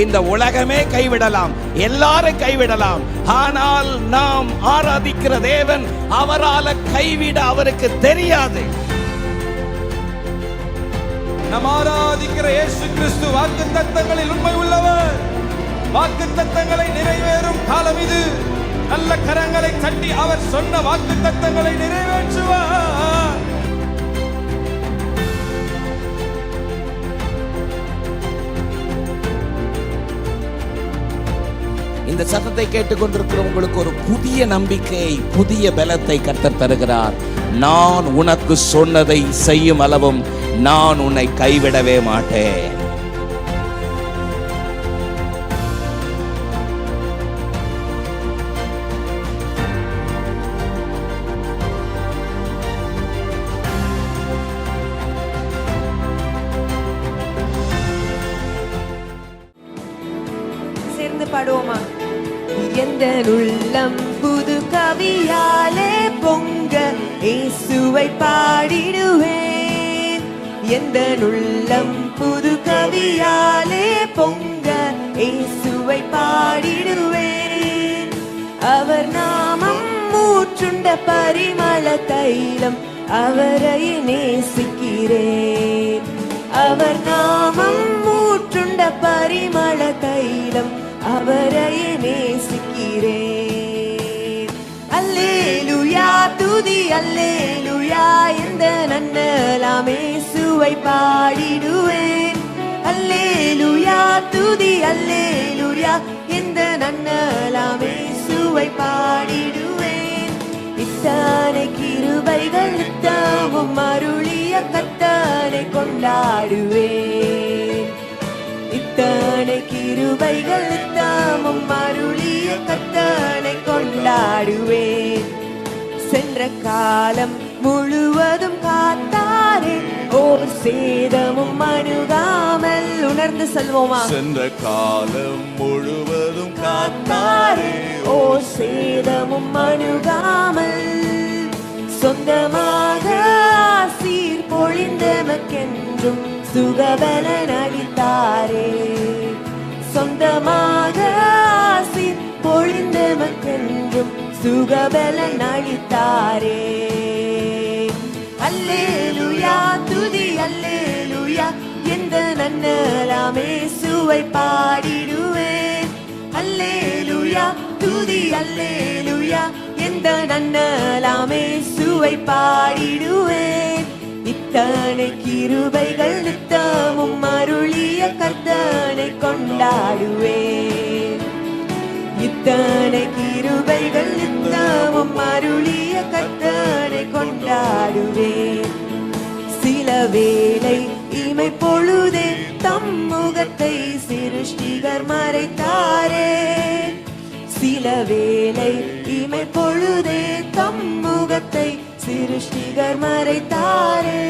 இந்த உலகமே கைவிடலாம், எல்லாரும் கைவிடலாம். ஆனால் நாம் ஆராதிக்கிற தேவன் அவரால் கைவிட அவருக்கு தெரியாது. நாம் ஆராதிக்கிற இயேசு கிறிஸ்து வாக்குத்தத்தங்களில் உண்மை உள்ளவர். வாக்குத்தத்தங்களை நிறைவேறும் காலம் இது. நல்ல கரங்களை தட்டி அவர் சொன்ன வாக்குத்தத்தங்களை நிறைவேற்றுவார். இந்த சத்தத்தை கேட்டுக்கொண்டிருக்கிற உங்களுக்கு ஒரு புதிய நம்பிக்கை, புதிய பலத்தை கர்த்தர் தருகிறார். நான் உனக்கு சொன்னதை செய்யும் அளவும் நான் உன்னை கைவிடவே மாட்டேன். சேர்ந்து பாடுவோமா? எந்த உள்ளம் புது கவியாலே பொங்க இயேசுவை பாடிடுவேன். எந்த உள்ளம் புது கவியாலே பொங்க இயேசுவை பாடிடுவேன். அவர் நாமம் மூற்றுண்ட பரிமள தைலம், அவரை நேசிக்கிறேன். அவர் நாமம் மூற்றுண்ட பரிமள தைலம், அவரை நேசிக்கிறேன். அல்லேலூயா துதி அல்லேலூயா, எந்த நன்னலாம் இயேசுவை பாடிடுவேன். அல்லேலூயா துதி அல்லேலூயா, எந்த நன்னலாம் இயேசுவை பாடிடுவேன். இத்தனை கிருபைகள் நித்தமும் அருளிய கர்த்தரை கொண்டாடுவேன். இத்தனை கிருபைகள் நித்தமும் அருளிய கர்த்தரை கொண்டாடுவேன். சென்ற காலம் முழுவதும் காத்தாரே, ஓர் சேதமும் அணுகாமல். உணர்ந்து செல்வோமா? சென்ற காலம் முழுவதும் காத்தாரே, ஓர் சேதமும் அணுகாமல். சொந்தமாக ஆசீர் பொழிந்தமக்கென்றும் சுகபலன் அளித்தாரே. சொந்தமாக ஆசீர் பொழிந்தமக்கென்றும் சுகபலன் அளித்தாரே. அல்லேலூயா துதி அல்லேலூயா, எந்த நன்னலாம் இயேசுவை பாடிடுவேன். அல்லேலூயா துதி அல்லேலூயா, எந்த நன்னலாம் இயேசுவை பாடிடுவேன். இத்தனை கிருபைகள் நித்தமும் அருளிய கர்த்தரை கொண்டாடுவேன். இத்தனை கிருபைகள் நித்தமும் அருளிய கர்த்தரை கொண்டாடுவேன். சில வேளை இமை பொழுதே தம் முகத்தை சிருஷ்டிகர் மறைத்தாரே. சில வேளை இமை பொழுதே தம் முகத்தை சிருஷ்டிகர் மறைத்தாரே.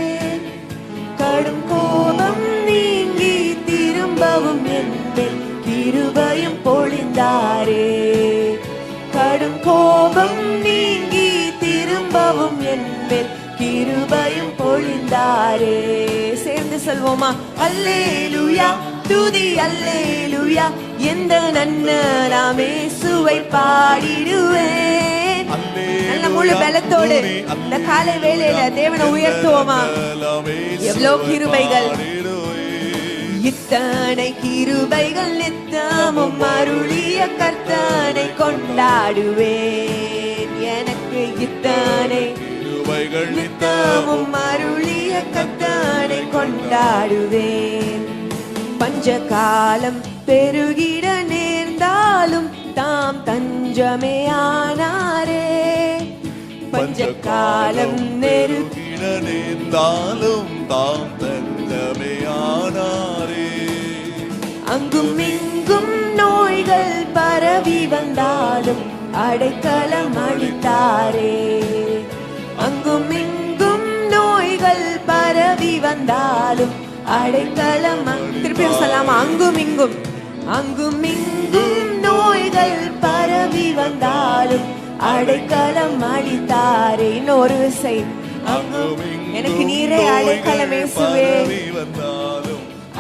கடும் கோபம் நீங்கி திரும்பவும் என்மேல் கிருபையும் பொழிந்தாரே. கடும் கோபம் நீங்கி திரும்பவும் என்மேல் கிருபையும் பொழிந்தாரே. சேர்ந்து செல்வோமா? அல்லேலூயா துதி அல்லேலூயா, எந்த நன்னலாம் இயேசுவை பாடிடுவேன். நல்ல முழு பலத்தோடு இந்த காலை வேளையில தேவனை உயர்த்துவோமா? எவ்வளோ கிருபைகள், இத்தனை கிருபைகள் நித்தமும் அருளிய கர்த்தனை கொண்டாடுவேன். எனக்கு இத்தனை கிருபைகள் நித்தமும் அருளிய கர்த்தனை கொண்டாடுவேன். பஞ்சகாலம் பெருகிட நேர்ந்தாலும் தாம் தஞ்சமே ஆனாரே. பஞ்சகாலம் நெருங்கிட நேர்ந்தாலும் தாம் தஞ்சமே ஆனாரே. அங்கும் இங்கும் நோய்கள் பரவி வந்தாலும் அடைக்கலம் அளித்தாரே. அங்கும் இங்கும் நோய்கள் பரவி வந்தாலும் அடைக்கலம். திருப்பியும் சொல்லாம? அங்கும் இங்கும், அங்கும் இங்கும் நோய்கள் பரவி வந்தாலும் அடைக்கலம் அளித்தாரே. இன்னொரு விசை, எனக்கு நீரே அடைக்கலம் இயேசுவே.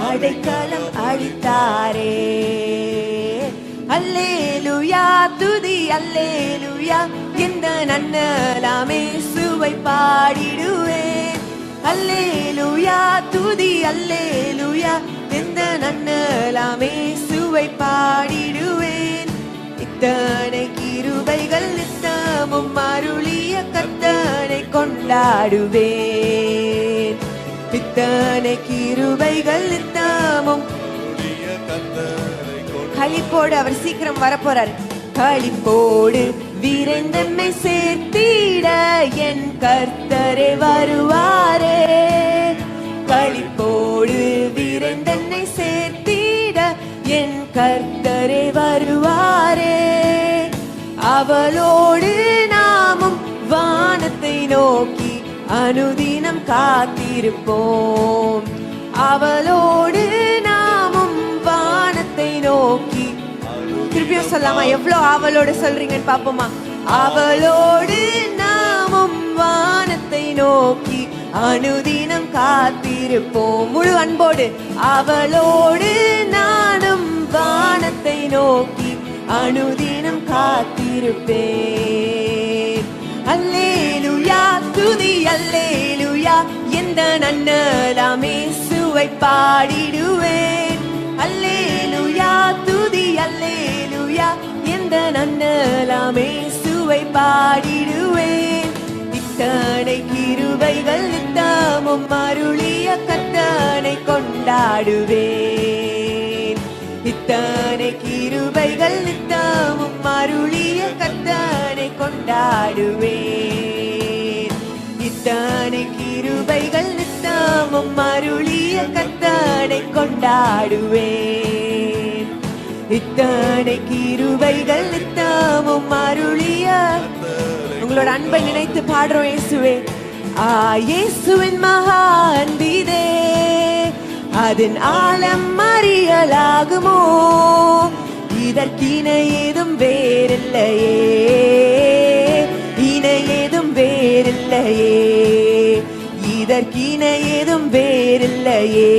அடைக்கலம் அளித்தாரே. அல்லேலூயா துதி அல்லேலூயா, இந்த நன்னலாமே சுவை பாடிடுவேன். அல்லேலூயா துதி அல்லேலூயா, இந்த நன்னலாமே சுவை பாடிடுவேன். இத்தனை கிருபைகள் நித்தமும் அருளிய கர்த்தனை கொண்டாடுவேன். இத்தனை கிருபைகள் நித்தமும் களிப்போடு அவர் சீக்கிரம் வரப்போறார். களிப்போடு விரைந்தம்மை சேர்த்திட என் கர்த்தரே வருவாரே. களிப்போடு விரைந்தன்னை சேர்த்திட என் கர்த்தரே வருவாரே. அவளோடு நாமும் வானத்தை நோக்கி அனுதினம் காத்திருப்போம். அவளோடு நாமும் வானத்தை நோக்கி. திருப்பியும் சொல்லாமா? எவ்வளவு ஆவலோடு சொல்றீங்கன்னு பாப்போமா? அவளோடு நாமும் வானத்தை நோக்கி அனுதினம் காத்திருப்போம். முழு அன்போடு அவளோடு நானும் வானத்தை நோக்கி அனுதினம் காத்திருப்பேன். அல்லேலூயா துதி அல்லேலூயா, இந்த நன்னலாமே சுவை பாடிடுவேன். அல்லேலூயா துதி அல்லேலூயா, இந்த நன்னலாமே சுவை பாடிடுவேன். இத்தனை கிருபைகள் நித்தமும் அருளிய கர்த்தனை கொண்டாடுவேன். இத்தனை கிருபைகள் நித்தமும் அருளிய கர்த்தனை கொண்டாடுவேன். இத்தனை கிருபைகள் நித்தமும் அருளிய கர்த்தனை கொண்டாடுவேன். இத்தனை கிருபைகள் நித்தமும் அருளிய. உங்களோட அன்பை நினைத்து பாடுறோம் இயேசுவே. இயேசுவின் மகா அன்பிதே, அதன் ஆழம் அறியலாகுமோ? இதற்கிணை ஏதும் வேறில்லையே, இணை ஏதும் வேறில்லையே. இதற்கிணை ஏதும் வேறில்லையே,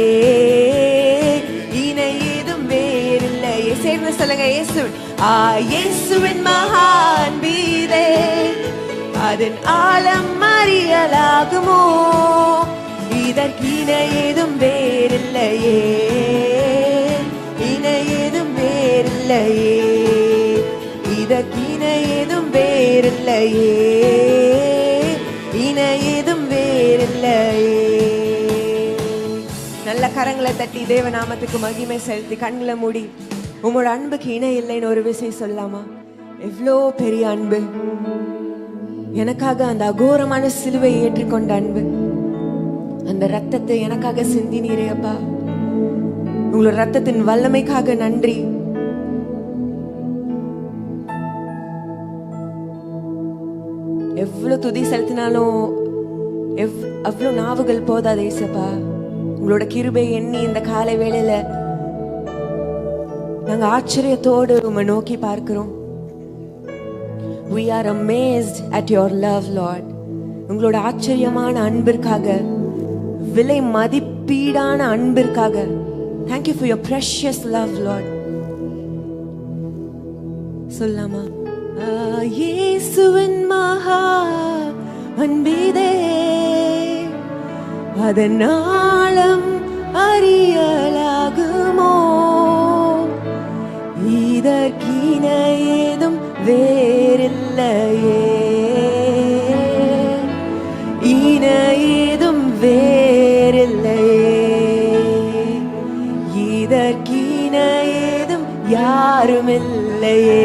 இணை ஏதும் வேறில்லையே. சேர்ந்து சொல்லுங்க இயேசுவின். இயேசுவின் மகா அன்பிதே, அதன் ஆழம் அறியலாகுமோ? இதற்கிணை ஏதும் வேறில்லையே, இணை ஏதும் வேறில்லையே. இதற்கிணை ஏதும் வேறில்லையே, இணை ஏதும் வேறில்லையே. நல்ல கரங்களை தட்டி தேவ நாமத்துக்கு மகிமை செலுத்தி கண்களை மூடி உங்களோட அன்புக்கு இணை இல்லைன்னு ஒரு விஷயம் சொல்லாமா? எவ்வளோ பெரிய அன்பு! எனக்காக அந்த அகோரமான சிலுவையை ஏற்றுக்கொண்ட அன்பு, அந்த ரத்தத்தை எனக்காக சிந்தினீரே அப்பா. உங்களோட ரத்தத்தின் வல்லமைக்காக நன்றி. எவ்வளவு துதி செலுத்தினாலும் அவ்வளவு நாவுகள் போதாது ஏசப்பா. உங்களோட கிருபை எண்ணி இந்த காலை வேளையில நாங்க ஆச்சரியத்தோடு உம்மை நோக்கி பார்க்கிறோம். We are amazed at your love, Lord. உங்களோட ஆச்சரியமான அன்பிற்காக, விலை மதிப்பீடான அன்பிற்காக. Thank you for your precious love, Lord. சொல்லாமா? இயேசுவின் மகா அன்பிதே, அதன் ஆழம் அறியலாகுமோ? இதற்கிணை ஏதும் வேறில்லையே, இணை ஏதும் வேறில்லையே. இதற்கிணை ஏதும் யாருமில்லையே,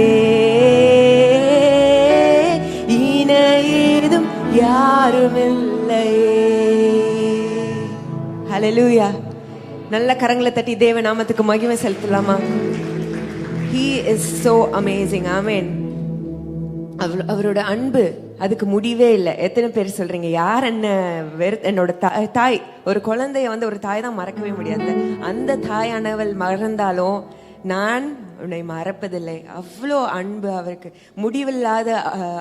இணை ஏதும் யாருமில்லையே. ஹல்லேலூயா. நல்ல கரங்களை தட்டி தேவ நாமத்துக்கு மகிமை செலுத்தலாமா? He is so amazing. Amen. அவரோட அன்பு அதுக்கு முடிவே இல்லை. எத்தனை பேர் சொல்றீங்க, யார் என்ன என்னோட தாய், ஒரு குழந்தைய வந்து ஒரு தாய் தான் மறக்கவே முடியாது. அந்த தாயானவள் மறந்தாலும் நான் உன்னை மறப்பதில்லை. அவ்வளோ அன்பு அவருக்கு, முடிவில்லாத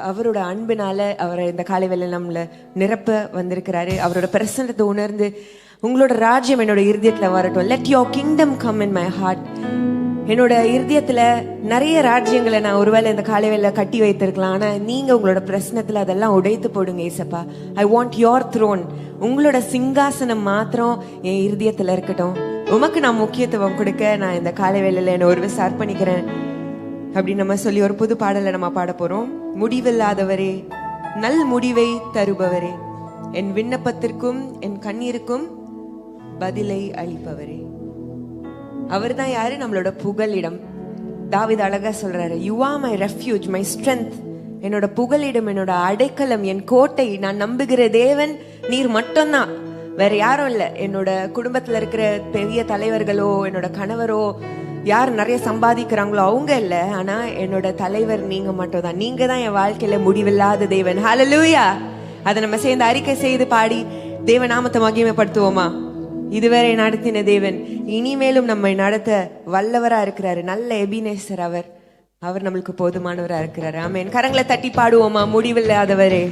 அவரோட அன்பினால அவரை இந்த காலை வேளை நம்மளை நிரப்ப வந்திருக்கிறாரு. அவரோட பிரசன்னத்தை உணர்ந்து உங்களோட ராஜ்யம் என்னோட இருதயத்துல வரட்டும். Let your kingdom come in my heart. என்னோட இருதயத்துல நிறைய ராஜ்யங்களை நான் ஒருவேளை இந்த காலைவேளை கட்டி வைத்திருக்கலாம். ஆனா நீங்க உங்களோட பிரச்சனத்துல அதெல்லாம் உடைத்து போடுங்க ஏசப்பா. I want your throne. உங்களோட சிங்காசனம் மாத்திரம் என் இருதயத்துல இருக்கட்டும். உமக்கு நான் முக்கியத்துவம் கொடுக்க நான் இந்த காலைவேளையில என்ன ஒரு அர்ப்பணிக்கிறேன் அப்படின்னு நம்ம சொல்லி ஒரு புது பாடலை நம்ம பாட போறோம். முடிவில்லாதவரே, நல் முடிவை தருபவரே, என் விண்ணப்பத்திற்கும் என் கண்ணீருக்கும் பதிலை அளிப்பவரே. அவர் தான் யாரு? நம்மளோட புகலிடம். தாவீது அழகா சொல்றாரு, you are my refuge, my strength. என்னோட புகலிடம், என்னோட அடைக்கலம், என் கோட்டை, நான் நம்புகிற தேவன் நீர் மட்டும்தான், வேற யாரும் இல்ல. என்னோட குடும்பத்துல இருக்கிற பெரிய தலைவர்களோ என்னோட கணவரோ யார் நிறைய சம்பாதிக்கிறாங்களோ அவங்க இல்ல. ஆனா என்னோட தலைவர் நீங்க மட்டும் தான். நீங்க தான் என் வாழ்க்கையில முடிவில்லாத தேவன். ஹல்லேலூயா. அதை நம்ம சேர்ந்து அறிக்கை செய்து பாடி தேவ நாமத்தை மகிமைப்படுத்துவோமா? இதுவரை நடத்தின தேவன் இனிமேலும் நம்மை நடத்த வல்லவரா இருக்கிறாரு. நல்ல எபினேசர் அவர் நம்மளுக்கு போதுமானவரா இருக்கிறாரு. ஆமென். கரங்களை தட்டி பாடுவோமா? முடிவில்லாதவரே.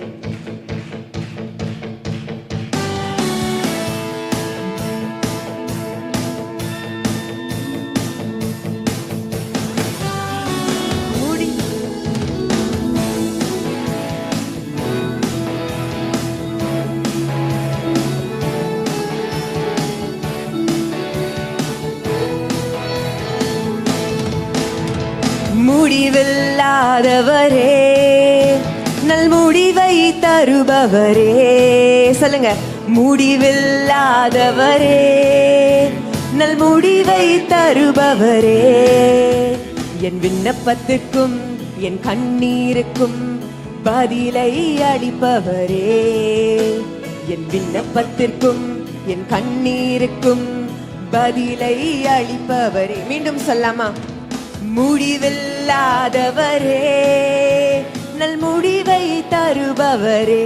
முடிவில்லாதவரே, நல் முடிவை தருபவரே. சொல்லுங்க. முடிவில்லாதவரே, நல் முடிவை தருபவரே, என் விண்ணப்பத்திற்கும் என் கண்ணீருக்கும் பதிலை அளிப்பவரே. என் விண்ணப்பத்திற்கும் என் கண்ணீருக்கும் பதிலை அளிப்பவரே. மீண்டும் சொல்லாமா? முடிவில்லாதவரே, நல் முடிவை தருபவரே.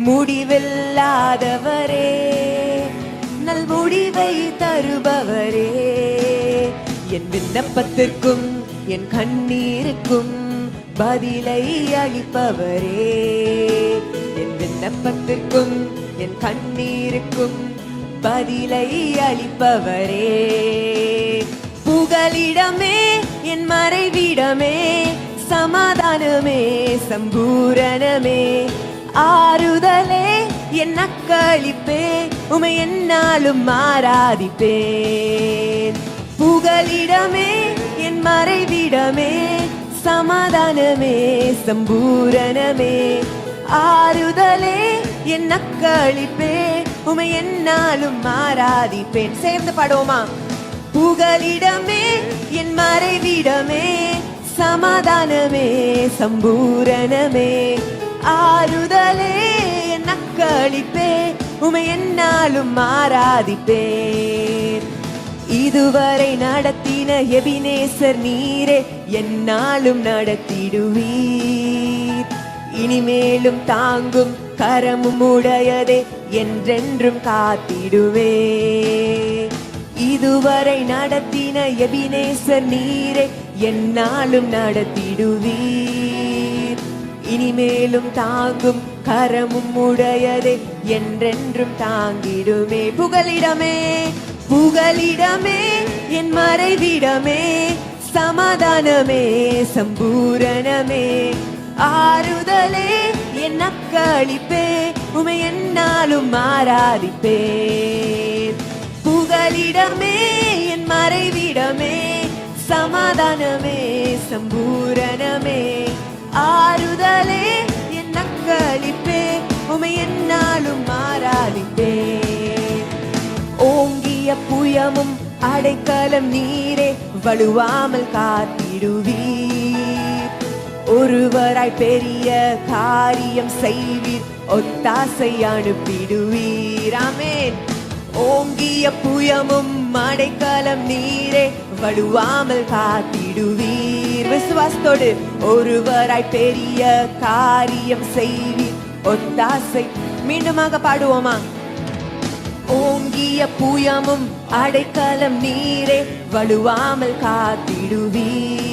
முடிவில்லாதவரே, நல் முடிவை தருபவரே, என் விண்ணப்பத்திற்கும் என் கண்ணீருக்கும் பதிலை அளிப்பவரே. என் விண்ணப்பத்திற்கும் என் கண்ணீருக்கும் பதிலை அளிப்பவரே. புகலிடமே, என் மறைவிடமே, சமாதானமே, சம்பூரணமே, ஆறுதலே, என் அக்களிப்பே, உமை என்னாலும் ஆராதிப்பேன். புகலிடமே, என் மறைவிடமே, சமாதானமே, சம்பூரணமே, ஆறுதலே, என் அக்களிப்பே, உமை என்னாலும் ஆராதிப்பேன். சேர்ந்து பாடுவோமா? புகலிடமே, என் மறைவிடமே, சமாதானமே, சம்பூரணமே, ஆறுதலே, என் அக்களிப்பே, உமை என்னாலும் ஆராதிப்பேன். இதுவரை நடத்தின எபினேசர் நீரே, என்னாலும் நடத்திடுவீர். இனிமேலும் தாங்கும் கரமும் உடையதே, என்றென்றும் காத்திடுவே. இதுவரை நடத்தின எபினேசர் நீரே, என்னாலும் நடத்திடுவீர். இனிமேலும் தாங்கும் கரமும் உடையதே, என்றென்றும் தாங்கிடுமே. புகலிடமே, புகலிடமே, என் மறைவிடமே, சமாதானமே, சம்பூரணமே, ஆறுதலே, என் அக்களிப்பே, உமை என்னாலும் ஆராதிப்பேன். புகலிடமே, என் மறைவிடமே, சமாதானமே, சம்பூரணமே, ஆறுதலே, என் அக்களிப்பே, உமை என்னாலும் ஆராதிப்பேன். ஓங்கிய புயமும் அடைக்கலம் நீரே, வலுவாமல் காத்திடுவீர். ஒருவராய் பெரிய காரியம் செய்வீர், ஒத்தாசை அனுப்பிடுவீர். ஆமென். ஓங்கிய புயமும் அடைக்கலம் நீரே, வலுவாமல் காத்திடுவீர். விசுவாசத்தோடு ஒருவராய் பெரிய காரியம் செய்வீர், ஒத்தாசை. மீண்டுமாக பாடுவோமா? ஓங்கிய புயமும் அடைக்கலம் நீரே, வலுவாமல் காத்திடுவீர்.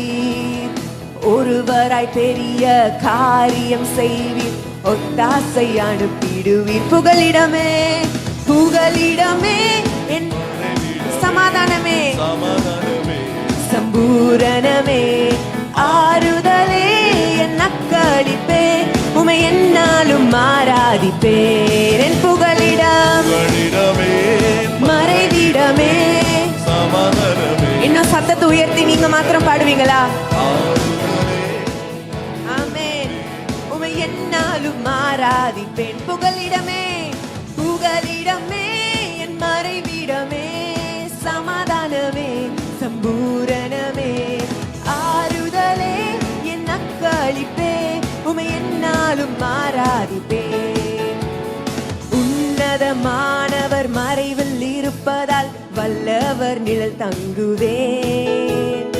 ஒருவராய் பெரிய காரியம் செய்வீர், ஒத்தாசை அனுப்பிடுவீர். புகலிடமே, புகலிடமே என் சமாதானமே சமாதானமே சம்பூரணமே ஆறுதலே என் அக்களிப்பே உமை என்னாலும் ஆராதிப்பேன் என் புகலிடம் புகலிடமே மறைவிடமே சமாதானமே இன்னும் சத்தத்தை உயர்த்தி நீங்க மாத்திரம் பாடுவீங்களா? ஆமென். உமை என்னாலும் ஆராதிப்பேன் புகலிடமே புகலிடமே என் மறைவிடமே சமாதானமே சம்பூரணமே ஆறுதலே என் அக்களிப்பே உமை என்னாலும் ஆராதிப்பேன் உன்னதமானவர் மறைவில் இருப்பதால் வல்லவர் நிழல் தங்குவேன்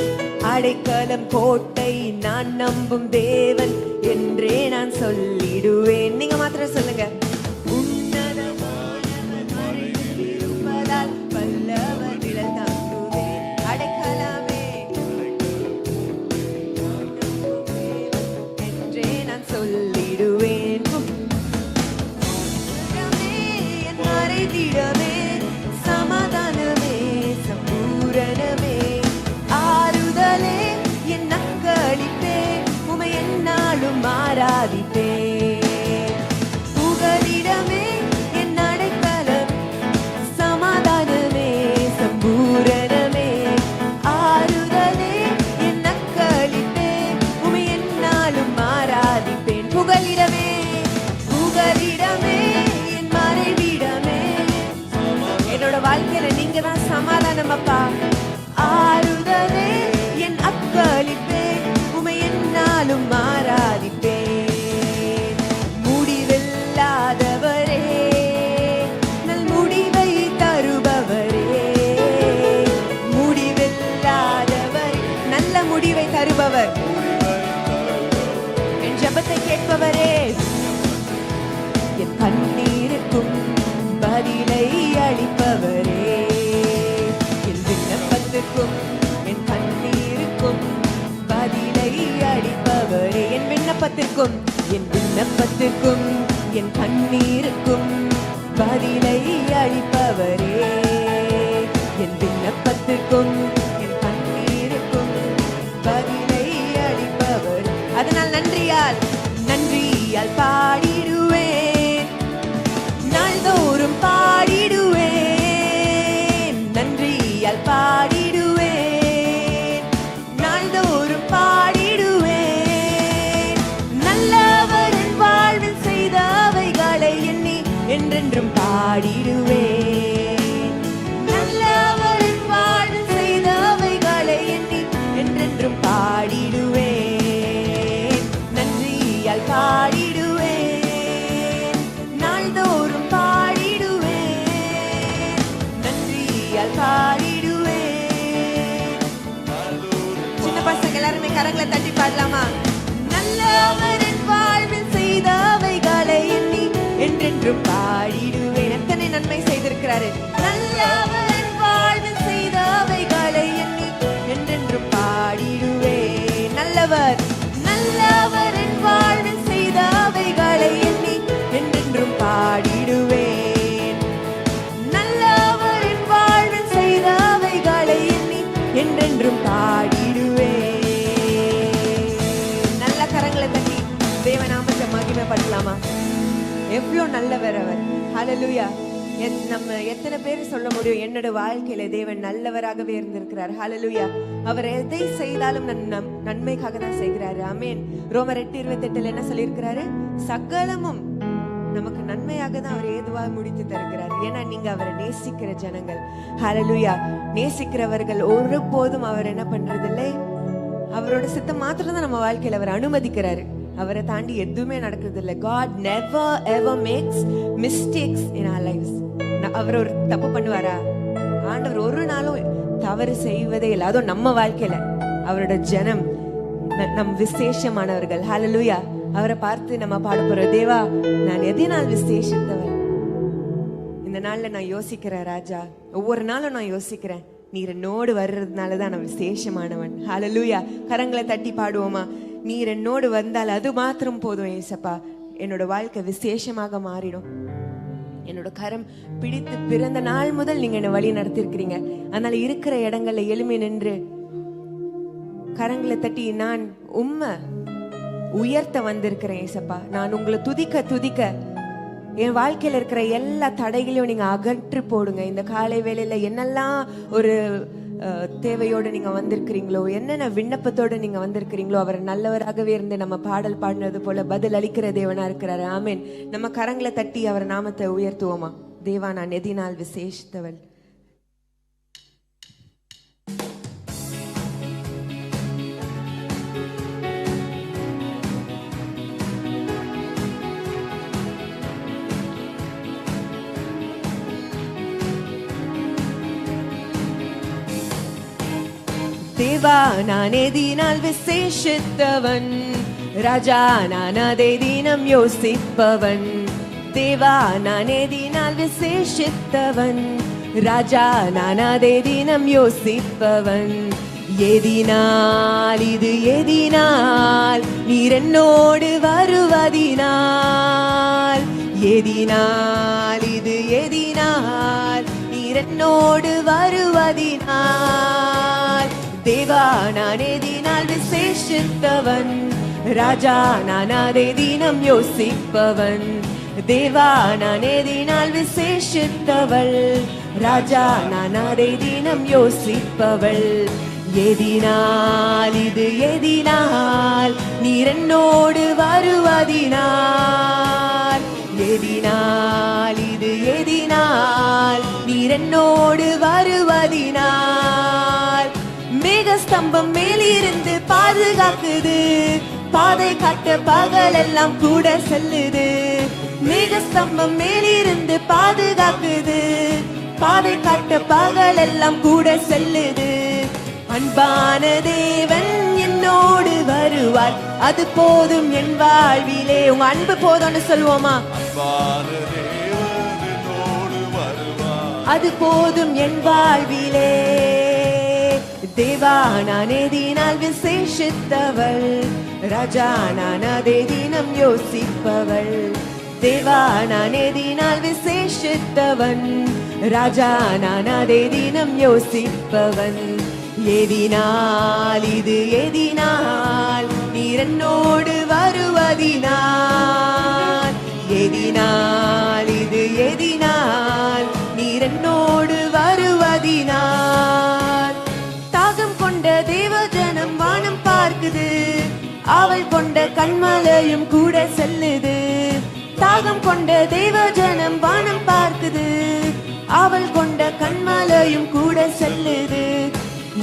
அடைக்கலம் கோட்டை நான் நம்பும் தேவன் என்றே நான் சொல்லிடுவேன். நீங்க மாத்திரம் சொல்லுங்க. உன்னதமானவர் மறைவில் இருப்பதால் வல்லவர் நிழல் தங்குவேன் அடைக்கலமே என்றே நான் சொல்லிடுவேன். என் மறைவிடமே சமாதானமே சம்பூரணமே ஆறுதலே என் அக்களிப்பே உமை என்னாலும் ஆராதிப்பேன் புகலிடமே என் அடைக்கலம் சமாதானமே சம்பூரணமே ஆறுதலே என் அக்களிப்பே உமை என்னாலும் ஆராதிப்பேன் புகலிடமே புகலிடமே என் மறைவிடமே என்னோட வாழ்க்கையில நீங்க தான் சமாதானம் அப்பா ஆறுதலே என் அக்களிப்பே உமை என்னாலும் ஆராதிப்பேன் முடிவில்லாதவரே நல் முடிவை தருபவரே முடிவில்லாதவரே நல்ல முடிவை தருபவர் என் ஜெபத்தை கேட்பவரே என் கண்ணீருக்கும் பதிலை அளிப்பவரே என் விண்ணப்பத்துக்கும் என் கண்ணீருக்கும் பதிலை அளிப்பவரே என் விண்ணப்பத்திற்கும் என் கண்ணீருக்கும் பதிலை அளிப்பவரே என் விண்ணப்பத்திற்கும் என் கண்ணீருக்கும் பதிலை அளிப்பவர் அதனால் நன்றியால் பாடிடுவேன் நாள்தோறும் பாடிடுவேன் நன்றியால் பாடிடுவேன் நாள்தோறும் பாடிடுவேன் நல்லவரின் வாழ்வில் செய்தவைகளை எண்ணி என்றென்றும் பாடிடுவேன் நல்லவரின் வாழ்வில் செய்தவைகளை எண்ணி என்றென்றும் பாடிடுவேன் நன்றியால் பாடிடுவேன் நாள்தோறும் பாடிடுவேன் நன்றியால் பாடிடுவேன் சின்ன பசங்க எல்லாருமே கரங்களை தட்டி பாடலாமா? நல்லவரின் வாழ்வில் செய்தவைகளை எண்ணி என்றென்றும் பாடிடுவேன். எத்தனை நன்மை செய்திருக்கிறாரு. நல்லவரின் வாழ்வில் செய்தவைகளை எண்ணி என்றென்றும் பாடிடுவேன். நல்லவரின் வாழ்வில் செய்தவைகளை எண்ணி என்றென்றும் பாடிடுவேன். நல்லவரின் வாழ்வில் செய்தவைகளை எண்ணி என்றென்றும் பாடிடுவேன். நல்ல கரங்களை தட்டி தேவநாமத்தை மகிமைப்படுத்தலாமா? எவ்வளோ நல்லவர் அவர். ஹல்லேலூயா. நம்ம எத்தனை பேர் சொல்ல முடியும் என்னோட வாழ்க்கையில தேவன் நல்லவராகவே இருந்திருக்கிறார். ஹல்லேலூயா. அவர் எதை செய்தாலும் நன்மைக்காக தான் செய்கிறாரு. ஆமென். ரோமர் 8:28 என்ன சொல்லியிருக்கிறாரு? சகலமும் நமக்கு நன்மையாக தான் அவர் ஏதுவாக முடித்து தருகிறார். ஏன்னா நீங்க அவரை நேசிக்கிற ஜனங்கள். ஹல்லேலூயா. நேசிக்கிறவர்கள் ஒருபோதும் அவர் என்ன பண்றதில்லை, அவரோட சித்தம் மாத்திரம் தான் நம்ம வாழ்க்கையில அவர் அனுமதிக்கிறாரு. அவரை தாண்டி எதுவுமே நடக்கிறது இல்லை. God never ever makes mistakes in our lives. அவர் ஒரு தப்பு பண்ணுவாரா? ஆண்டவர் ஒரு நாளும் தவறு செய்வதே இல்லை. அதுவும் நம்ம வாழ்க்கையில அவரோட ஜனம் நம் விசேஷமானவர்கள். ஹல்லேலூயா. அவரை பார்த்து நம்ம பாட போறோம், தேவா நான் எதனால் விசேஷித்தவர். இந்த நாள்ல நான் யோசிக்கிறேன் ராஜா, ஒவ்வொரு நாளும் நான் யோசிக்கிறேன், நீர் என்னோடு வர்றதுனாலதான் நான் விசேஷமானவன். ஹல்லேலூயா. கரங்களை தட்டி பாடுவோமா? நீர் என்னோடு வந்தால் அது மாத்திரம் போதும் ஏசப்பா, என்னோட வாழ்க்கை விசேஷமாக மாறிடும். என்னோட கரம் பிடித்து பிறந்த நாள் முதல் நீங்க என்ன வழி நடத்திருக்கிறீங்க. அதனால இருக்கிற இடங்கள்ல எளிமை நின்று கரங்களை தட்டி நான் உம்மை உயர்த்த வந்திருக்கிறேன் ஏசப்பா. நான் உங்களை துதிக்க துதிக்க என் வாழ்க்கையில இருக்கிற எல்லா தடைகளையும் நீங்க அகற்றி போடுங்க. இந்த காலை வேளையில என்னெல்லாம் ஒரு தேவையோடு நீங்க வந்திருக்கிறீங்களோ, என்னென்ன விண்ணப்பத்தோடு நீங்க வந்திருக்கிறீங்களோ, அவர் நல்லவராகவே இருந்து நம்ம பாடல் பாடினது போல பதில் அளிக்கிற தேவனா இருக்கிறாரு. ஆமென். நம்ம கரங்களை தட்டி அவர் நாமத்தை உயர்த்துவோமா? தேவா நான் எதினால் விசேஷித்தவள். தேவா நான் எதினால் விசேஷித்தவன், ராஜா நான் அதை தினம் யோசிப்பவன். தேவா நான் எதினால் விசேஷித்தவன், ராஜா நான் அதை தினம் யோசிப்பவன். எதினால் இது எதினால் நீர் என்னோடு வருவதினால், எதினால் இது எதினால் நீர் என்னோடு வருவதினால். தேவா நான் எதினால் விசேஷித்தவன், ராஜா நான் அதை தினம் யோசிப்பவன். தேவா நான் எதினால் விசேஷித்தவள், ராஜா நான் அதை தினம் யோசிப்பவள். எதினால் இது எதினால் நீர் என்னோடு வருவதினால், எதினால் இது எதினால் நீர் என்னோடு வருவதினால். மேகஸ்தம்பம் மேலிருந்து பாதுகாக்குது, பாதை காட்ட பகல் எல்லாம் கூட செல்லுது. மேகஸ்தம்பம் மேலிருந்து பாதுகாக்குது, பாதை காட்ட பகல் எல்லாம் கூட செல்லுது. அன்பான தேவன் என்னோடு வருவார், அது போதும் என் வாழ்விலே. உங்க அன்பு போதும்னு சொல்லுவோமா? அன்பான தேவன் என்னோடு வருவார், அது போதும் என் வாழ்விலே. தேவா நான் எதினால் விசேஷித்தவள், ராஜா நான் அதை தினம் யோசிப்பவள். தேவா நான் எதினால் விசேஷித்தவன், ராஜா நான் அதை தினம் யோசிப்பவன். எதினால் இது எதினால் நீர் என்னோடு வருவதினால், எதினால் இது எதினால் நீர் என்னோடு வருவதினால். தாகம் கொண்ட தேவஜனம் வானம் பார்க்குது, அவள் கொண்ட கண்மலையும் கூட செல்லுது. தாகம் கொண்ட தேவஜனம் வானம் பார்க்குது, அவள் கொண்ட கண்மலையும் கூட செல்லுது.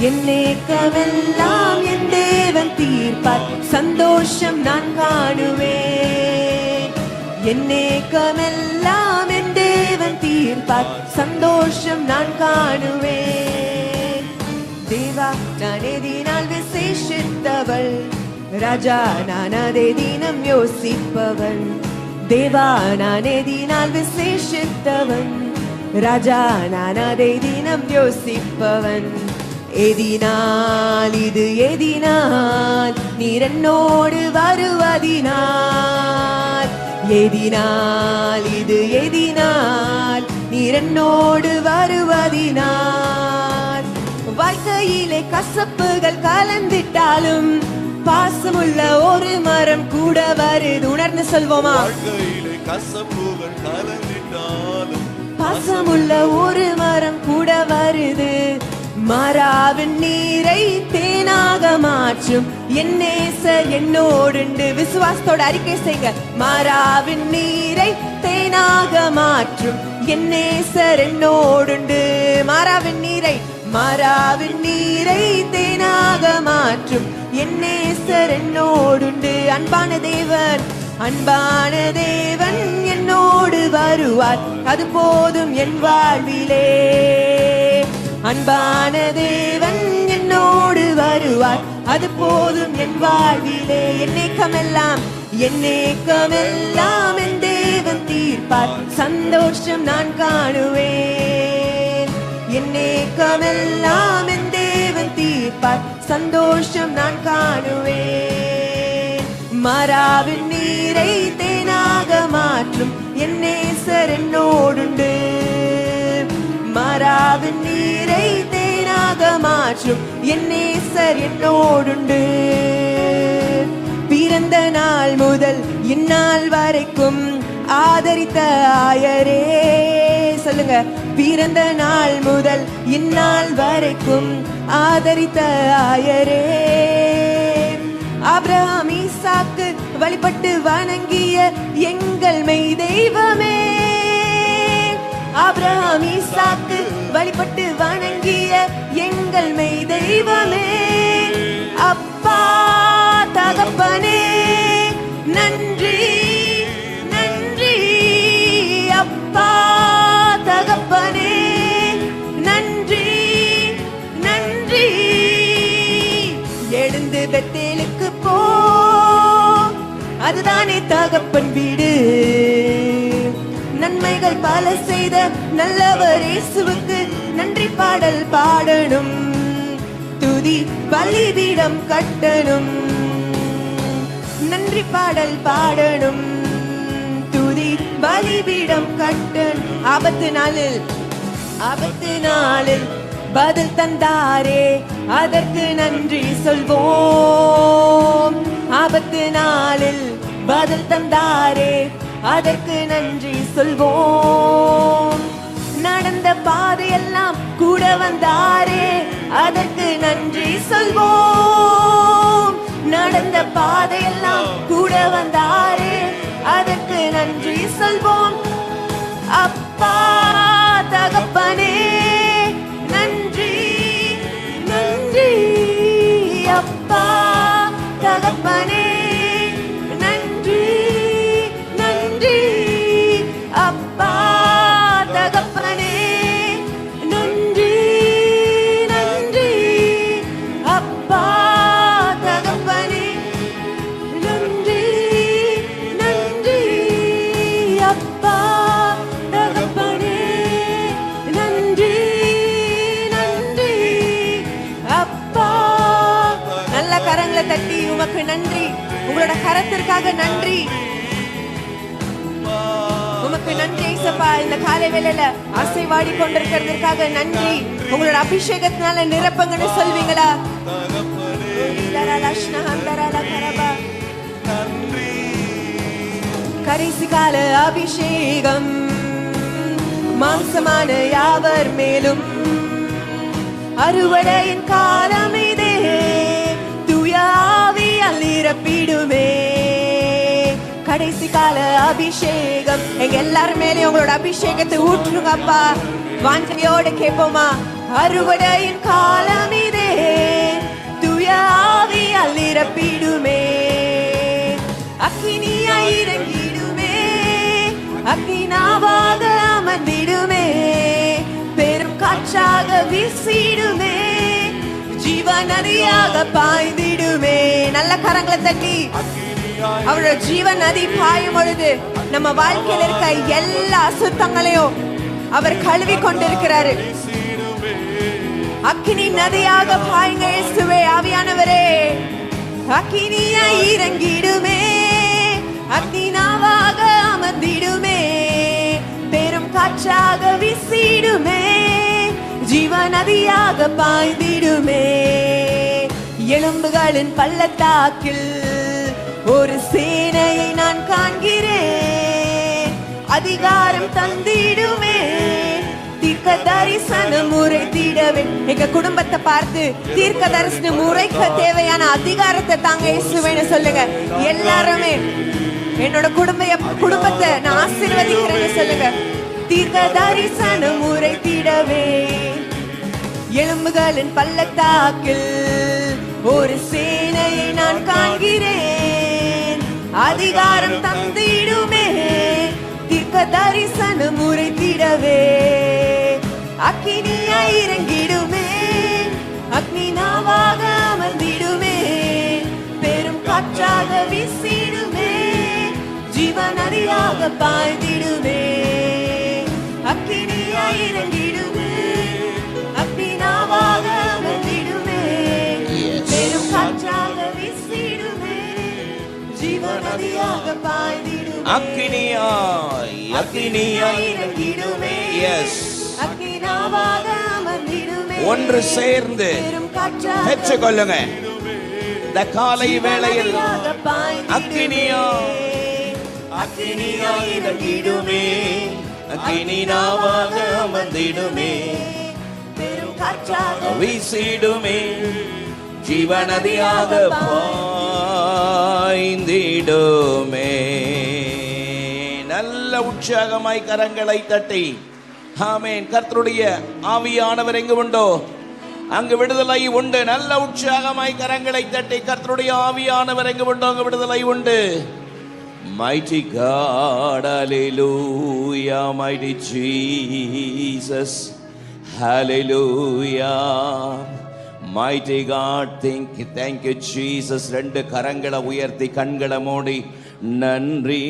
என் ஏக்கமெல்லாம் என் தேவன் தீர்ப்பார், சந்தோஷம் நான் காணுவேன். என் ஏக்கமெல்லாம் என் தேவன் தீர்ப்பார், சந்தோஷம் நான் காணுவேன். தேவா நான் எதினால் விசேஷித்தவள், ராஜா நான் அதை தினம் யோசிப்பவன். தேவா நான் எதினால் விசேஷித்தவன், ராஜா நான் அதை தினம் யோசிப்பவன். எதினால் இது எதினால் நீர் என்னோடு வருவதினால், எதினால் இது எதினால் நீர் என்னோடு வருவதினால். வாழ்க்கையிலே கசப்புகள் கலந்திட்டாலும் பாசமுள்ள ஒரு மரம் கூட வருது. உணர்ந்து சொல்வோமா? வாழ்க்கையிலே கசப்புகள் கலந்திட்டாலும் பாசமுள்ள ஒரு மரம் கூட வருது. மாறாவின் நீரை தேனாக மாற்றும் என் நேசர் என்னோடுண்டு. விசுவாசத்தோட அறிக்கை செய்யுங்க. மாறாவின் நீரை தேனாக மாற்றும் என் நேசர் என்னோடுண்டு. மாறாவின் நீரை, மாறாவின் நீரை தேனாக மாற்றும் என் நேசர் என்னோடுண்டு. அன்பான தேவன், அன்பான தேவன் என்னோடு வருவார், அது போதும் என் வாழ்விலே. அன்பான தேவன் என்னோடு வருவார், அது போதும் என் வாழ்விலே. என் ஏக்கமெல்லாம் என் ஏக்கமெல்லாம் என் தேவன் தீர்ப்பார், சந்தோஷம் நான் காணுவேன். என் ஏக்கமெல்லாம் என் தேவன் தீர்ப்பார், சந்தோஷம் நான் காணுவேன். மாறாவின் நீரை தேனாக மாற்றும் என் நேசர் என்னோடுண்டு. மாறாவின் நீரை தேனாக மாற்றும் என் நேசர் என்னோடுண்டு. பிறந்த நாள் முதல் இந்நாள் வரைக்கும் ஆதரித்த ஆயரே, சொல்லுங்க. பிறந்த நாள் முதல் இந்நாள் வரைக்கும் ஆதரித்த ஆயரே, ஆபிரகாம் ஈசாக்கு வழிபட்டு வணங்கிய எங்கள் மெய் தெய்வமே. ஆபிரகாம் ஈசாக்கு வழிபட்டு வணங்கிய எங்கள் மெய் தெய்வமே. அப்பா தகப்பனே நன்றி நன்றி. அப்பா தகப்பனே நன்றி நன்றி. எழுந்து பெத்தேலுக்கு போ, அதுதானே தகப்பன் வீடு. நன்மைகள் பல செய்த நல்லவர் இயேசுவுக்கு நன்றி பாடல் பாடணும். துதி பலிபீடம் கட்டணும். நன்றி பாடல் பாடணும். துதி பலிபீடம் கட்டணும். ஆபத்து நாளில் பதில் தந்தாரே, அதற்கு நன்றி சொல்வோம். ஆபத்து நாளில் பதில் தந்தாரே, அதற்கு நன்றி சொல்வோம். நடந்த பாதையெல்லாம் கூட வந்தாரே, அதற்கு நன்றி சொல்வோம். நடந்த பாதையெல்லாம் கூட வந்தாரே, அதற்கு நன்றி சொல்வோம். அப்பா தகப்பனே நன்றி நன்றி. அப்பா தகப்பனே நன்றி நன்றி. அப்பா தகப்பனே நன்றி நன்றி. அப்பா தகப்பனே நன்றி நன்றி. அப்பா தகப்பனே நன்றி நன்றி. அப்பா. நல்ல கரங்களை தட்டி உமக்கு நன்றி. உங்களோட கரத்திற்காக நன்றி. உமக்கு நன்றி இயேசுப்பா. இந்த காலை வேளையில அசைவாடி கொண்டிருக்கிறதுக்காக நன்றி. உங்களோட அபிஷேகத்தினால நிரப்பங்கன்னு சொல்வீங்களா? கடைசி கால அபிஷேகம் மாம்சமான யாவர் மேலும். அறுவடையின் காலம் இதே, தூய ஆவியால் நிரப்பிடுமே. கடைசி கால அபிஷேகம் எங்க எல்லாரும் மேலேயும் உங்களோட அபிஷேகத்தை ஊற்றுங்கப்பா. வாஞ்சையோடு கேட்போமா? அறுவடையின் காலம் இதே, தூய ஆவியால் நிரப்பிடுமே. அக்கினியாய் இறங்கிடுமே, அக்கினாவாக அமர்ந்திடுமே. பெரும் காற்றாக வீசிடுமே, ஜீவ நதியாக பாய்ந்திடுமே. நல்ல கரங்களை தட்டி அவரோட ஜீவ நதி பாயும் பொழுது நம்ம வாழ்க்கையில் இருக்க எல்லா அசுத்தங்களையும் அவர் கழுவி கொண்டிருக்கிறாரு. அக்கினி நதியாக பாயுங்க இயேசுவே. ஆவியானவரே அக்கினியாய் இறங்கிடுமே, அக்கினாவாக அமர்ந்திடுமே. பெரும் காற்றாக வீசிடுமே, ஜீவ நதியாக பாய்ந்திடுமே. எலும்புகளின் பள்ளத்தாக்கில் ஒரு சேனையை நான் காண்கிறேன். அதிகாரம் தந்திடுமே, தீர்க்க தரிசனம் உரைத்திடவே. எங்க குடும்பத்தை பார்த்து தீர்க்க தரிசனம் உரைக்க தேவையான அதிகாரத்தை தாங்க இயேசுவேன்னு சொல்லுங்க. எல்லாருமே என்னோட குடும்பத்தை நான் ஆசீர்வதிக்கிறேன்னு சொல்லுங்க. தீர்க்க தரிசனம் உரைத்திடவே. எலும்புகளின் பள்ளத்தாக்கில் ஒரு சேனையை நான் காண்கிறேன். அதிகாரம் தந்திடுமே, தீர்க்க தரிசனம் உரைத்திடவே. அக்கினியாய் இறங்கிடுமே, அக்னினாவாக அமர்ந்திடுமே. பெரும் காற்றாக வீசிடுமே, ஜீவ நதியாக பாய்ந்திடுமே. அக்கினியாய் இறங்கிடுமே, அக்னினாவாக அமர்ந்திடுமே. பெரும் காற்றாக வீசிடுமே, ஜீவ நதியாக பாய்ந்திடுமே. அக்கினியாய் இறங்கிடுமே. எஸ், அக்கினாவாக அமர்ந்திடுமே. ஒன்று சேர்ந்து பெரும் காற்றாக பெற்றுக்கொள்ளுங்க. இந்த காலை வேளையில் ஜீவநதியாக பாய்ந்திடுமே. அக்கினியாய் இறங்கிடுமே, அக்கினினாவாக அமர்ந்திடுமே, பெரும் காற்றாக வீசிடுமே, ஜீவநதியாக பாய்ந்திடுமே. நல்ல உற்சாகமாய் கரங்களை தட்டி ஆமென். கர்த்தருடைய ஆவியானவர் எங்கு உண்டோ அங்கு விடுதலை உண்டு. நல்ல உற்சாகமாய் கரங்களை தட்டி கர்த்தருடைய ஆவியானவர் எங்கு உண்டோ அங்கு விடுதலை உண்டு. Mighty God, hallelujah, mighty Jesus, hallelujah, mighty God, thank you Jesus. ரெண்டு கரங்களை உயர்த்தி கண்களை மூடி நன்றி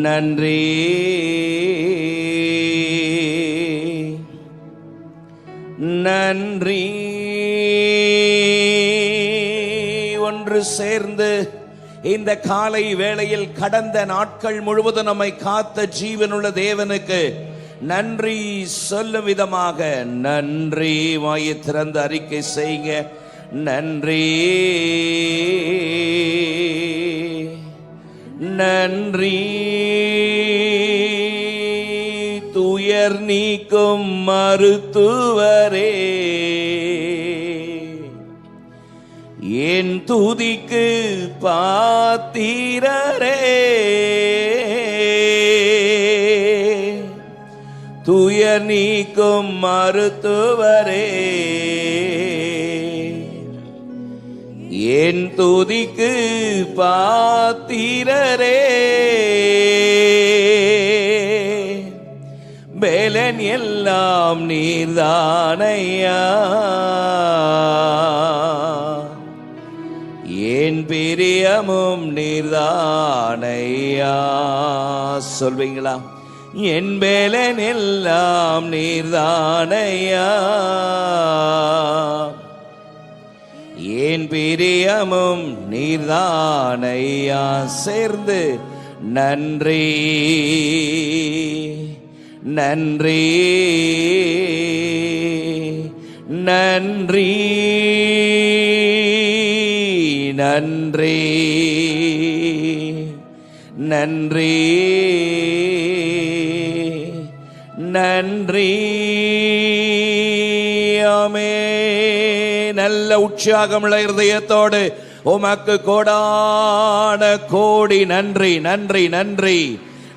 நன்றி நன்றி. ஒன்று சேர்ந்து இந்த காலை வேளையில் கடந்த நாட்கள் முழுவதும் நம்மை காத்த ஜீவனுள்ள தேவனுக்கு நன்றி சொல்லும் விதமாக நன்றி வாயை திறந்து அறிக்கை செய்யுங்க. நன்றி நன்றி. துயர் நீக்கும் மருத்துவரே, என் துதிக்கு பாத்திரரே, துயர் நீக்கும் மருத்துவரே, என் துதிக்கு பாத்திரரே, பேலன் எல்லாம் நீர்தானையா, என் பிரியமும் நீர்தானையா. சொல்வீங்களா? என் பேலன் எல்லாம் நீர்தானையா, என் பிரியமும் நீர்தானையா. சேர்ந்து நன்றி நன்றி நன்றி நன்றி நன்றி நன்றி. ஆமென். நல்ல உற்சாகமுள்ள இருதயத்தோடு உமக்கு கோடான கோடி நன்றி நன்றி நன்றி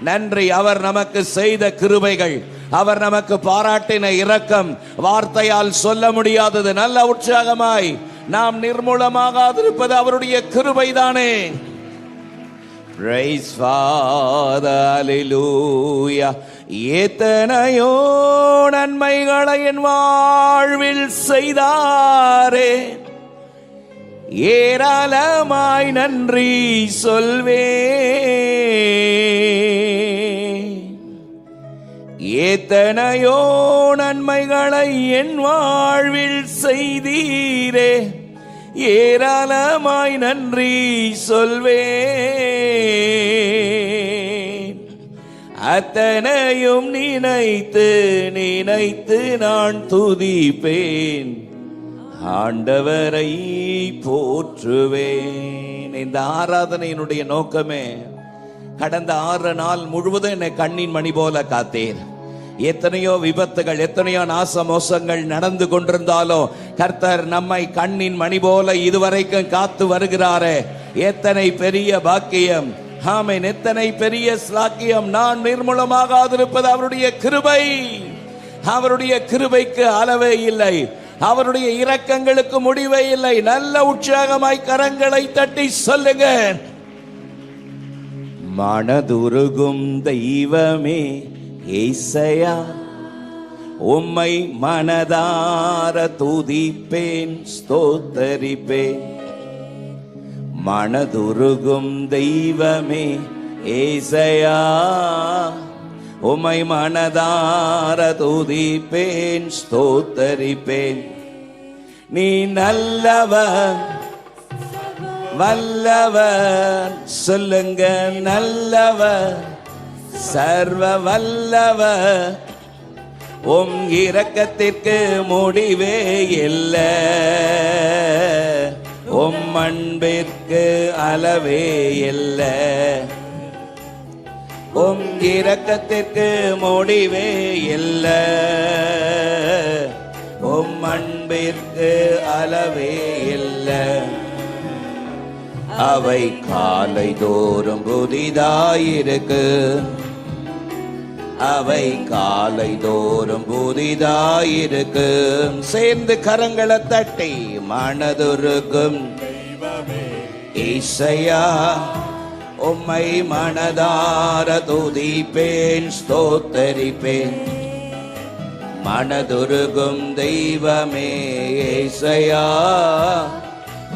நன்றி. அவர் நமக்கு செய்த கிருபைகள், அவர் நமக்கு பாராட்டின இரக்கம் வார்த்தையால் சொல்ல முடியாதது. நல்ல உற்சாகமாய் நாம் நிர்மூலமாகாதிருப்பது அவருடைய கிருபைதானே. Praise Father, hallelujah. எத்தனையோ நன்மைகளை என் வாழ்வில் செய்தாரே, ஏராளமாய் நன்றி சொல்வே. எத்தனையோ நன்மைகளை என் வாழ்வில் செய்தீரே, ஏராளமாய் நன்றி சொல்வே. அத்தனையும் நினைத்து நினைத்து நான் துதிப்பேன், ஆண்டவரை போற்றுவேன். இந்த ஆராதனையினுடைய நோக்கமே கடந்த 6 நாள் முழுவதும் என்னை கண்ணின் மணி போல காத்தீர். எத்தனையோ விபத்துகள், எத்தனையோ நாச மோசங்கள் நடந்து கொண்டிருந்தாலும் கர்த்தர் நம்மை கண்ணின் மணி போல இதுவரைக்கும் காத்து வருகிறாரே. எத்தனை பெரிய பாக்கியம்! ஆமென். எத்தனை பெரிய ஸ்லாக்கியம்! நான் நிர்மூலமாகாதிருப்பது அவருடைய கிருபை. அவருடைய கிருபைக்கு அளவே இல்லை, அவருடைய இரக்கங்களுக்கு முடிவே இல்லை. நல்ல உற்சாகமாய் கரங்களை தட்டி சொல்லுங்க. மனதுருகும் தெய்வமே ஏசையா, உம்மை மனதார துதிப்பேன், ஸ்தோத்தரிப்பேன். மனதுருகும் தெய்வமே ஏசையா, உம்மை மனதார துதிப்பேன், ஸ்தோத்தரிப்பேன். நீ நல்லவர், வல்லவர் சொல்லுங்க, நல்லவர், சர்வ வல்லவர். உம் இரக்கத்திற்கு முடிவே இல்லை, உம் அன்பிற்கு அளவே இல்லை. உம் இரக்கத்திற்கு முடிவே இல்லை, உம் அன்பிற்கு அளவே இல்லை. அவை காலை தோறும் புதிதாயிருக்கு, அவை காலை தோறும் புதிதாயிருக்கு. சேர்ந்து கரங்களை தட்டி மனதுருகும் இசையா உம்மை மனதார துதிப்பேன், ஸ்தோத்தரிப்பேன். மனதுருகும் தெய்வமே இசையா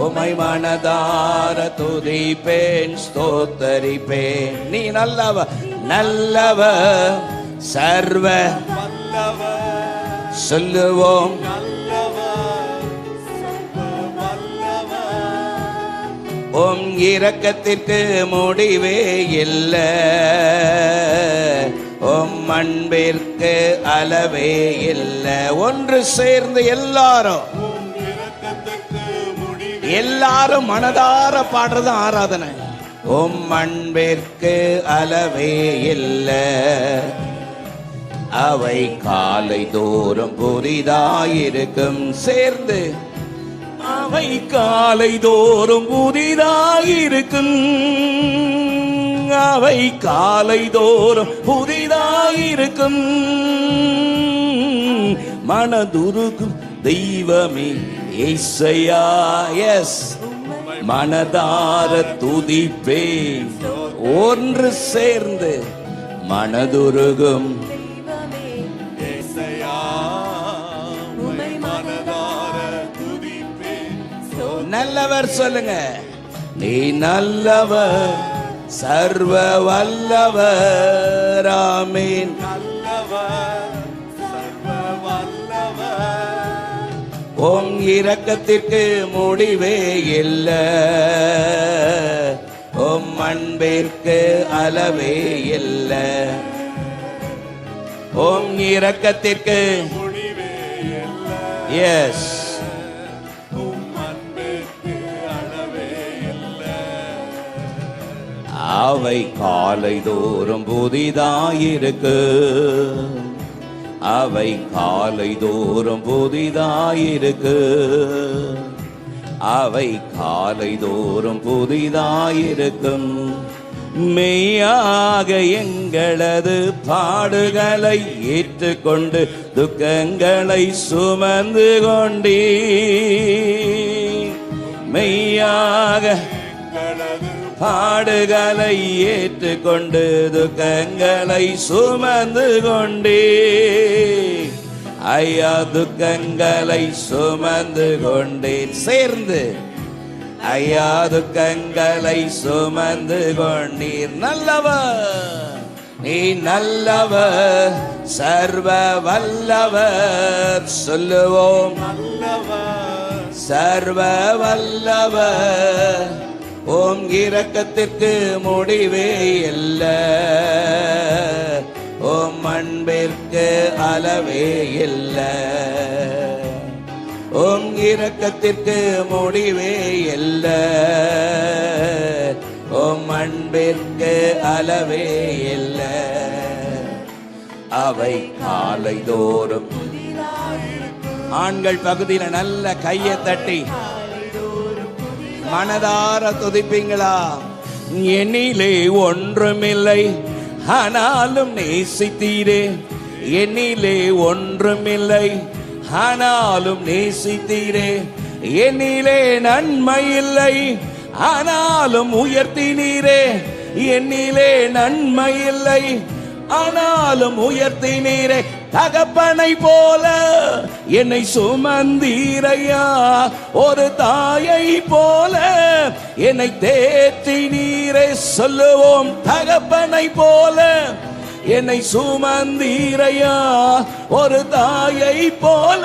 உம்மை மனதார துதிப்பேன், ஸ்தோத்தரிப்பேன். நீ நல்லவர், நல்லவர், சர்வ சொல்லுவோம். உம் இரக்கத்திற்கு முடிவே இல்லை, உம் அன்பிற்கு அளவே இல்லை. ஒன்று சேர்ந்து எல்லாரும் மனதார பாடுறது ஆராதனை. உம் அன்பிற்கு அளவே இல்லை, அவை காலை தோறும் புதிதாயிருக்கும். சேர்ந்து அவை காலை தோறும் புதிதாயிருக்கும், அவை காலை தோறும் புதிதாயிருக்கும். மனதுருகும் தெய்வமே இசையா, எஸ், மனதார துதிப்பேன். ஒன்று சேர்ந்து மனதுருகும் நல்லவர் சொல்லுங்க. நீ நல்லவர், சர்வ வல்லவர், ஆமீன். உம் இரக்கத்திற்கு முடிவே இல்லை, உம் அன்பிற்கு அளவே இல்லை. உம் இரக்கத்திற்கு எஸ், அவை காலை தோறும் புதிதாயிருக்கு, அவை காலை தோறும் புதிதாயிருக்கு, அவை காலை தோறும் புதிதாயிருக்கும். மெய்யாக எங்களது பாடுகளை ஏற்றுக்கொண்டு துக்கங்களை சுமந்து கொண்டீ. மெய்யாக பாடுகளை ஏற்றுக்கொண்டு துக்கங்களை சுமந்து கொண்டே. ஐயா துக்கங்களை சுமந்து கொண்டேன். சேர்ந்து ஐயா துக்கங்களை சுமந்து கொண்டீர். நல்லவர், நீ நல்லவர், சர்வ வல்லவர். சொல்லுவோம் சர்வ வல்லவர். உம் இரக்கத்திற்கு முடிவே இல்லை, உம் அன்பிற்கு அளவே இல்லை. உம் இரக்கத்திற்கு முடிவே இல்லை, உம் அன்பிற்கு அளவே இல்லை. அவை காலை தோறும் ஆண்கள் பகுதியில் நல்ல கையை தட்டி மனதார துதிப்பீங்களா? என்னிலே ஒன்றுமில்லை ஆனாலும் நேசித்தீரே, என்னிலே ஒன்றுமில்லை ஆனாலும் நேசித்தீரே. என்னிலே நன்மை இல்லை ஆனாலும் உயர்த்தினீரே, என்னிலே நன்மை இல்லை ஆனாலும் உயர்த்தினீரே. தகப்பனை போல என்னை சுமந்தீரையா, ஒரு தாயை போல என்னை தேற்றினீரே. சொல்லுவோம் தகப்பனை போல என்னை சுமந்தீரையா, ஒரு தாயை போல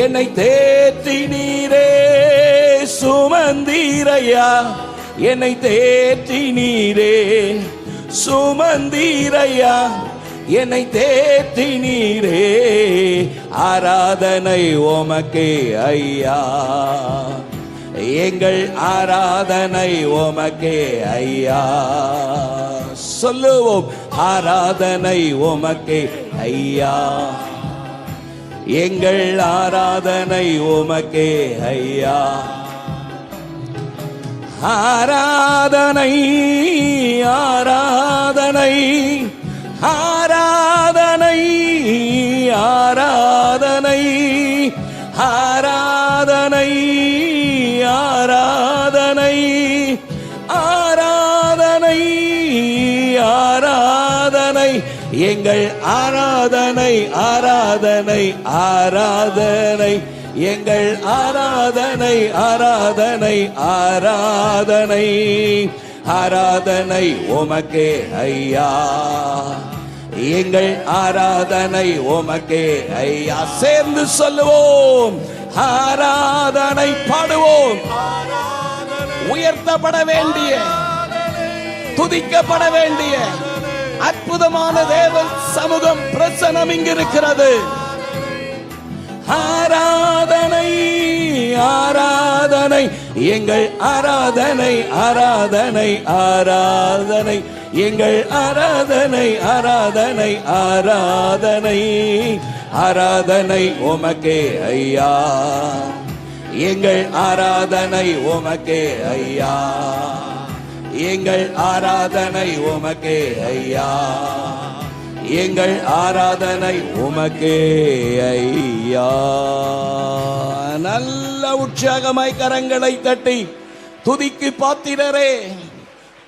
என்னை தேற்றினீரே. சுமந்தீரையா என்னை தேற்றினீரே, சுமந்தீரையா என்னை தேற்றினீரே. ஆராதனை உமக்கே ஐயா, எங்கள் ஆராதனை உமக்கே ஐயா. சொல்லுவோம், ஆராதனை உமக்கே ஐயா, எங்கள் ஆராதனை உமக்கே ஐயா. ஆராதனை ஆராதனை ஆராதனை ஆராதனை ஆராதனை ஆராதனை ஆராதனை ஆராதனை எங்கள் ஆராதனை ஆராதனை ஆராதனை எங்கள் ஆராதனை ஆராதனை ஆராதனை ஆராதனை உமக்கே ஐயா, எங்கள் ஆராதனை உமக்கே ஐயா. சேர்ந்து சொல்லுவோம், ஆராதனை பாடுவோம். உயர்த்தப்பட வேண்டிய, துதிக்கப்பட வேண்டிய அற்புதமான தேவ சமூகம் பிரசன்னம் இங்கிருக்கிறது. ஆராதனை ஆராதனை எங்கள் ஆராதனை ஆராதனை ஆராதனை எங்கள் ஆராதனை ஆராதனை ஆராதனை ஆராதனை உமக்கே ஐயா, எங்கள் ஆராதனை உமக்கே ஐயா, எங்கள் ஆராதனை உமக்கே ஐயா, எங்கள் ஆராதனை உமக்கே ஐயா. நல்ல உற்சாகமாய் கரங்களை தட்டி துதிக்கு பாத்திரரே,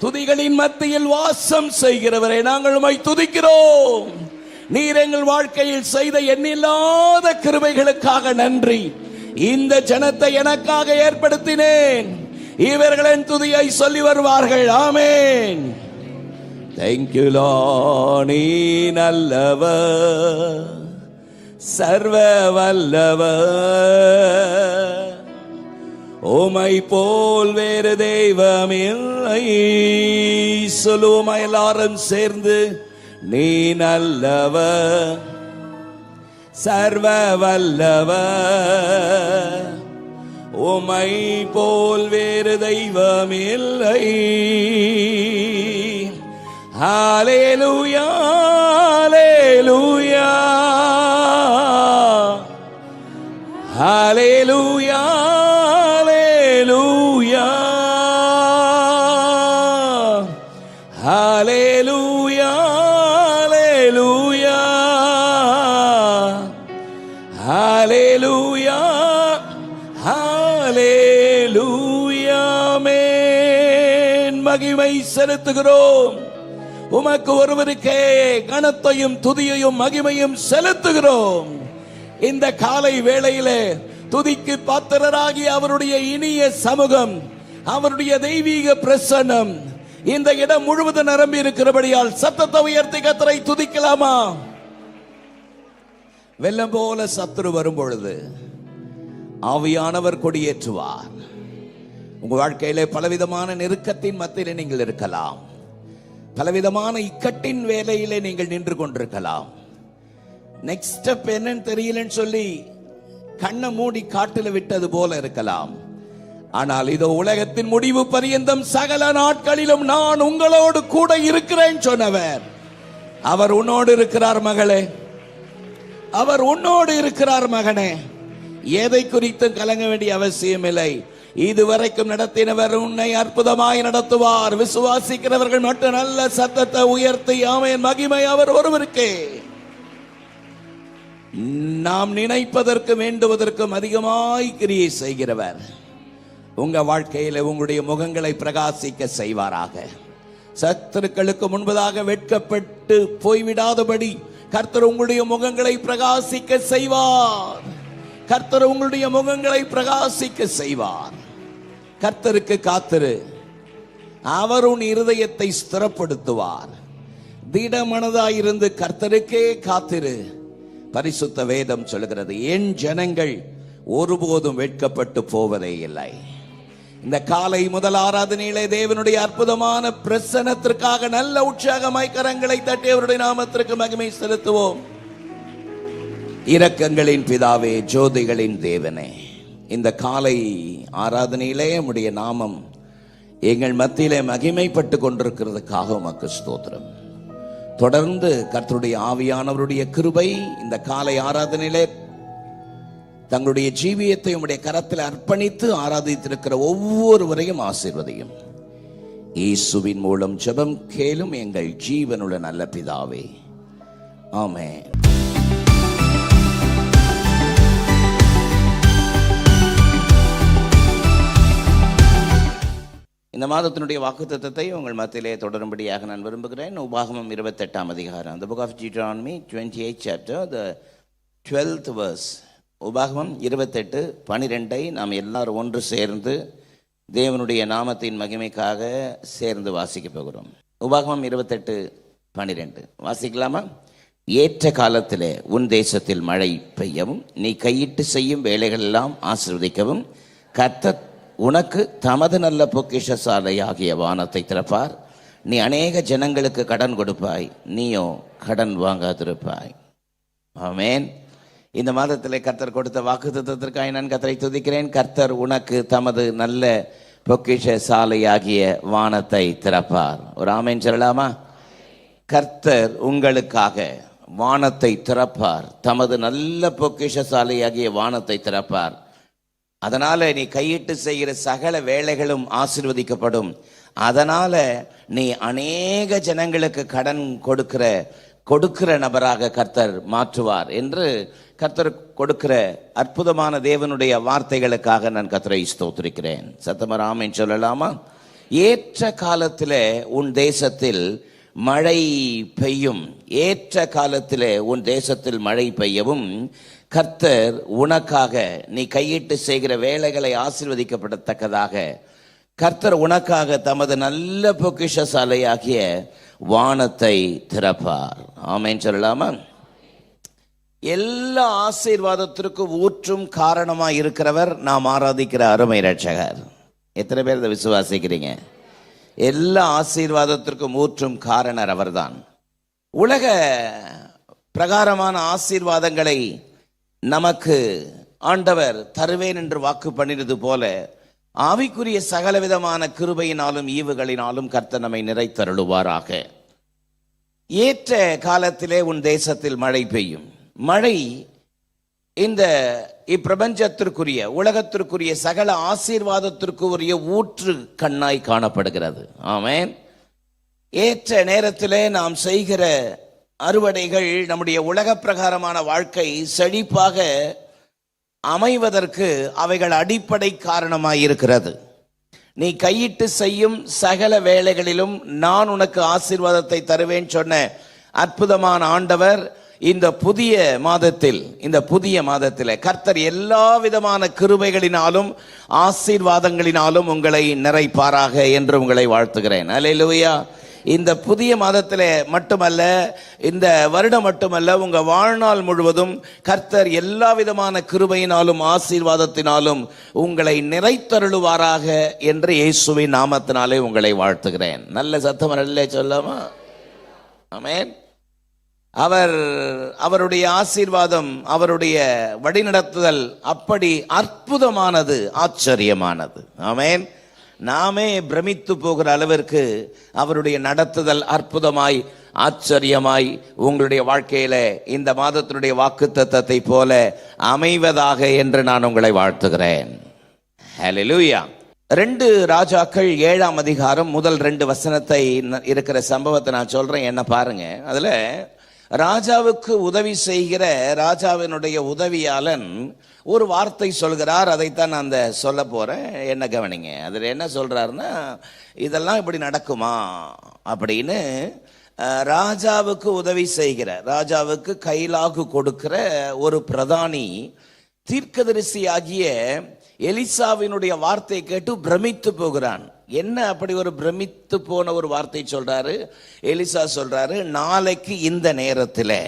துதிகளின் மத்தியில் வாசம் செய்கிறவரே, நாங்கள் உம்மை துதிக்கிறோம். நீர் எங்கள் வாழ்க்கையில் செய்த எண்ணில்லாத கிருபைகளுக்காக நன்றி. இந்த ஜனத்தை எனக்காக ஏற்படுத்தினேன், இவர்களின் துதியை சொல்லி வருவார்கள். ஆமென். Thank you Lord, நீ நல்லவர், சர்வ வல்லவர், உம்மை போல் வேறு தெய்வம் இல்லை. சொல்லுவோம் எல்லாரும் சேர்ந்து, நீ நல்லவர், சர்வ வல்லவர், உம்மை போல் வேறு தெய்வம் இல்லை. ஹல்லேலூயா ஹல்லேலூயா ஹல்லேலூயா ஹல்லேலூயா ஹல்லேலூயா ஹல்லேலூயா ஹல்லேலூயா. ஆமென். மகிமை செலுத்துகிறோம் உமக்கு ஒருவருக்கே கனத்தையும் துதியையும் மகிமையும் செலுத்துகிறோம். இந்த காலை வேளையிலே துதிக்கு பாத்திரராகி அவருடைய இனிய சமூகம், அவருடைய தெய்வீக பிரசன்னம் இந்த இடம் முழுவதும் நிரம்பி இருக்கிறபடியால் சத்தத்தை உயர்த்தி கர்த்தரை துதிக்கலாமா? வெள்ளம் போல சத்துரு வரும் பொழுது ஆவியானவர் கொடியேற்றுவார். உங்க வாழ்க்கையிலே பலவிதமான நெருக்கத்தின் மத்தியிலே நீங்கள் இருக்கலாம், பலவிதமான இக்கட்டின் வேலையிலே நீங்கள் நின்று கொண்டிருக்கலாம். நெக்ஸ்ட் ஸ்டெப் என்னன்னு தெரியலன்னு சொல்லி கண்ணை மூடி காட்டில் விட்டது போல இருக்கலாம். ஆனால் இதோ உலகத்தின் முடிவு பரியந்தம் சகல நாட்களிலும் நான் உங்களோடு கூட இருக்கிறேன் சொன்னவர், அவர் உன்னோடு இருக்கிறார் மகளே, அவர் உன்னோடு இருக்கிறார் மகனே. எதை குறித்தும் கலங்க வேண்டிய அவசியம் இல்லை. இதுவரைக்கும் நடத்தினவர் உன்னை அற்புதமாய் நடத்துவார். விசுவாசிக்கிறவர்கள் மட்டும் நல்ல சத்தத்தை உயர்த்தி ஆமென். மகிமை அவர் ஒருவருக்கே. நாம் நினைப்பதற்கு வேண்டுவதற்கும் அதிகமாய் கிரியை செய்கிறவர் உங்க வாழ்க்கையில உங்களுடைய முகங்களை பிரகாசிக்க செய்வாராக. சத்துருக்களுக்கு முன்பதாக வெட்கப்பட்டு போய்விடாதபடி கர்த்தர் உங்களுடைய முகங்களை பிரகாசிக்க செய்வார். கர்த்தர் உங்களுடைய முகங்களை பிரகாசிக்க செய்வார். கர்த்தருக்கு காத்திரு, அவர் உன் இருதயத்தை ஸ்திரப்படுத்துவார். திடமனதாயிருந்து கர்த்தருக்கே காத்திரு. பரிசுத்த வேதம் சொல்கிறது, என் ஜனங்கள் ஒருபோதும் வெட்கப்பட்டு போவதே இல்லை. இந்த காலை முதல் ஆராதனையிலே தேவனுடைய அற்புதமான பிரசன்னத்திற்காக நல்ல உற்சாகமாய் கரங்களை தட்டி அவருடைய நாமத்திற்கு மகிமை செலுத்துவோம். இரக்கங்களின் பிதாவே, ஜோதிகளின் தேவனே, இந்த காலை ஆராதனையிலே உம்முடைய நாமம் எங்கள் மத்தியிலே மகிமைப்பட்டு கொண்டிருக்கிறதுக்காக உமக்கு ஸ்தோத்திரம். தொடர்ந்து கர்த்தருடைய ஆவியானவருடைய கிருபை இந்த காலை ஆராதனையிலே தங்களுடைய ஜீவியத்தை உம்முடைய கரத்தில் அர்ப்பணித்து ஆராதித்திருக்கிற ஒவ்வொருவரையும் ஆசீர்வதியும். இயேசுவின் மூலம் ஜெபம் கேளும் எங்கள் ஜீவனுள்ள நல்ல பிதாவே, ஆமென். இந்த மாதத்தினுடைய வாக்குத்தத்தத்தை உங்கள் மத்தியிலே தொடரும்படியாக நான் விரும்புகிறேன். உபாகமம் 28ஆம் அதிகாரம், The book of Deuteronomy 28th chapter, the 12th verse. உபாகமம் 28:12 நாம் எல்லாரும் ஒன்று சேர்ந்து தேவனுடைய நாமத்தின் மகிமைக்காக சேர்ந்து வாசிக்க போகிறோம். உபாகமம் 28:12 வாசிக்கலாமா? ஏற்ற காலத்திலே உன் தேசத்தில் மழை பெய்யவும், நீ கையிட்டு செய்யும் வேலைகள் எல்லாம் ஆசீர்வதிக்கவும், கர்த்தர் உனக்கு தமது நல்ல பொக்கிஷசாலையாகிய வானத்தை திறப்பார். நீ அநேக ஜனங்களுக்கு கடன் கொடுப்பாய், நீயோ கடன் வாங்காதிருப்பாய். ஆமென். இந்த மாதத்தில் கர்த்தர் கொடுத்த வாக்குத்தத்தத்திற்காக நான் கர்த்தரை துதிக்கிறேன். கர்த்தர் உனக்கு தமது நல்ல பொக்கிஷசாலையாகிய வானத்தை திறப்பார். ஒரு ஆமென் சொல்லலாமா? கர்த்தர் உங்களுக்காக வானத்தை திறப்பார், தமது நல்ல பொக்கிஷசாலையாகிய வானத்தை திறப்பார். அதனால நீ கையிட்டு செய்கிற சகல வேலைகளும் ஆசீர்வதிக்கப்படும். அதனால நீ அநேக ஜனங்களுக்கு கடன் கொடுக்கிற நபராக கர்த்தர் மாற்றுவார் என்று கர்த்தர் கொடுக்கிற அற்புதமான தேவனுடைய வார்த்தைகளுக்காக நான் கர்த்தரை ஸ்தோத்திரிக்கிறேன். சத்தமர் ஆமென் சொல்லலாமா? ஏற்ற காலத்திலே உன் தேசத்தில் மழை பெய்யும், ஏற்ற காலத்திலே உன் தேசத்தில் மழை பெய்யவும், கர்த்தர் உனக்காக நீ கையிட்டு செய்கிற வேலைகளை ஆசீர்வதிக்கப்படத்தக்கதாக கர்த்தர் உனக்காக தமது நல்ல பொக்கிஷசாலையாகிய வானத்தை திறப்பார். ஆமென் சொல்லலாமா? எல்லா ஆசீர்வாதத்திற்கும் ஊற்றும் காரணமாக இருக்கிறவர் நாம் ஆராதிக்கிற அருமை இரட்சகர். எத்தனை பேர் இதை விசுவாசிக்கிறீங்க? எல்லா ஆசீர்வாதத்திற்கும் ஊற்றும் காரணர் அவர்தான். உலக பிரகாரமான ஆசீர்வாதங்களை நமக்கு ஆண்டவர் தருவேன் என்று வாக்கு பண்ணினது போல, ஆவிக்குரிய சகலவிதமான கிருபையினாலும் ஈவுகளினாலும் கர்த்தர் நம்மை நிறைத்தருளுவாராக. ஏற்ற காலத்திலே உன் தேசத்தில் மழை பெய்யும். மழை இந்த இப்பிரபஞ்சத்திற்குரிய உலகத்திற்குரிய சகல ஆசீர்வாதத்திற்கு உரிய ஊற்று கண்ணாய் காணப்படுகிறது. ஆமென். ஏற்ற நேரத்திலே நாம் செய்கிற அறுவடைகள் நம்முடைய உலக பிரகாரமான வாழ்க்கை செழிப்பாக அமைவதற்கு அவைகள் அடிப்படை காரணமாய் இருக்கிறது. நீ கையிட்டு செய்யும் சகல வேலைகளிலும் நான் உனக்கு ஆசீர்வாதத்தை தருவேன் சொன்ன அற்புதமான ஆண்டவர் இந்த புதிய மாதத்தில் கர்த்தர் எல்லா விதமான கிருபைகளினாலும் ஆசீர்வாதங்களினாலும் உங்களை நிறைப்பாராக என்று உங்களை வாழ்த்துகிறேன். அல்லேலூயா. இந்த புதிய மாதத்தில் மட்டுமல்ல, இந்த வருடம் மட்டுமல்ல, உங்க வாழ்நாள் முழுவதும் கர்த்தர் எல்லா விதமான கிருபையினாலும் ஆசீர்வாதத்தினாலும் உங்களை நிறைத்தருளுவாராக என்று இயேசுவின் நாமத்தினாலே உங்களை வாழ்த்துகிறேன். நல்ல சத்தம் நல்ல சொல்லாமா? ஆமென். அவருடைய ஆசீர்வாதம், அவருடைய வழிநடத்துதல் அப்படி அற்புதமானது, ஆச்சரியமானது. ஆமென். நாமே பிரமித்து போகிற அளவிற்கு அவருடைய நடத்துதல் அற்புதமாய் ஆச்சரியமாய் உங்களுடைய வாழ்க்கையில இந்த மாதத்தினுடைய வாக்குத்தத்தத்தை போல அமைவதாக என்று நான் உங்களை வாழ்த்துகிறேன். ஹல்லேலூயா. 2 ராஜாக்கள் 7ஆம் அதிகாரம் முதல் 2 வசனத்தை இருக்கிற சம்பவத்தை நான் சொல்றேன். என்ன பாருங்க. அதுல ராஜாவுக்கு உதவி செய்கிற ராஜாவினுடைய உதவியாளன் ஒரு வார்த்தை சொல்கிறார். அதைத்தான் நான் சொல்ல போறேன். என்ன கவனிங்க. அதில் என்ன சொல்றாருன்னா, இதெல்லாம் இப்படி நடக்குமா அப்படின்னு ராஜாவுக்கு உதவி செய்கிற, ராஜாவுக்கு கைலாகு கொடுக்கிற ஒரு பிரதானி தீர்க்கதரிசியாகிய எலிசாவினுடைய வார்த்தை கேட்டு பிரமித்து போகிறான். என்ன அப்படி ஒரு பிரமித்து போன ஒரு வார்த்தை சொல்றாரு? எலிசா சொல்றாரு, நாளைக்கு இந்த நேரத்தில்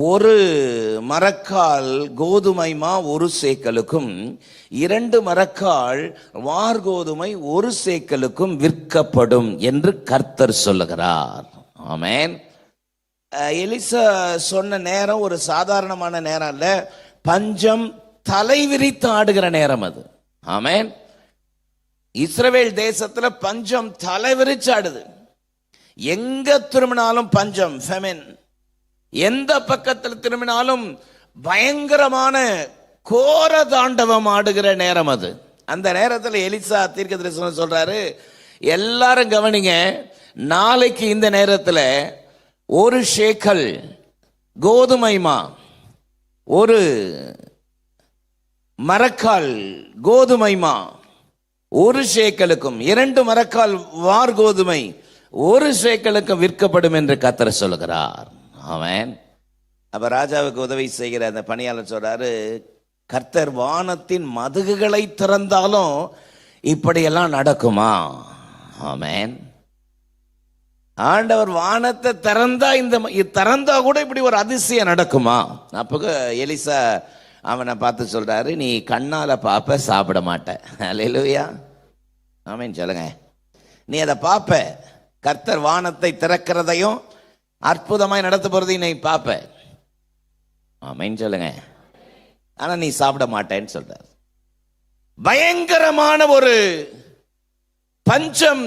ஒரு மரக்கால் கோதுமைமா 1 சேக்கலுக்கும் 2 மரக்கால் வார்கோதுமை 1 சேக்கலுக்கும் விற்கப்படும் என்று கர்த்தர் சொல்லுகிறார். ஆமென். எலிசா சொன்ன நேரம் ஒரு சாதாரணமான நேரம் அல்ல, பஞ்சம் தலைவிரித்து ஆடுகிற நேரம் அது. ஆமென். இஸ்ரவேல் தேசத்துல பஞ்சம் தலைவிரிச்சு ஆடுது. எங்க திரும்பினாலும் பஞ்சம், ஃபெமின். எந்த பக்கத்தில் திரும்பினாலும் பயங்கரமான கோர தாண்டவம் ஆடுகிற நேரம் அது. அந்த நேரத்தில் எலிசா தீர்க்கதரிசனம் சொல்றாரு, எல்லாரும் கவனிங்க, நாளைக்கு இந்த நேரத்தில் 1 சேக்கல் கோதுமைமா 1 மரக்கால் கோதுமைமா 1 சேக்கலுக்கும் 2 மரக்கால் வார் கோதுமை 1 சேக்கலுக்கும் விற்கப்படும் என்று கர்த்தர் சொல்லுகிறார். ஆமென். அப்ப ராஜாவுக்கு உதவி செய்கிற அந்த பணியாளர் சொல்றாரு, கர்த்தர் வானத்தின் மதகுகளை திறந்தாலும் இப்படியெல்லாம் நடக்குமா? ஆமென். ஆண்டவர் வானத்தை திறந்தா கூட இப்படி ஒரு அதிசயம் நடக்குமா? அப்போ எலிசா அவனை பார்த்து சொல்றாரு, நீ கண்ணால பாப்ப, சாப்பிட மாட்ட. அல்லேலூயா. ஆமென் சொல்லுங்க. நீ அதை பாப்ப, கர்த்தர் வானத்தை திறக்கிறதையும் அற்புதமாய் நடத்த போறதையும் நீ பாப்ப. ஆமென் சொல்லுங்க. ஆனா நீ சாப்பிட மாட்டேன்னு சொல்றார். பயங்கரமான ஒரு பஞ்சம்,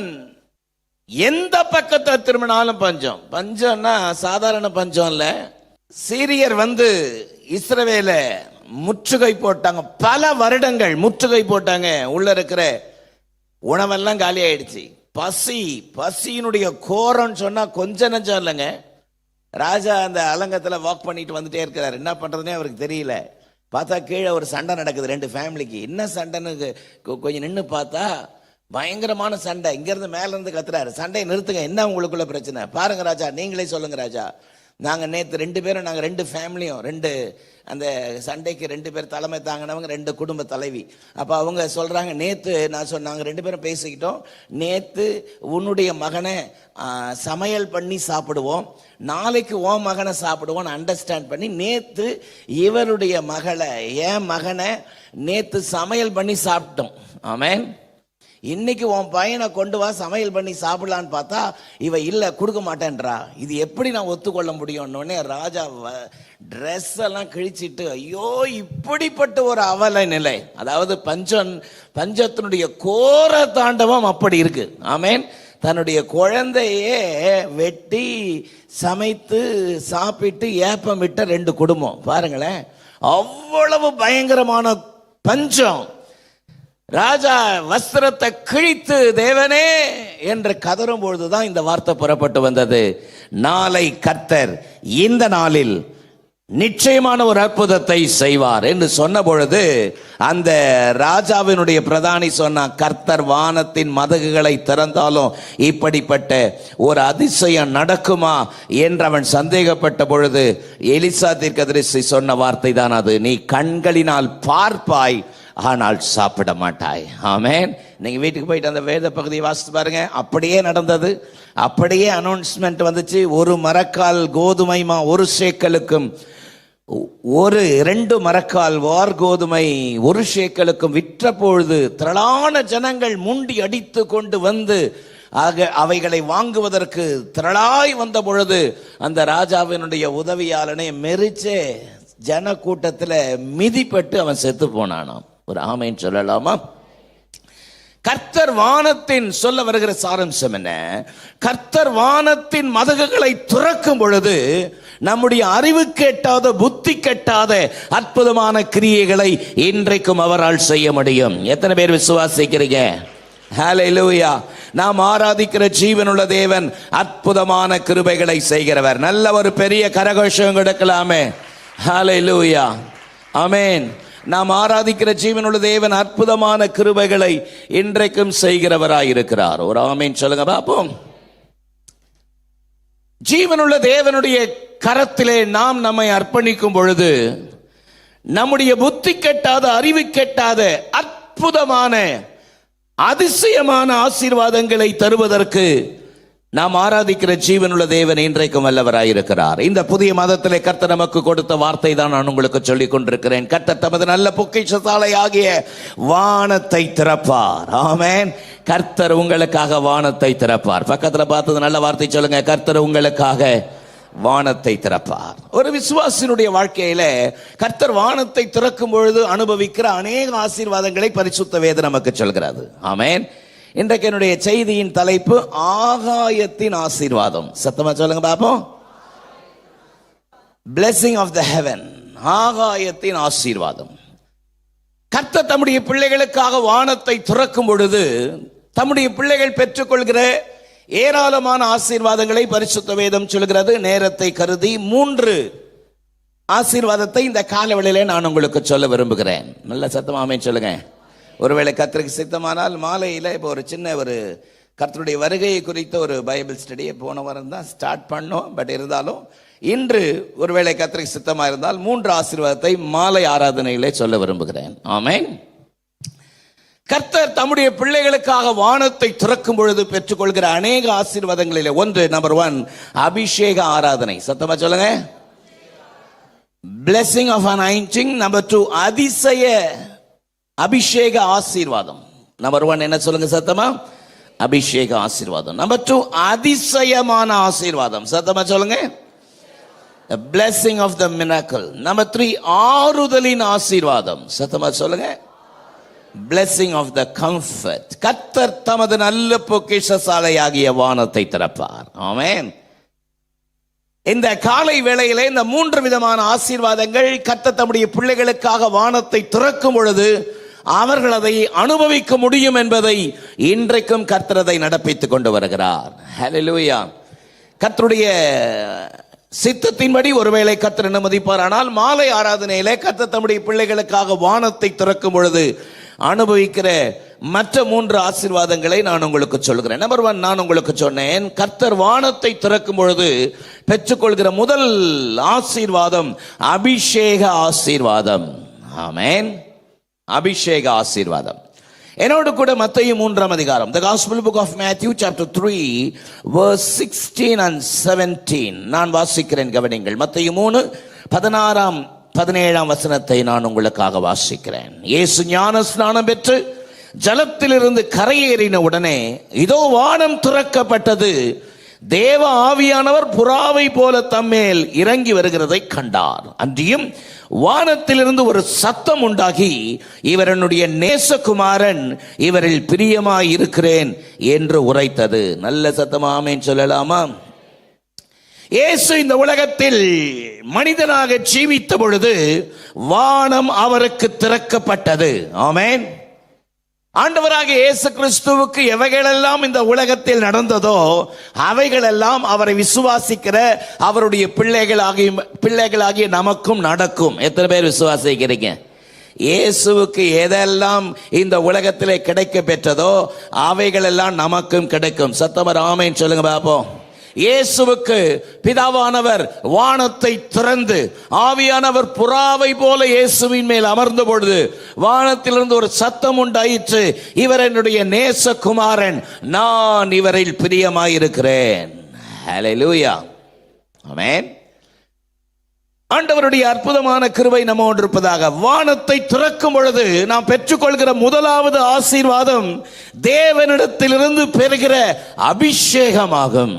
எந்த பக்கத்தை திரும்பினாலும் பஞ்சம். பஞ்சம்னா சாதாரண பஞ்சம் இல்ல. சீரியர் இஸ்ரவேலை முற்றுகை போட்டாங்க, பல வருடங்கள் முற்றுகை போட்டாங்க. உள்ள இருக்கிற உணவெல்லாம் காலி ஆயிடுச்சு. பசியினுடைய கோரம்னு சொன்னா கொஞ்சம் நஞ்சம் இல்லைங்க. ராஜா அந்த அலங்கத்துல வாக் பண்ணிட்டு வந்துட்டே இருக்கிறார். என்ன பண்றதுனே அவருக்கு தெரியல. பார்த்தா கீழே ஒரு சண்டை நடக்குது 2 ஃபேமிலிக்கு. என்ன சண்டைன்னு கொஞ்சம் நின்று பார்த்தா பயங்கரமான சண்டை. இங்கிருந்து மேல இருந்து கத்துறாரு, சண்டையை நிறுத்துங்க, என்ன உங்களுக்குள்ள பிரச்சனை பாருங்க ராஜா, நீங்களே சொல்லுங்க ராஜா. நாங்க நேற்று 2 பேரும், நாங்க 2 ஃபேமிலியும் அந்த சண்டைக்கு 2 பேர் தலைமை தாங்கினவங்க, 2 குடும்ப தலைவி. அப்ப அவங்க சொல்றாங்க, நேத்து நாங்க 2 பேரும் பேசிக்கிட்டோம், நேத்து உன்னுடைய மகனை சமையல் பண்ணி சாப்பிடுவோம், நாளைக்கு உன் மகனை சாப்பிடுவோம் அண்டர்ஸ்டாண்ட் பண்ணி, நேத்து இவருடைய மகளை, என் மகனை நேத்து சமையல் பண்ணி சாப்பிட்டோம். ஆமென். இன்னைக்கு உன் பையனை கொண்டு வா, சமையல் பண்ணி சாப்பிடலான்னு பார்த்தா இவ இல்ல, கொடுக்க மாட்டேன்றா. இது எப்படி நான் ஒத்துக்கொள்ள முடியும்னு ராஜா ட்ரெஸ் எல்லாம் கிழிச்சிட்டு, ஐயோ இப்படிப்பட்ட ஒரு அவல நிலை. அதாவது பஞ்சத்தினுடைய கோர தாண்டவம் அப்படி இருக்கு. ஆமென். தன்னுடைய குழந்தையே வெட்டி சமைத்து சாப்பிட்டு ஏப்பமிட்ட 2 குடும்பம் பாருங்களேன். அவ்வளவு பயங்கரமான பஞ்சம். ராஜா வஸ்திரத்தை கிழித்து தேவனே என்று கதறும் பொழுதுதான் இந்த வார்த்தை புறப்பட்டு வந்தது. நாளை கர்த்தர் இந்த நாளில் நிச்சயமான ஒரு அற்புதத்தை செய்வார் என்று சொன்ன பொழுது அந்த ராஜாவினுடைய பிரதானி சொன்ன, கர்த்தர் வானத்தின் மதகுகளை திறந்தாலும் இப்படிப்பட்ட ஒரு அதிசயம் நடக்குமா என்று அவன் சந்தேகப்பட்ட பொழுது எலிசா தீர்க்கதரிசி சொன்ன வார்த்தை தான் அது, நீ கண்களினால் பார்ப்பாய், ஆனால் சாப்பிட மாட்டாய். ஆமென். நீங்க வீட்டுக்கு போயிட்டு அந்த வேத பகுதியை வாசித்து பாருங்க, அப்படியே நடந்தது. அப்படியே அனௌன்ஸ்மெண்ட் வந்துச்சு. 1 மரக்கால் கோதுமைமா 1 சேக்கலுக்கும் 2 மரக்கால் வார் கோதுமை 1 சேக்கலுக்கும் விற்ற பொழுது திரளான ஜனங்கள் முண்டி அடித்து கொண்டு அவைகளை வாங்குவதற்கு திரளாய் வந்த பொழுது அந்த ராஜாவினுடைய உதவியாளனை மெரிச்சே ஜன கூட்டத்தில் மிதிப்பட்டு அவன் செத்து போனானாம். ஒரு ஆமென் சொல்லலாமா? கர்த்தர் வானத்தின் சொல்ல வருகிற சாராம்சம் என்ன? கர்த்தர் வானத்தின் மதகுகளை துறக்கும் பொழுது நம்முடைய அறிவு கெட்டாத, புத்தி கெட்டாத அற்புதமான கிரியைகளை இன்றைக்கும் அவரால் செய்ய முடியும். எத்தனை பேர் விசுவாசிக்கிறீங்க? ஹல்லேலூயா. நாம் ஆராதிக்கிற ஜீவனுள்ள தேவன் அற்புதமான கிருபைகளை செய்கிறவர். நல்ல ஒரு பெரிய கரகோஷம் கொடுக்கலாமே. ஹல்லேலூயா. ஆமென். நாம் ஆராதிக்கிற ஜீவனுள்ள தேவன் அற்புதமான கிருபைகளை இன்றைக்கும் செய்கிறவராய் இருக்கிறார். ஒரு ஆமென் சொல்லுங்க பாப்போம். ஜீவனுள்ள தேவனுடைய கரத்திலே நாம் நம்மை அர்ப்பணிக்கும் பொழுது நம்முடைய புத்தி கெட்டாத, அறிவு கெட்டாத அற்புதமான அதிசயமான ஆசீர்வாதங்களை தருவதற்கு நாம் ஆராதிக்கிற ஜீவனுள்ள தேவன் இன்றைக்கும் வல்லவராயிருக்கிறார். இந்த புதிய மாதத்திலே கர்த்தர் நமக்கு கொடுத்த வார்த்தை தான் நான் உங்களுக்கு சொல்லிக் கொண்டிருக்கிறேன். கர்த்தர் தமது நல்ல பொக்கிஷசாலை ஆகிய வானத்தை திறப்பார். ஆமென். கர்த்தர் உங்களுக்காக வானத்தை திறப்பார். பக்கத்துல பார்த்தது நல்ல வார்த்தை சொல்லுங்க. கர்த்தர் உங்களுக்காக வானத்தை திறப்பார். ஒரு விசுவாசினுடைய வாழ்க்கையில கர்த்தர் வானத்தை திறக்கும் பொழுது அனுபவிக்கிற அநேக ஆசீர்வாதங்களை பரிசுத்த வேதம் நமக்கு சொல்கிறது. ஆமென். இன்றைக்கு என்னுடைய செய்தியின் தலைப்பு ஆகாயத்தின் ஆசீர்வாதம். சத்தமா சொல்லுங்க பாப்போம். blessing of the heaven. ஆகாயத்தின் ஆசீர்வாதம். கர்த்தர் தம்முடைய பிள்ளைகளுக்காக வானத்தை திறக்கும் பொழுது தம்முடைய பிள்ளைகள் பெற்றுக்கொள்கிற ஏராளமான ஆசீர்வாதங்களை பரிசுத்த வேதம் சொல்கிறது. நேரத்தை கருதி 3 ஆசீர்வாதத்தை இந்த காலவெளியிலே நான் உங்களுக்கு சொல்ல விரும்புகிறேன். நல்ல சத்தமாமே சொல்லுங்க. ஒருவேளை கர்த்தருக்கு சித்தமானால் மாலையில் இப்போ ஒரு சின்ன ஒரு கர்த்தருடைய வருகையை குறித்த ஒரு பைபிள் ஸ்டடியை போன வாரம் தான் ஸ்டார்ட் பண்ணோம். பட் இருந்தாலும் இன்று ஒருவேளை கர்த்தருக்கு சித்தமாக இருந்தால் 3 ஆசீர்வாதத்தை மாலை ஆராதனையிலே சொல்ல விரும்புகிறேன். ஆமென். கர்த்தர் தம்முடைய பிள்ளைகளுக்காக வானத்தை திறக்கும் பொழுது பெற்றுக்கொள்கிற அநேக ஆசீர்வாதங்களிலே ஒன்று, நம்பர் 1, அபிஷேக ஆராதனை. சத்தமா சொல்லுங்க. blessing of anointing. நம்பர் 2, அதிசய அபிஷேக ஆசீர்வாதம். நம்பர் 1 என்ன சொல்லுங்க சத்தமா? அபிஷேக ஆசீர்வாதம். நம்பர் 2, அதிசயமான ஆசீர்வாதம். சத்தமா சொல்லுங்க. the blessing of the miracle. Number 3, ஆறுதலின் ஆசீர்வாதம். சத்தமா சொல்லுங்க. blessing of the comfort. கர்த்தர் தமது நல்ல பொக்கிஷசாலையாகிய வானத்தை திறப்பார். ஆமென். இந்த காலை வேளையிலே இந்த 3 விதமான ஆசீர்வாதங்கள் கர்த்தர் தம்முடைய பிள்ளைகளுக்காக வானத்தை திறக்கும் பொழுது அவர்கள் அதை அனுபவிக்க முடியும் என்பதை இன்றைக்கும் கர்த்தர் அதை நடப்பித்துக் கொண்டு வருகிறார். ஹல்லேலூயா. கர்த்தருடைய சித்தத்தின்படி ஒருவேளை கர்த்தர் அனுமதிப்பார். ஆனால் மாலை ஆராதனையிலே கர்த்தர் தம்முடைய பிள்ளைகளுக்காக வானத்தை திறக்கும் பொழுது அனுபவிக்கிற மற்ற 3 ஆசீர்வாதங்களை நான் உங்களுக்கு சொல்கிறேன். நம்பர் 1, நான் உங்களுக்கு சொன்னேன், கர்த்தர் வானத்தை திறக்கும் பொழுது பெற்றுக்கொள்கிற முதல் ஆசீர்வாதம் அபிஷேக ஆசீர்வாதம். ஆமென். அபிஷேக ஆசீர்வாதம். என்னோடு கூட மத்தேயு 3ஆம் அதிகாரம், the gospel book of Matthew chapter 3 verse 16 and 17 நான் வாசிக்கிறேன், கவனிங்கள். மத்தேயு 3:16 17 வசனத்தை நான் உங்களுக்காக வாசிக்கிறேன். இயேசு ஞான ஸ்நானம் பெற்று ஜலத்திலிருந்து கரையேறின உடனே இதோ வானம் திறக்கப்பட்டது, தேவ ஆவியானவர் புறாவை போல தம்மேல் இறங்கி வருகிறதை கண்டார். அன்றியும் வானத்திலிருந்து ஒரு சத்தம் உண்டாகி, இவர் என்னுடைய நேசகுமாரன், இவரில் பிரியமாய் இருக்கிறேன் என்று உரைத்தது. நல்ல சத்தமா ஆமென் சொல்லலாமா? இயேசு இந்த உலகத்தில் மனிதனாக ஜீவித்த பொழுது வானம் அவருக்கு திறக்கப்பட்டது. ஆமென். ஆண்டவராக இயேசு கிறிஸ்துவுக்கு எவைகளெல்லாம் இந்த உலகத்தில் நடந்ததோ அவைகளெல்லாம் அவரை விசுவாசிக்கிற அவருடைய பிள்ளைகளாகிய நமக்கும் நடக்கும். எத்தனை பேர் விசுவாசிக்கிறீங்க? இயேசுவுக்கு எதெல்லாம் இந்த உலகத்திலே கிடைக்க பெற்றதோ அவைகளெல்லாம் நமக்கும் கிடைக்கும். சத்தமர் ஆமென் சொல்லுங்க பாப்போம். இயேசுவுக்கு பிதாவானவர் வானத்தை திறந்து ஆவியானவர் புறாவை போல இயேசுவின் மேல் அமர்ந்த பொழுது வானத்திலிருந்து ஒரு சத்தம் உண்டாயிற்று, இவர் என்னுடைய நேசகுமாரன், நான் இவரில் பிரியமாயிருக்கிறேன். ஹல்லேலூயா. ஆமென். ஆண்டவருடைய அற்புதமான கிருபை நம்மோடு இருப்பதாக. வானத்தை திறக்கும் பொழுது நாம் பெற்றுக்கொள்கிற முதலாவது ஆசீர்வாதம் தேவனிடத்திலிருந்து பெறுகிற அபிஷேகமாகும்.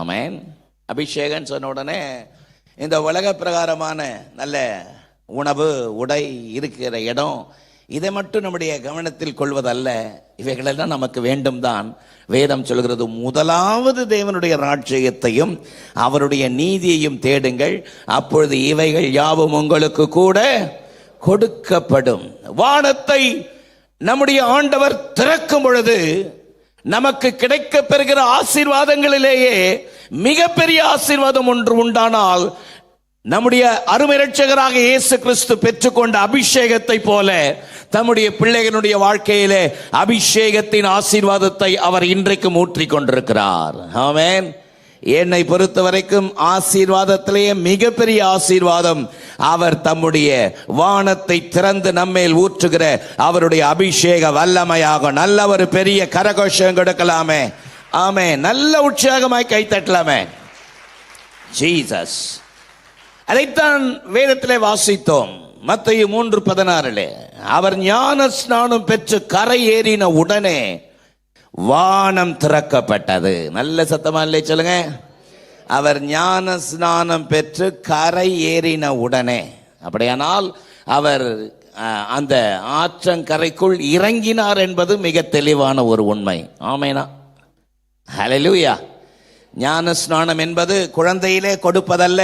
ஆமென். அபிஷேகம் சொன்ன உடனே இந்த உலக பிரகாரமான நல்ல உணவு, உடை, இருக்கிற இடம், இதை மட்டும் நம்முடைய கவனத்தில் கொள்வதல்ல. இவைகளெல்லாம் நமக்கு வேண்டும் தான். வேதம் சொல்கிறது, முதலாவது தேவனுடைய ராஜ்யத்தையும் அவருடைய நீதியையும் தேடுங்கள், அப்பொழுது இவைகள் யாவும் உங்களுக்கு கூட கொடுக்கப்படும். வானத்தை நம்முடைய ஆண்டவர் திறக்கும் பொழுது நமக்கு கிடைக்க பெறுகிற ஆசீர்வாதங்களிலேயே மிகப்பெரிய ஆசீர்வாதம் ஒன்று உண்டானால், நம்முடைய அருமை இரட்சகராக இயேசு கிறிஸ்து பெற்றுக்கொண்ட அபிஷேகத்தை போல தம்முடைய பிள்ளைகளுடைய வாழ்க்கையிலே அபிஷேகத்தின் ஆசீர்வாதத்தை அவர் இன்றைக்கு ஊற்றிக் கொண்டிருக்கிறார். ஆமென். என்னை பொறுத்த வரைக்கும் ஆசீர்வாதத்திலேயே மிகப்பெரிய ஆசீர்வாதம் அவர் தம்முடைய வானத்தை திறந்து நம்மேல் ஊற்றுகிற அவருடைய அபிஷேக வல்லமையாக. நல்ல ஒரு பெரிய கரகோஷம் கொடுக்கலாமே. ஆமே, நல்ல உற்சாகமாய் கைத்தட்டலாமே. ஜீசஸ். அதைத்தான் வேதத்திலே வாசித்தோம். மத்தேயு 3:16 அவர் ஞான ஸ்நானம் பெற்று கரை ஏறின உடனே வானம் திறக்கப்பட்டது. நல்ல சத்தமா இல்லை சொல்லுங்க. அவர் ஞான ஸ்நானம் பெற்று கரை ஏறின உடனே, அப்படியானால் அவர் அந்த ஆற்றங்கரைக்குள் இறங்கினார் என்பது மிக தெளிவான ஒரு உண்மை. ஆமேனா? ஹல்லேலூயா. ஞான ஸ்நானம் என்பது குழந்தையிலே கொடுப்பதல்ல,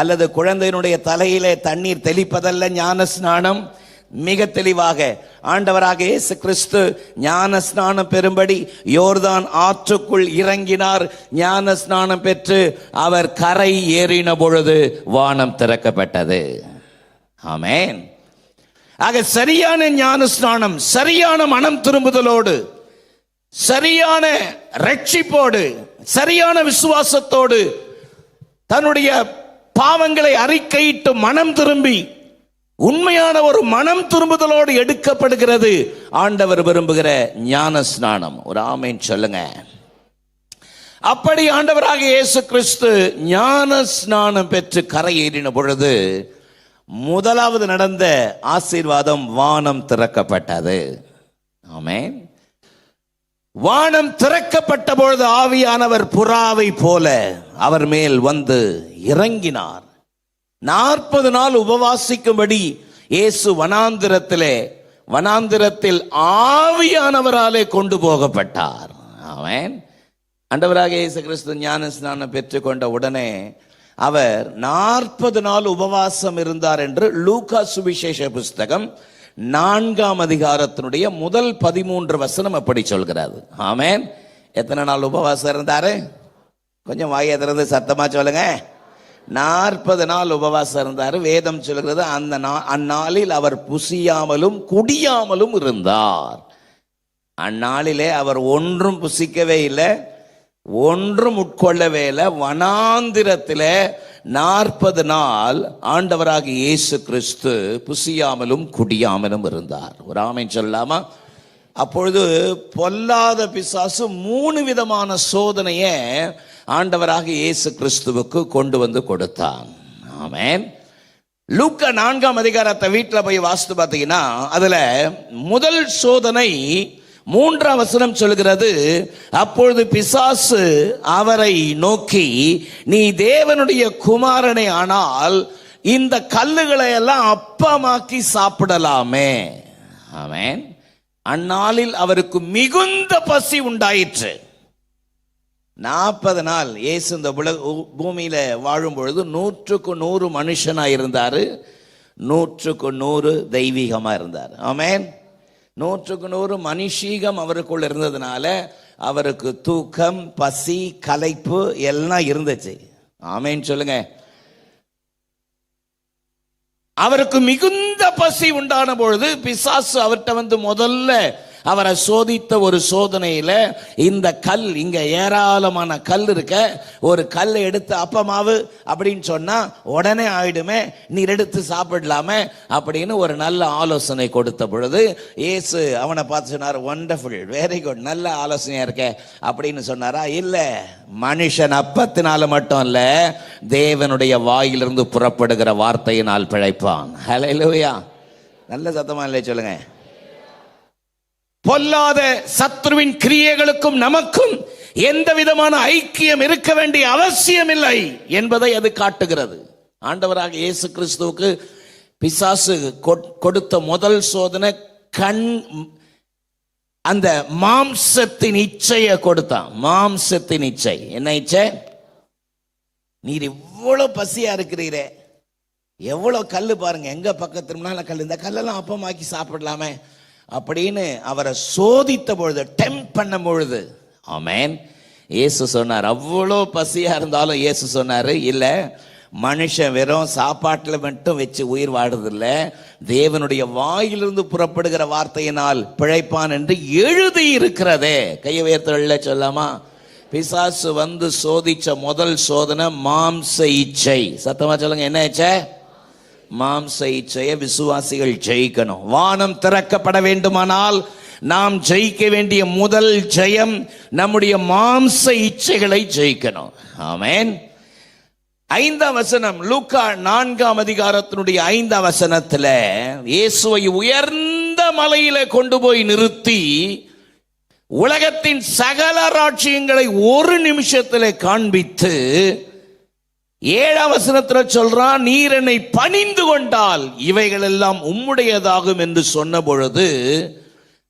அல்லது குழந்தையினுடைய தலையிலே தண்ணீர் தெளிப்பதல்ல. ஞான ஸ்நானம் மிக தெளிவாக ஆண்டவராக இயேசு கிறிஸ்து ஞான ஸ்நானம் பெறும்படி யோர்தான் ஆற்றுக்குள் இறங்கினார். ஞான ஸ்நானம் பெற்று அவர் கரை ஏறின பொழுது வானம் திறக்கப்பட்டது. ஆமென். ஆக சரியான ஞான ஸ்நானம், சரியான மனம் திரும்புதலோடு, சரியான ரட்சிப்போடு, சரியான விசுவாசத்தோடு தன்னுடைய பாவங்களை அறிக்கையிட்டு மனம் திரும்பி உண்மையான ஒரு மனம் திரும்புதலோடு எடுக்கப்படுகிறது ஆண்டவர் விரும்புகிற ஞான ஸ்நானம். ஒரு ஆமென் சொல்லுங்க. அப்படி ஆண்டவராக இயேசு கிறிஸ்து ஞான ஸ்நானம் பெற்று கரை ஏறின பொழுது முதலாவது நடந்த ஆசீர்வாதம், வானம் திறக்கப்பட்டது. ஆமென். வானம் திறக்கப்பட்ட பொழுது ஆவியானவர் புறாவை போல அவர் மேல் வந்து இறங்கினார். 40 நாள் உபவாசிக்கும்படி இயேசு வனாந்திரத்தில் ஆவியானவராலே கொண்டு போகப்பட்டார். ஆமென். ஆண்டவராக இயேசு கிறிஸ்து ஞான ஸ்நானம் பெற்றுக்கொண்ட உடனே அவர் 40 நாள் உபவாசம் இருந்தார் என்று லூக்கா சுவிசேஷ புஸ்தகம் 4ஆம் அதிகாரத்தினுடைய முதல் 13 வசனம் அப்படி சொல்கிறது. ஆமென். எத்தனை நாள் உபவாசம் இருந்தாரு? கொஞ்சம் வாயை திறந்து சத்தமா சொல்லுங்க. 40 நாள் உபவாசம் இருந்தார். வேதம் சொல்கிறது அந்நாளில் அவர் புசியாமலும் குடியாமலும் இருந்தார். அந்நாளிலே அவர் ஒன்றும் புசிக்கவே இல்லை, ஒன்றும் உட்கொள்ளவே இல்லை. வனாந்திரத்தில் 40 நாள் ஆண்டவராக இயேசு கிறிஸ்து புசியாமலும் குடியாமலும் இருந்தார். ஒரு ஆமென் சொல்லலாமா? அப்பொழுது பொல்லாத பிசாசு 3 விதமான சோதனையை ஆண்டவராக இயேசு கிறிஸ்துவுக்கு கொண்டு வந்து கொடுத்தான். ஆமென். லூக்கா 4ஆம் அதிகாரத்தை வீட்டில் போய் வாசித்து பார்த்தீங்கன்னா அதுல முதல் சோதனை 3ஆம் வசனம் சொல்கிறது, அப்பொழுது பிசாசு அவரை நோக்கி, நீ தேவனுடைய குமாரனே ஆனால் இந்த கல்லுகளை எல்லாம் அப்பமாக்கி சாப்பிடலாமே. ஆமென். அந்நாளில் அவருக்கு மிகுந்த பசி உண்டாயிற்று. 40 நாள் இயேசு இந்த பூமியில வாழும் பொழுது 100க்கு 100 மனுஷனா இருந்தாரு, 100க்கு 100 தெய்வீகமா இருந்தார். ஆமென். 100க்கு 100 மனுஷீகம் அவருக்குள்ள இருந்ததுனால அவருக்கு தூக்கம், பசி, களைப்பு எல்லாம் இருந்துச்சு. ஆமென் சொல்லுங்க. அவருக்கு மிகுந்த பசி உண்டான பொழுது பிசாசு அவர்கிட்ட வந்து முதல்ல அவரை சோதித்த ஒரு சோதனையில, இந்த கல், இங்க ஏராளமான கல் இருக்க, ஒரு கல்லை எடுத்து அப்பமாவு அப்படின்னு சொன்னா உடனே ஆயிடுமே, நீர் எடுத்து சாப்பிடலாமே அப்படின்னு ஒரு நல்ல ஆலோசனை கொடுத்த பொழுது இயேசு அவனை பார்த்து சொன்னார், ஒண்டர்ஃபுல், வெரி குட், நல்ல ஆலோசனையா இருக்க அப்படின்னு சொன்னாரா? இல்ல, மனுஷன் அப்பத்தினால மட்டும் இல்ல, தேவனுடைய வாயிலிருந்து புறப்படுகிற வார்த்தையினால் பிழைப்பான். ஹல்லேலூயா. நல்ல சத்தமா இல்லை சொல்லுங்க. பொல்லாத சத்ருவின் கிரியைகளுக்கும் நமக்கும் எந்த விதமான ஐக்கியம் இருக்க வேண்டிய அவசியம் இல்லை என்பதை அது காட்டுகிறது. ஆண்டவராக இயேசு கிறிஸ்துவுக்கு பிசாசு கொடுத்த முதல் சோதனை அந்த மாம்சத்தின் இச்சையை கொடுத்தான். மாம்சத்தின் இச்சை. என்ன இச்சை? நீர் இவ்வளவு பசியா இருக்கிறீரே, எவ்வளவு கல்லு பாருங்க, எங்க பக்கத்துல கல், இந்த கல்லெல்லாம் அப்பமாக்கி சாப்பிடலாமே அப்படின்னு அவரை சோதித்த பொழுது, டெம்ப் பண்ண பொழுது, ஆமென், இயேசு சொன்னார், அவ்வளோ பசியா இருந்தாலும் இயேசு சொன்னாரு, இல்ல, மனுஷன் வெறும் சாப்பாட்டில் மட்டும் வச்சு உயிர் வாடுறதில்ல, தேவனுடைய வாயிலிருந்து புறப்படுகிற வார்த்தையினால் பிழைப்பான் என்று எழுதி இருக்கிறதே. கையை உயர்த்தல சொல்லாமா? பிசாசு வந்து சோதிச்ச முதல் சோதனை மாம்ச இச்சை. சத்தமா சொல்லுங்க, என்ன இச்சை? மாம்ச இச்சையை விசுவாசிகள் ஜெயிக்கணும். வானம் திறக்கப்பட வேண்டுமானால் நாம் ஜெயிக்க வேண்டிய முதல் ஜெயம் நம்முடைய மாம்ச இச்சைகளை ஜெயிக்கணும். ஆமென். 5ஆம் வசனம், லூக்கா 4ஆம் அதிகாரத்தினுடைய 5ஆம் வசனத்துல இயேசுவை உயர்ந்த மலையில கொண்டு போய் நிறுத்தி உலகத்தின் சகல ராஜ்யங்களை ஒரு நிமிஷத்துல காண்பித்து 7ஆம் வசனத்துல சொல்றான், நீர் என்னை பணிந்து கொண்டால் இவைகள் எல்லாம் உம்முடையதாகும் என்று சொன்ன பொழுது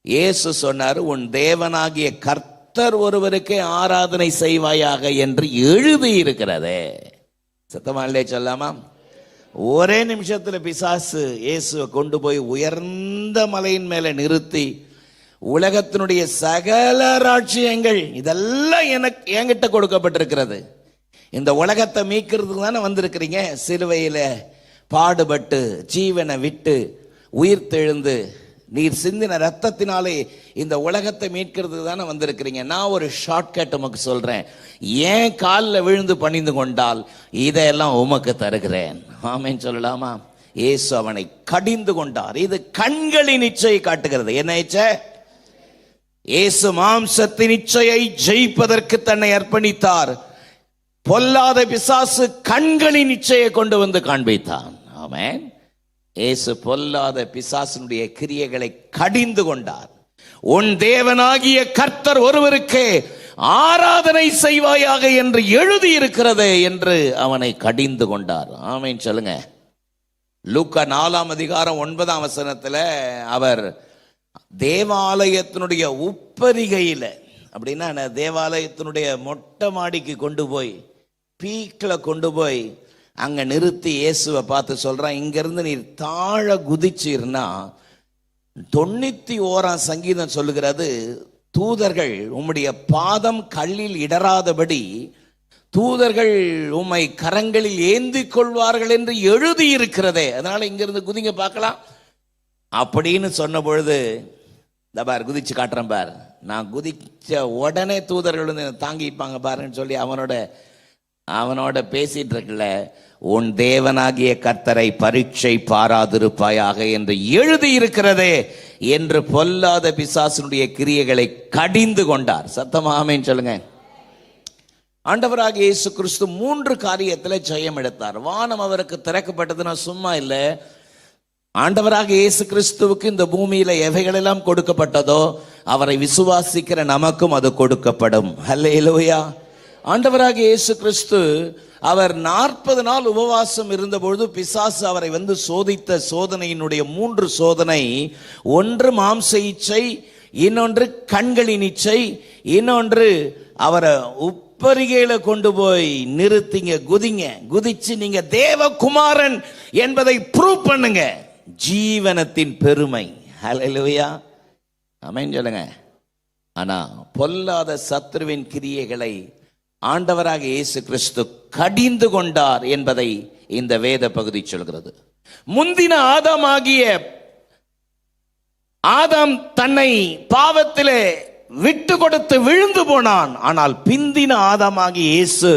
இயேசு சொன்னார், உன் தேவனாகிய கர்த்தர் ஒருவருக்கே ஆராதனை செய்வாயாக என்று எழுதி இருக்கிறதே. சத்தமாலே சொல்லாமா? ஒரே நிமிஷத்துல பிசாசு இயேசுவை கொண்டு போய் உயர்ந்த மலையின் மேல நிறுத்தி உலகத்தினுடைய சகல ராஜ்யங்கள் இதெல்லாம் எனக்கு என்கிட்ட கொடுக்கப்பட்டிருக்கிறது, இந்த உலகத்தை மீட்கிறதுக்கு தானே வந்திருக்கிறீங்க, சிலுவையில பாடுபட்டு ஜீவனை விட்டு உயிர் தெழுந்து நீர் சிந்தின ரத்தத்தினாலே இந்த உலகத்தை மீட்கிறதுக்கு தானே வந்திருக்கிறீங்க. நான் ஒரு ஷார்ட்கட் உமக்கு சொல்றேன், ஏன் காலில் விழுந்து பணிந்து கொண்டால் இதையெல்லாம் உமக்கு தருகிறேன். ஆமென் சொல்லலாமா? இயேசு அவனை கடிந்து கொண்டார். இது கண்களின் இச்சையை காட்டுகிறது. என்ன இச்சை? இயேசு மாம்சத்தின் இச்சையை ஜெயிப்பதற்கு தன்னை அர்ப்பணித்தார். பொல்லாத பிசாசு கண்களின் இச்சையை கொண்டு வந்து காண்பித்தான். ஆமென். இயேசு பொல்லாத பிசாசினுடைய கிரியைகளை கடிந்து கொண்டார். உன் தேவனாகிய கர்த்தர் ஒருவருக்கே ஆராதனை செய்வாயாக என்று எழுதி இருக்கிறதே என்று அவனை கடிந்து கொண்டார். ஆமென் சொல்லுங்க. லூக்கா 4ஆம் அதிகாரம் 9ஆம் வசனத்துல அவர் தேவாலயத்தினுடைய உப்பரிகையில, அப்படின்னா தேவாலயத்தினுடைய மொட்டை மாடிக்கு கொண்டு போய் பீக்கில் கொண்டு போய் அங்க நிறுத்தி இயேசுவை பார்த்து சொல்றான், இங்கிருந்து நீர் தாழ குதிச்சீர்னா 91ஆம் சங்கீதம் சொல்லுகிறது, தூதர்கள் உம்முடைய பாதம் கல்லில் இடராதபடி தூதர்கள் உம்மை கரங்களில் ஏந்தி கொள்வார்கள் என்று எழுதி இருக்கிறதே, அதனால இங்கிருந்து குதிங்க பார்க்கலாம் அப்படின்னு சொன்ன பொழுது, இந்த பார் குதிச்சு காட்டுறேன் பார், நான் குதிச்ச உடனே தூதர்கள் வந்து தாங்கிப்பாங்க பாருன்னு சொல்லி அவனோட பேசிட்டு இருக்கல, உன் தேவனாகிய கர்த்தரை பரீட்சை பாராதிருப்பாயாக என்று எழுதி இருக்கிறதே என்று பொல்லாத பிசாசினுடைய கிரியைகளை கடிந்து கொண்டார். சத்தமா ஆமென் சொல்லுங்க. ஆண்டவராகிய இயேசு கிறிஸ்து 3 காரியத்துல ஜெயம் எடுத்தார். வானம் அவருக்கு திறக்கப்பட்டதுன்னா சும்மா இல்லை. ஆண்டவராக இயேசு கிறிஸ்துவுக்கு இந்த பூமியில எவைகளெல்லாம் கொடுக்கப்பட்டதோ அவரை விசுவாசிக்கிற நமக்கும் அது கொடுக்கப்படும். ஹல்லேலூயா. ஆண்டவராக இயேசு கிறிஸ்து அவர் 40 நாள் உபவாசம் இருந்தபொழுது பிசாசு அவரை வந்து சோதித்த சோதனையினுடைய 3 சோதனை, ஒன்று மாம்ச இச்சை, இன்னொன்று கண்களின் இச்சை, இன்னொன்று அவரை உப்பரிகையில கொண்டு போய் நிறுத்திங்க, குதிங்க, குதிச்சு நீங்க தேவகுமாரன் என்பதை ப்ரூவ் பண்ணுங்க, ஜீவனத்தின் பெருமை. ஹல்லேலூயா. ஆமென் சொல்லுங்க. ஆனா பொல்லாத சத்ருவின் கிரியைகளை ஆண்டவராக இயேசு கிறிஸ்து கடிந்து கொண்டார் என்பதை இந்த வேத பகுதி சொல்கிறது. முந்தின ஆதாம் தன்னை பாவத்திலே விட்டு கொடுத்து விழுந்து போனான். ஆனால் பிந்தின ஆதாமாகிய இயேசு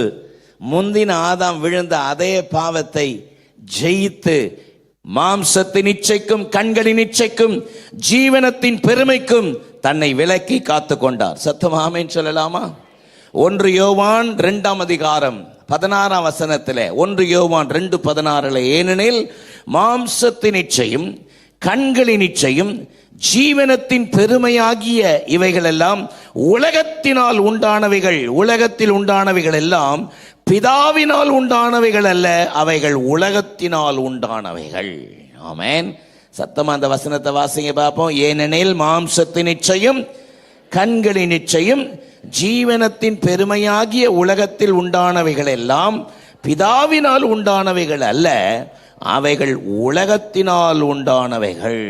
முந்தின ஆதாம் விழுந்த அதே பாவத்தை ஜெயித்து மாம்சத்தின் இச்சைக்கும் கண்களின் இச்சைக்கும் ஜீவனத்தின் பெருமைக்கும் தன்னை விலக்கி காத்து கொண்டார். சத்தமா ஆமென் சொல்லலாமா? 1 யோவான் 2ஆம் அதிகாரம் 16ஆம் வசனத்திலே, 1 யோவான் 2:16, ஏனெனில் மாம்சத்தின் இச்சையும் கண்களின் இச்சையும் ஜீவனத்தின் பெருமையாகிய இவைகளெல்லாம் உலகத்தினால் உண்டானவைகள், உலகத்தில் உண்டானவைகள் எல்லாம் பிதாவினால் உண்டானவைகள் அல்ல, அவைகள் உலகத்தினால் உண்டானவைகள். ஆமென். சத்தமா அந்த வசனத்தை வாசிங்க பார்ப்போம். ஏனெனில் மாம்சத்தின் இச்சையும் கண்களின் இச்சையும் ஜீவனத்தின் பெருமையாகிய உலகத்தில் உண்டானவைகள் எல்லாம் பிதாவினால் உண்டானவைகள் அல்ல, அவைகள் உலகத்தினால் உண்டானவைகள்.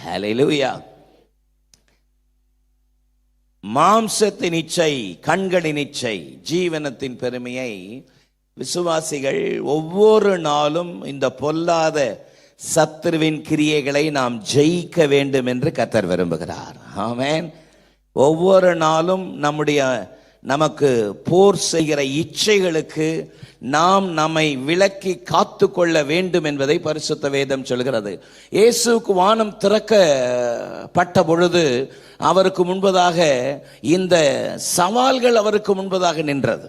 ஹல்லேலூயா. மாம்சத்தின் இச்சை, கண்களின் இச்சை, ஜீவனத்தின் பெருமையை விசுவாசிகள் ஒவ்வொரு நாளும் இந்த பொல்லாத சத்துருவின் கிரியைகளை நாம் ஜெயிக்க வேண்டும் என்று கர்த்தர் விரும்புகிறார். ஆமென். ஒவ்வொரு நாளும் நம்முடைய நமக்கு போர் செய்கிற இச்சைகளுக்கு நாம் நம்மை விலக்கி காத்து கொள்ள வேண்டும் என்பதை பரிசுத்த வேதம் சொல்கிறது. இயேசுவுக்கு வானம் திறக்கப்பட்ட பொழுது அவருக்கு முன்பதாக இந்த சவால்கள் அவருக்கு முன்பதாக நின்றது.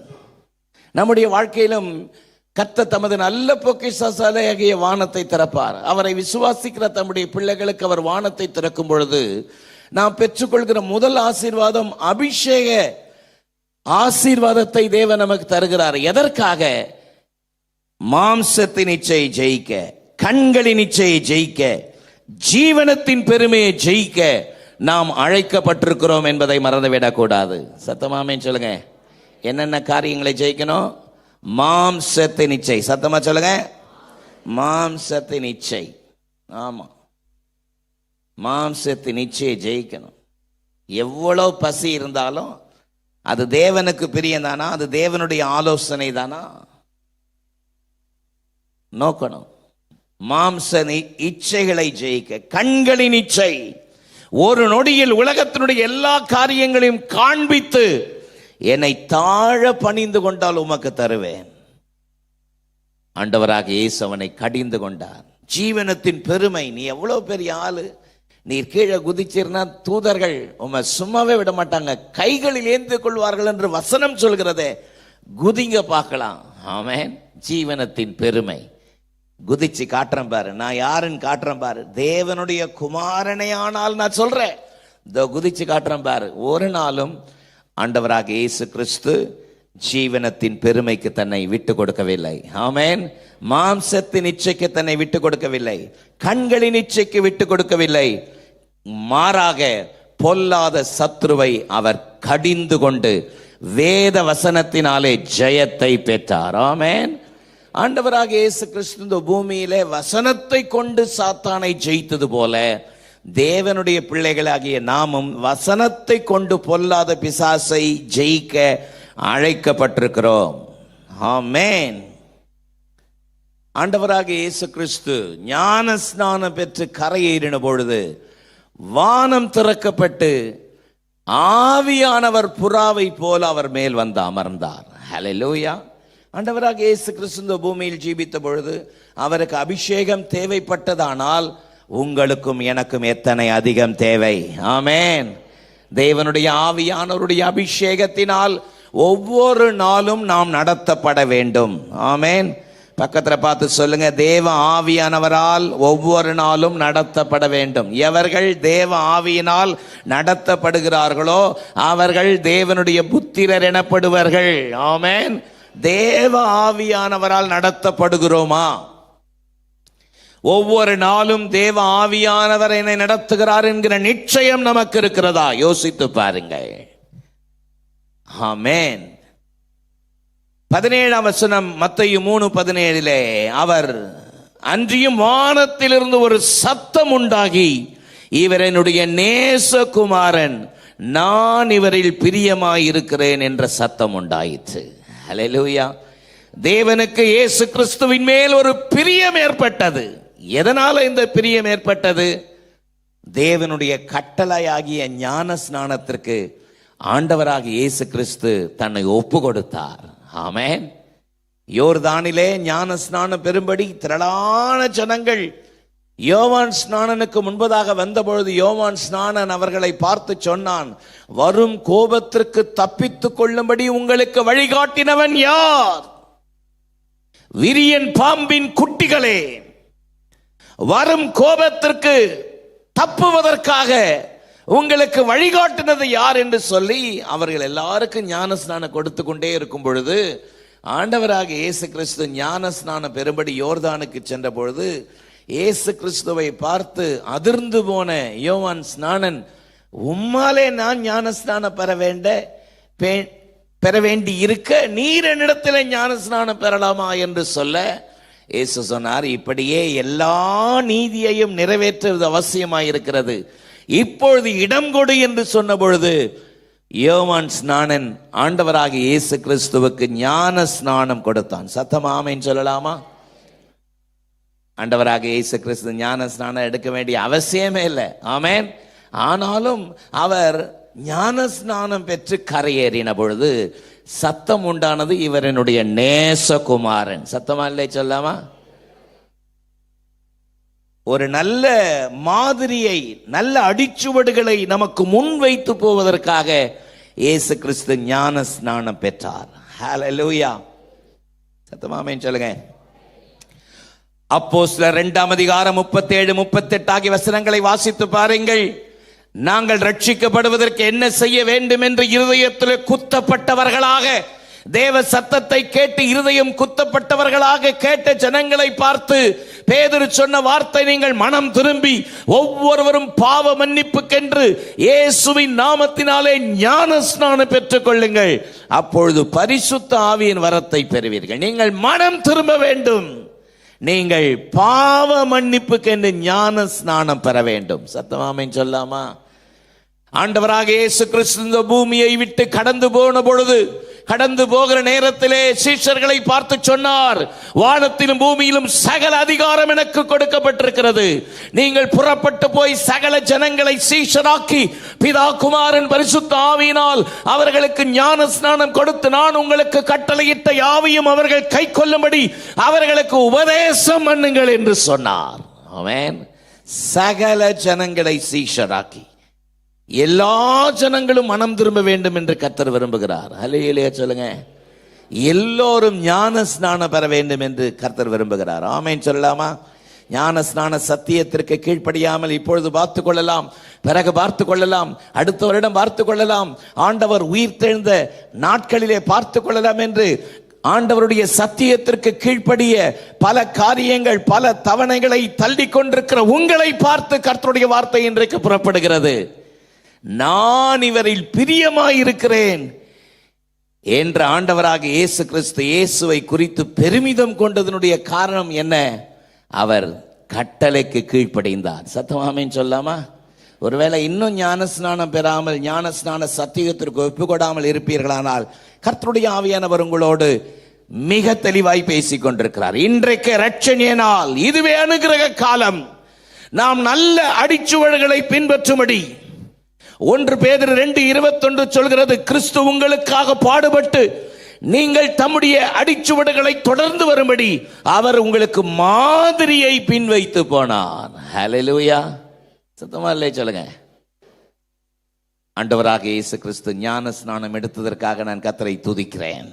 நம்முடைய வாழ்க்கையிலும் கர்த்தர் தமது நல்ல பொக்கிஷசாலையாகிய வானத்தை திறப்பார். அவரை விசுவாசிக்கிற தம்முடைய பிள்ளைகளுக்கு அவர் வானத்தை திறக்கும் பொழுது நாம் பெற்றுக்கொள்கிற முதல் ஆசீர்வாதம் அபிஷேக ஆசீர்வாதத்தை தேவன் நமக்கு தருகிறார். எதற்காக? மாம்சத்தின் இச்சையை ஜெயிக்க, கண்களின் இச்சையை ஜெயிக்க, ஜீவனத்தின் பெருமையை ஜெயிக்க நாம் அழைக்கப்பட்டிருக்கிறோம் என்பதை மறந்துவிடக்கூடாது. சத்தமாமே சொல்லுங்க. என்னென்ன காரியங்களை ஜெயிக்கணும்? மாம்சத்தின் இச்சை. சத்தமா சொல்லுங்க. மாம்சத்தின் இச்சை. ஆமா, மாம்சத்தின் இச்சையை ஜெயிக்கணும். எவ்வளவு பசி இருந்தாலும் அது தேவனுக்கு பிரியம்தானா? அது தேவனுடைய ஆலோசனை தானா? நோக்கணும். மாம்ச இச்சைகளை ஜெயிக்க, கண்களின் இச்சை. ஒரு நொடியில் உலகத்தினுடைய எல்லா காரியங்களையும் காண்பித்து என்னை தாழ பணிந்து கொண்டால் உமக்கு தருவேன். ஆண்டவராக இயேசு அவனை கடிந்து கொண்டார். ஜீவனத்தின் பெருமை. நீ எவ்வளவு பெரிய ஆளு, நீர் கீழே குதிச்சிருந்தா தூதர்கள் உம்மை சும்மாவே விட மாட்டாங்க, கைகளில் ஏந்து கொள்வார்கள் என்று வசனம் சொல்கிறதே. குதிங்க பார்க்கலாம். ஆமென். ஜீவனத்தின் பெருமை. குதிச்சு காட்டுறேன் பாரு, நான் யாருன்னு காட்டுறேன் பாரு. தேவனுடைய குமாரனை ஆனால் நான் சொல்றேன், இந்த குதிச்சு காட்டுறேன் பாரு. ஒரு நாளும் ஆண்டவராக இயேசு கிறிஸ்து ஜீவனத்தின் பெருமைக்கு தன்னை விட்டு கொடுக்கவில்லை. ஆமென். மாம்சத்தின் இச்சைக்கு தன்னை விட்டு கொடுக்கவில்லை, கண்களின் இச்சைக்கு விட்டு கொடுக்கவில்லை. மாறாக பொல்லாத சத்ருவை அவர் கடிந்து கொண்டு வேத வசனத்தினாலே ஜெயத்தை பெற்றார். ஆமென். ஆண்டவராக இயேசு கிறிஸ்து இந்த பூமியிலே வசனத்தை கொண்டு சாத்தானை ஜெயித்தது போல தேவனுடைய பிள்ளைகளாகிய நாமும் வசனத்தை கொண்டு பொல்லாத பிசாசை ஜெயிக்க அழைக்கப்பட்டிருக்கிறோம். ஆமென். ஆண்டவராக இயேசு கிறிஸ்து ஞான ஸ்நானம் பெற்று கரையேறின பொழுது வானம் திறக்கப்பட்டு ஆவியானவர் புறாவை போல அவர் மேல் வந்து அமர்ந்தார். ஹல்லேலூயா. ஆண்டவராக இயேசு கிறிஸ்து இந்த பூமியில் ஜீவித்த பொழுது அவருக்கு அபிஷேகம் தேவைப்பட்டதானால் உங்களுக்கும் எனக்கும் எத்தனை அதிகம் தேவை. ஆமென். தேவனுடைய ஆவியானவருடைய அபிஷேகத்தினால் ஒவ்வொரு நாளும் நாம் நடத்தப்பட வேண்டும். ஆமென். பக்கத்துல பார்த்து சொல்லுங்க, தேவ ஆவியானவரால் ஒவ்வொரு நாளும் நடத்தப்பட வேண்டும். எவர்கள் தேவ ஆவியினால் நடத்தப்படுகிறார்களோ அவர்கள் தேவனுடைய புத்திரர் எனப்படுவார்கள். ஆமென். தேவ ஆவியானவரால் நடத்தப்படுகிறோமா? ஒவ்வொரு நாளும் தேவ ஆவியானவர் என்னை நடத்துகிறார் என்கிற நிச்சயம் நமக்கு இருக்கிறதா? யோசித்து பாருங்க. ஆமென். 17ஆம் வசனம் மத்தேயு 3:17 அவர் அன்றியும் வானத்திலிருந்து ஒரு சத்தம் உண்டாகி, இவர் என்னுடைய நேசகுமாரன், நான் இவரில் பிரியமாய் இருக்கிறேன் என்ற சத்தம் உண்டாயிற்று. ஹல்லேலூயா. தேவனுக்கு இயேசு கிறிஸ்துவின் மேல் ஒரு பிரியம் ஏற்பட்டது. எதனால இந்த பிரியம் ஏற்பட்டது? தேவனுடைய கட்டளையாகிய ஞான ஸ்நானத்திற்கு ஆண்டவராக இயேசு கிறிஸ்து தன்னை ஒப்பு கொடுத்தார். ஆமென். யோர்தானிலே ஞான ஸ்நானம் பெறும்படி திரளான ஜனங்கள் யோவான் ஸ்நானனுக்கு முன்பதாக வந்தபொழுது யோவான் ஸ்நானன் அவர்களை பார்த்து சொன்னான், வரும் கோபத்திற்கு தப்பித்துக் கொள்ளும்படி உங்களுக்கு வழிகாட்டினவன் யார்? விரியன் பாம்பின் குட்டிகளே, வரும் கோபத்திற்கு தப்புவதற்காக உங்களுக்கு வழிகாட்டினது யார் என்று சொல்லி அவர்கள் எல்லாருக்கும் ஞான ஸ்நானம் கொடுத்து கொண்டே இருக்கும் பொழுது ஆண்டவராக இயேசு கிறிஸ்து ஞான ஸ்நானம் பெறும்படி யோர்தானுக்கு சென்ற பொழுது இயேசு கிறிஸ்துவை பார்த்து அதிர்ந்து போன யோவான் ஸ்நானன், உம்மாலே நான் ஞான ஸ்நானம் பெற வேண்டி இருக்க நீர் என்னிடத்தில் ஞான ஸ்நானம் பெறலாமா என்று சொல்ல இயேசு சொன்னார், இப்படியே எல்லா நீதியையும் நிறைவேற்றுவது அவசியமாயிருக்கிறது, இப்பொழுது இடம் கொடு என்று சொன்ன பொழுது யோவான் ஸ்நானன் ஆண்டவராக இயேசு கிறிஸ்துவுக்கு ஞான ஸ்நானம் கொடுத்தான். சத்தமா ஆமென் சொல்லலாமா? ஆண்டவராக இயேசு கிறிஸ்து ஞான ஸ்நானம் எடுக்க வேண்டிய அவசியமே இல்லை. ஆமென். ஆனாலும் அவர் ஞான ஸ்நானம் பெற்று கரையேறின பொழுது சத்தம் உண்டானது, இவர் என்னுடைய நேசகுமாரன். சத்தமா இல்லை சொல்லாமா? ஒரு நல்ல மாதிரியை, நல்ல அடிச்சுவடுகளை நமக்கு முன்வைத்து போவதற்காக இயேசு கிறிஸ்து ஞான ஸ்நானம் பெற்றார். ஹல்லேலூயா. சத்தமா ஆமென் சொல்லுங்க. அப்போஸ்தலர் 2ஆம் அதிகாரம் 37, 38 ஆகிய வசனங்களை வாசித்து பாருங்கள். நாங்கள் ரட்சிக்கப்படுவதற்கு என்ன செய்ய வேண்டும் என்று இருதயத்தில் குத்தப்பட்டவர்களாக, தேவ சத்தத்தை கேட்டு இருதயம் குத்தப்பட்டவர்களாக கேட்ட ஜனங்களை பார்த்து பேதுரு சொன்ன வார்த்தை, நீங்கள் மனம் திரும்பி ஒவ்வொருவரும் பாவ மன்னிப்புக்கென்று இயேசுவின் நாமத்தினாலே ஞான ஸ்நானம் பெற்றுக் கொள்ளுங்கள், அப்பொழுது பரிசுத்த ஆவியின் வரத்தை பெறுவீர்கள். நீங்கள் மனம் திரும்ப வேண்டும், நீங்கள் பாவ மன்னிப்புக்கென்று ஞான ஸ்நானம் பெற வேண்டும். சத்தமாமேன் சொல்லாமா? ஆண்டவராக இயேசு கிறிஸ்து இந்த பூமியை விட்டு கடந்து போன பொழுது, கடந்து போகிற நேரத்திலே சீஷர்களை பார்த்து சொன்னார், வானத்திலும் பூமியிலும் சகல அதிகாரம் எனக்கு கொடுக்கப்பட்டிருக்கிறது. நீங்கள் புறப்பட்டு போய் சகல ஜனங்களை சீஷராக்கி பிதா குமாரன் பரிசுத்த ஆவியினால் அவர்களுக்கு ஞான ஸ்நானம் கொடுத்து நான் உங்களுக்கு கட்டளையிட்ட யாவையும் அவர்கள் கை கொள்ளும்படி அவர்களுக்கு உபதேசம் பண்ணுங்கள் என்று சொன்னார். ஆமென். சகல ஜனங்களை சீஷராக்கி எல்லா ஜனங்களும் மனம் திரும்ப வேண்டும் என்று கர்த்தர் விரும்புகிறார். ஹல்லேலூயா சொல்லுங்க. எல்லோரும் ஞான ஸ்நானம் பெற வேண்டும் என்று கர்த்தர் விரும்புகிறார். ஆமென் சொல்லலாமா? ஞான ஸ்நான சத்தியத்திற்கு கீழ்ப்படியாமல் இப்பொழுது பார்த்து கொள்ளலாம், பிறகு பார்த்து கொள்ளலாம், அடுத்த வருடம் பார்த்து கொள்ளலாம், ஆண்டவர் உயிர்த்தெழுந்த நாட்களிலே பார்த்து கொள்ளலாம் என்று ஆண்டவருடைய சத்தியத்திற்கு கீழ்ப்படிய பல காரியங்கள், பல தவணைகளை தள்ளி கொண்டிருக்கிற உங்களை பார்த்து கர்த்தருடைய வார்த்தை இன்றைக்கு புறப்படுகிறது. நான் இவரில் பிரியமாயிருக்கிறேன் என்ற ஆண்டவராக இயேசு கிறிஸ்து இயேசுவை குறித்து பெருமிதம் கொண்டதனுடைய காரணம் என்ன? அவர் கட்டளைக்கு கீழ்ப்படிந்தார். சத்தமாமேன் சொல்லாமா? ஒருவேளை இன்னும் ஞான ஸ்நானம் பெறாமல், ஞான ஸ்நான சத்தியத்திற்கு ஒப்புக்கொடாமல் இருப்பீர்களானால் கர்த்தருடைய ஆவியானவர் உங்களோடு மிக தெளிவாய் பேசிக் கொண்டிருக்கிறார். இன்றைக்கு இரட்சணிய நாள், இதுவே அனுக்கிரக காலம். நாம் நல்ல அடிச்சுவடுகளை பின்பற்றும்படி 1 பேதுரு 2:21 சொல்கிறது, கிறிஸ்து உங்களுக்காக பாடுபட்டு நீங்கள் தம்முடைய அடிச்சுவடுகளை தொடர்ந்து வரும்படி அவர் உங்களுக்கு மாதிரியை பின்வைத்து போனார். ஹல்லேலூயா. சத்தமா இல்லை சொல்லுங்க. ஆண்டவராக இயேசு கிறிஸ்து ஞான ஸ்நானம் எடுத்ததற்காக நான் கர்த்தரை துதிக்கிறேன்.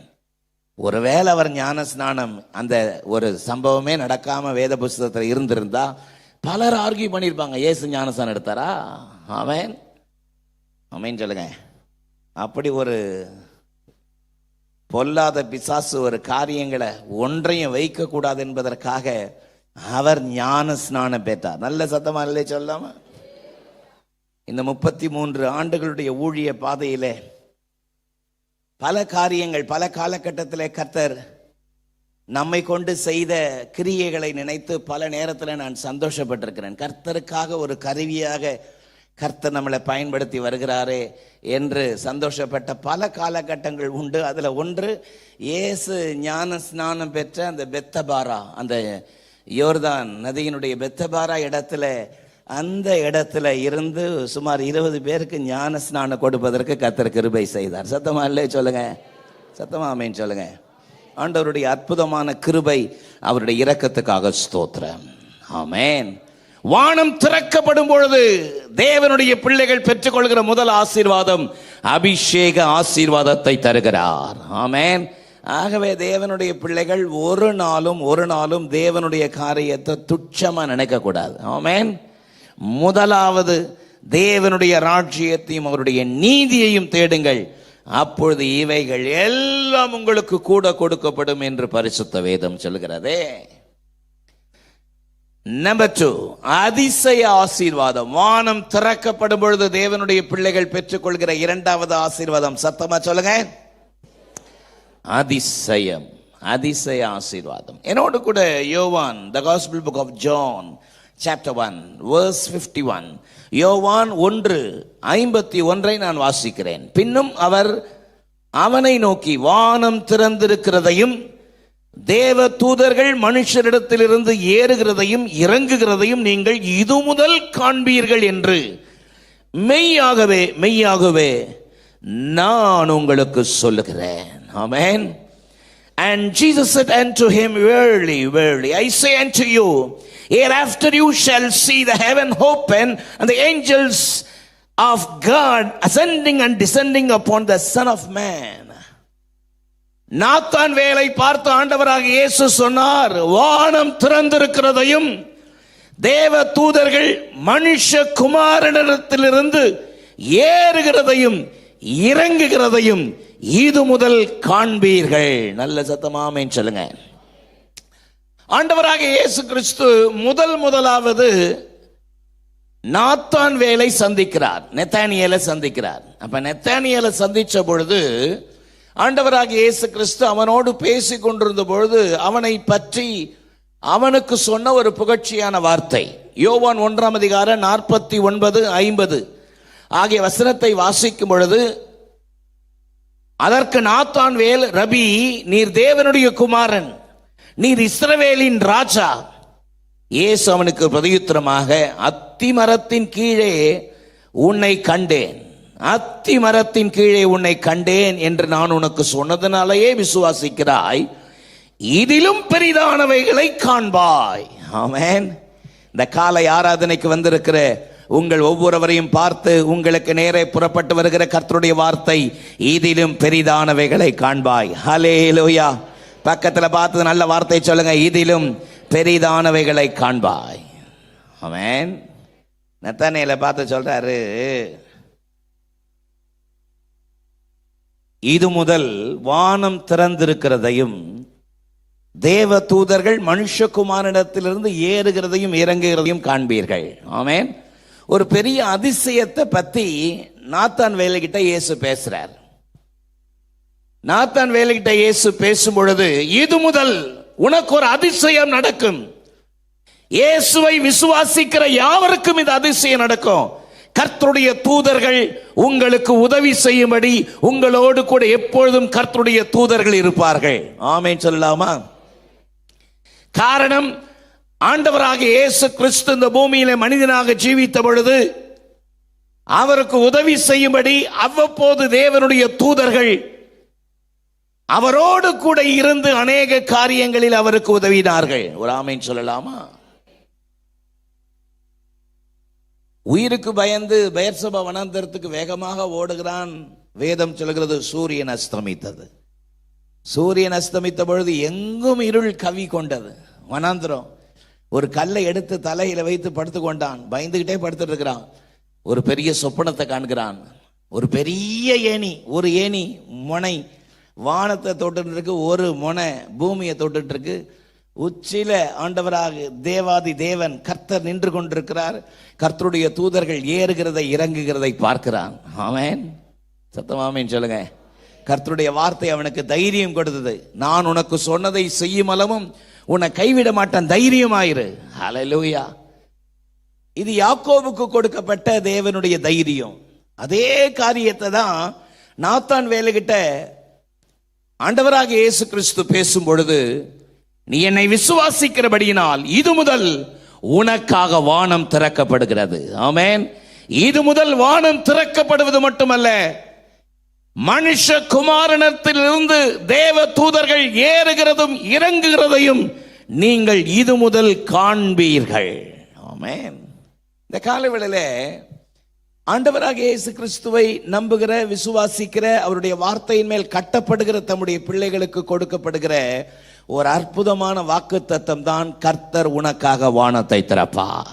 ஒருவேளை அவர் ஞான ஸ்நானம் அந்த ஒரு சம்பவமே நடக்காம வேத புஸ்தகத்தில் இருந்திருந்தா பலர் ஆர்கியூ பண்ணியிருப்பாங்க, இயேசு ஞான ஸ்நானம் எடுத்தாரா? ஆமென் ஆமென் சொல்லுங்க. அப்படி ஒரு பொல்லாத பிசாசு ஒரு காரியங்களை ஒன்றையும் வைக்க கூடாது என்பதற்காக அவர் ஞான ஸ்நானம் பெற்றார். நல்ல சத்தமா இல்லை சொல்லாம? இந்த 33 ஆண்டுகளுடைய ஊழிய பாதையிலே பல காரியங்கள், பல காலகட்டத்திலே கர்த்தர் நம்மை கொண்டு செய்த கிரியைகளை நினைத்து பல நேரத்தில் நான் சந்தோஷப்பட்டிருக்கிறேன். கர்த்தருக்காக ஒரு கருவியாக கர்த்தர் நம்மளை பயன்படுத்தி வருகிறாரே என்று சந்தோஷப்பட்ட பல காலகட்டங்கள் உண்டு. அதில் ஒன்று, இயேசு ஞான ஸ்நானம் பெற்ற அந்த பெத்தபாரா, அந்த யோர்தான் நதியினுடைய பெத்தபாரா இடத்துல, அந்த இடத்துல இருந்து சுமார் 20 பேருக்கு ஞான ஸ்நானம் கொடுப்பதற்கு கர்த்தர் கிருபை செய்தார். சத்தமா இல்லை சொல்லுங்க? சத்தமா ஆமென் சொல்லுங்க. ஆண்டவருடைய அற்புதமான கிருபை, அவருடைய இரக்கத்துக்காக ஸ்தோத்திரம். ஆமென். வானம் திறக்கப்படும் பொழுது தேவனுடைய பிள்ளைகள் பெற்றுக்கொள்கிற முதல் ஆசீர்வாதம் அபிஷேக ஆசீர்வாதத்தை தருகிறார். ஆமென். ஆகவே தேவனுடைய பிள்ளைகள் ஒரு நாளும் தேவனுடைய காரியத்தை துச்சமா நினைக்க கூடாது. ஆமென். முதலாவது தேவனுடைய ராஜ்யத்தையும் அவருடைய நீதியையும் தேடுங்கள், அப்பொழுது இவைகள் எல்லாம் உங்களுக்கு கூட கொடுக்கப்படும் என்று பரிசுத்த வேதம் சொல்கிறதே. நம்பர் 2, அதிசய ஆசீர்வாதம். வானம் திறக்கப்படும் பொழுது தேவனுடைய பிள்ளைகள் பெற்றுக்கொள்கிற இரண்டாவது ஆசீர்வாதம். சத்தமா சொல்லுங்க. அதிசயம், அதிசய ஆசீர்வாதம். என்னோடு கூட யோவான், the Gospel book of John chapter 1 verse 51, யோவான் 1:51 நான் வாசிக்கிறேன். பின்னும் அவர் அவனை நோக்கி, வானம் திறந்திருக்கிறதையும் தேவ தூதர்கள் மனுஷரிடத்திலிருந்து ஏறுகிறதையும் இறங்குகிறதையும் நீங்கள் இது முதல் காண்பீர்கள் என்று மெய்யாகவே மெய்யாகவே நான் உங்களுக்கு சொல்லுகிறேன். ஆமென். And Jesus said unto him, Verily, verily, I say unto you, hereafter you shall see the heaven open and the angels of God ascending and descending upon the Son of Man. Nathan வேலை பார்த்து ஆண்டவராக இயேசு சொன்னார், வானம் திறந்திருக்கிறதையும் தேவ தூதர்கள் மனுஷ குமாரனிடத்திலிருந்து ஏறுகிறதையும் இறங்குகிறதையும் இது முதல் காண்பீர்கள். நல்ல சத்தமாமேன் சொல்லுங்க. ஆண்டவராக இயேசு கிறிஸ்து முதலாவது நாத்தான் வேலை சந்திக்கிறார், நெத்தானியேலை சந்திக்கிறார். அப்ப நெத்தானியேலை சந்திச்ச பொழுது ஆண்டவராக இயேசு கிறிஸ்து அவனோடு பேசிக் கொண்டிருந்த பொழுது அவனை பற்றி அவனுக்கு சொன்ன ஒரு புகழ்ச்சியான வார்த்தை. யோவான் 1:49-50 ஆகிய வசனத்தை வாசிக்கும் பொழுது, அதற்கு நாத்தான்வேல், ரபி, நீர் தேவனுடைய குமாரன், நீர் இஸ்ரவேலின் ராஜா. இயேசு அவனுக்கு பிரதியுத்தரமாக, அத்தி மரத்தின் கீழே உன்னை கண்டேன், அத்தி மரத்தின் கீழே உன்னை கண்டேன் என்று நான் உனக்கு சொன்னதனாலேயே விசுவாசிக்கிறாய், இதிலும் பெரிதானவைகளை காண்பாய். ஆமென். இந்த காலை ஆராதனைக்கு வந்திருக்கிற உங்கள் ஒவ்வொருவரையும் பார்த்து உங்களுக்கு நேரே புறப்பட்டு வருகிற கர்த்தருடைய வார்த்தை, இதிலும் பெரிதானவைகளை காண்பாய். ஹல்லேலூயா. பக்கத்துல பார்த்து நல்ல வார்த்தை சொல்லுங்க, இதிலும் பெரிதானவைகளை காண்பாய். ஆமென். நத்தானியேலை பார்த்து சொல்றாரு, இது முதல் வானம் திறந்திருக்கிறதையும் தேவ தூதர்கள் மனுஷகுமாரனிடத்திலிருந்து ஏறுகிறதையும் இறங்குகிறதையும் காண்பீர்கள். ஆமென். ஒரு பெரிய அதிசயத்தை பத்தி நாத்தான் வேலைகிட்ட இயேசு பேசுறார். நாத்தான் வேலைகிட்ட இயேசு பேசும் பொழுது, இது முதல் உனக்கு ஒரு அதிசயம் நடக்கும். இயேசுவை விசுவாசிக்கிற யாவருக்கும் இது அதிசயம் நடக்கும். கர்த்தருடைய தூதர்கள் உங்களுக்கு உதவி செய்யும்படி உங்களோடு கூட எப்பொழுதும் கர்த்தருடைய தூதர்கள் இருப்பார்கள். ஆமென் சொல்லலாமா? காரணம், ஆண்டவராக இயேசு கிறிஸ்து இந்த பூமியிலே மனிதனாக ஜீவித்த பொழுது அவருக்கு உதவி செய்யும்படி அவ்வப்போது தேவனுடைய தூதர்கள் அவரோடு கூட இருந்து அநேக காரியங்களில் அவருக்கு உதவினார்கள். ஒரு ஆமென் சொல்லலாமா? உயிருக்கு பயந்து பெயர்சபா வனாந்தரத்துக்கு வேகமாக ஓடுகிறான். வேதம் சொல்கிறது, சூரியன் அஸ்தமித்தது. சூரியன் அஸ்தமித்த பொழுது எங்கும் இருள் கவி கொண்டது. வனாந்திரம். ஒரு கல்லை எடுத்து தலையில வைத்து படுத்து கொண்டான். பயந்துகிட்டே படுத்துட்டு இருக்கிறான். ஒரு பெரிய சொப்பனத்தை காண்கிறான். ஒரு பெரிய ஏணி, ஒரு ஏணி முனை வானத்தை தொட்டு இருக்கு, ஒரு முனை பூமியை தொட்டு இருக்கு. உச்சில ஆண்டவராக தேவாதி தேவன் கர்த்தர் நின்று கொண்டிருக்கிறார். கர்த்தருடைய தூதர்கள் ஏறுகிறதை இறங்குகிறதை பார்க்கிறான். ஆமென். சத்தமாமேன் சொல்லுங்க. கர்த்தருடைய வார்த்தை அவனுக்கு தைரியம் கொடுத்தது. நான் உனக்கு சொன்னதை செய்யும் அளவும் உன்னை கைவிட மாட்டான், தைரியமாயிரு. ஹல்லேலூயா. இது யாக்கோபுக்கு கொடுக்கப்பட்ட தேவனுடைய தைரியம். அதே காரியத்தை தான் நாத்தான் வேலைகிட்ட ஆண்டவராக இயேசு கிறிஸ்து பேசும் பொழுது, நீ என்னை விசுவாசிக்கிறபடியினால் இது முதல் உனக்காக வானம் திறக்கப்படுகிறது. ஆமென். இது முதல் வானம் திறக்கப்படுவது மட்டுமல்ல, மனுஷ குமாரனிடத்திலிருந்து தேவ தூதர்கள் ஏறுகிறதும் இறங்குகிறதையும் நீங்கள் இது முதல் காண்பீர்கள். ஆமென். இந்த காலவேளையில ஆண்டவராக இயேசு கிறிஸ்துவை நம்புகிற, விசுவாசிக்கிற, அவருடைய வார்த்தையின் மேல் கட்டப்படுகிற தம்முடைய பிள்ளைகளுக்கு கொடுக்கப்படுகிற ஒரு அற்புதமான வாக்குத்தத்தம் தான், கர்த்தர் உனக்காக வானத்தை திறப்பார்.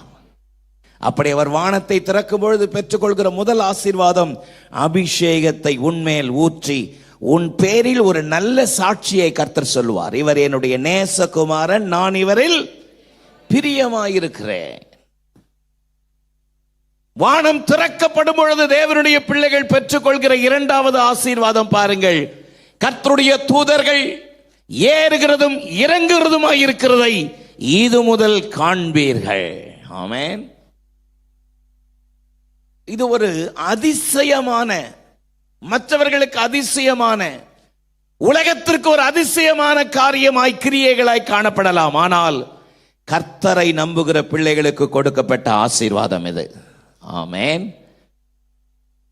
அப்படி அவர் வானத்தை திறக்கும் பொழுது பெற்றுக்கொள்கிற முதல் ஆசீர்வாதம், அபிஷேகத்தை உன்மேல் ஊற்றி உன் பேரில் ஒரு நல்ல சாட்சியை கர்த்தர் சொல்லுவார். இவர் என்னுடைய நேசகுமாரன், நான் இவரில் பிரியமாயிருக்கிறேன். வானம் திறக்கப்படும் பொழுது தேவனுடைய பிள்ளைகள் பெற்றுக்கொள்கிற இரண்டாவது ஆசீர்வாதம் பாருங்கள், கர்த்தருடைய தூதர்கள் ஏறுகிறதும் இறங்குகிறதுமாயிருக்கிறதை இது முதல் காண்பீர்கள். ஆமென். இது ஒரு அதிசயமான, மற்றவர்களுக்கு அதிசயமான, உலகத்திற்கு ஒரு அதிசயமான காரியமாய், கிரியைகளாய் காணப்படலாம். ஆனால் கர்த்தரை நம்புகிற பிள்ளைகளுக்கு கொடுக்கப்பட்ட ஆசீர்வாதம் இது. ஆமென்.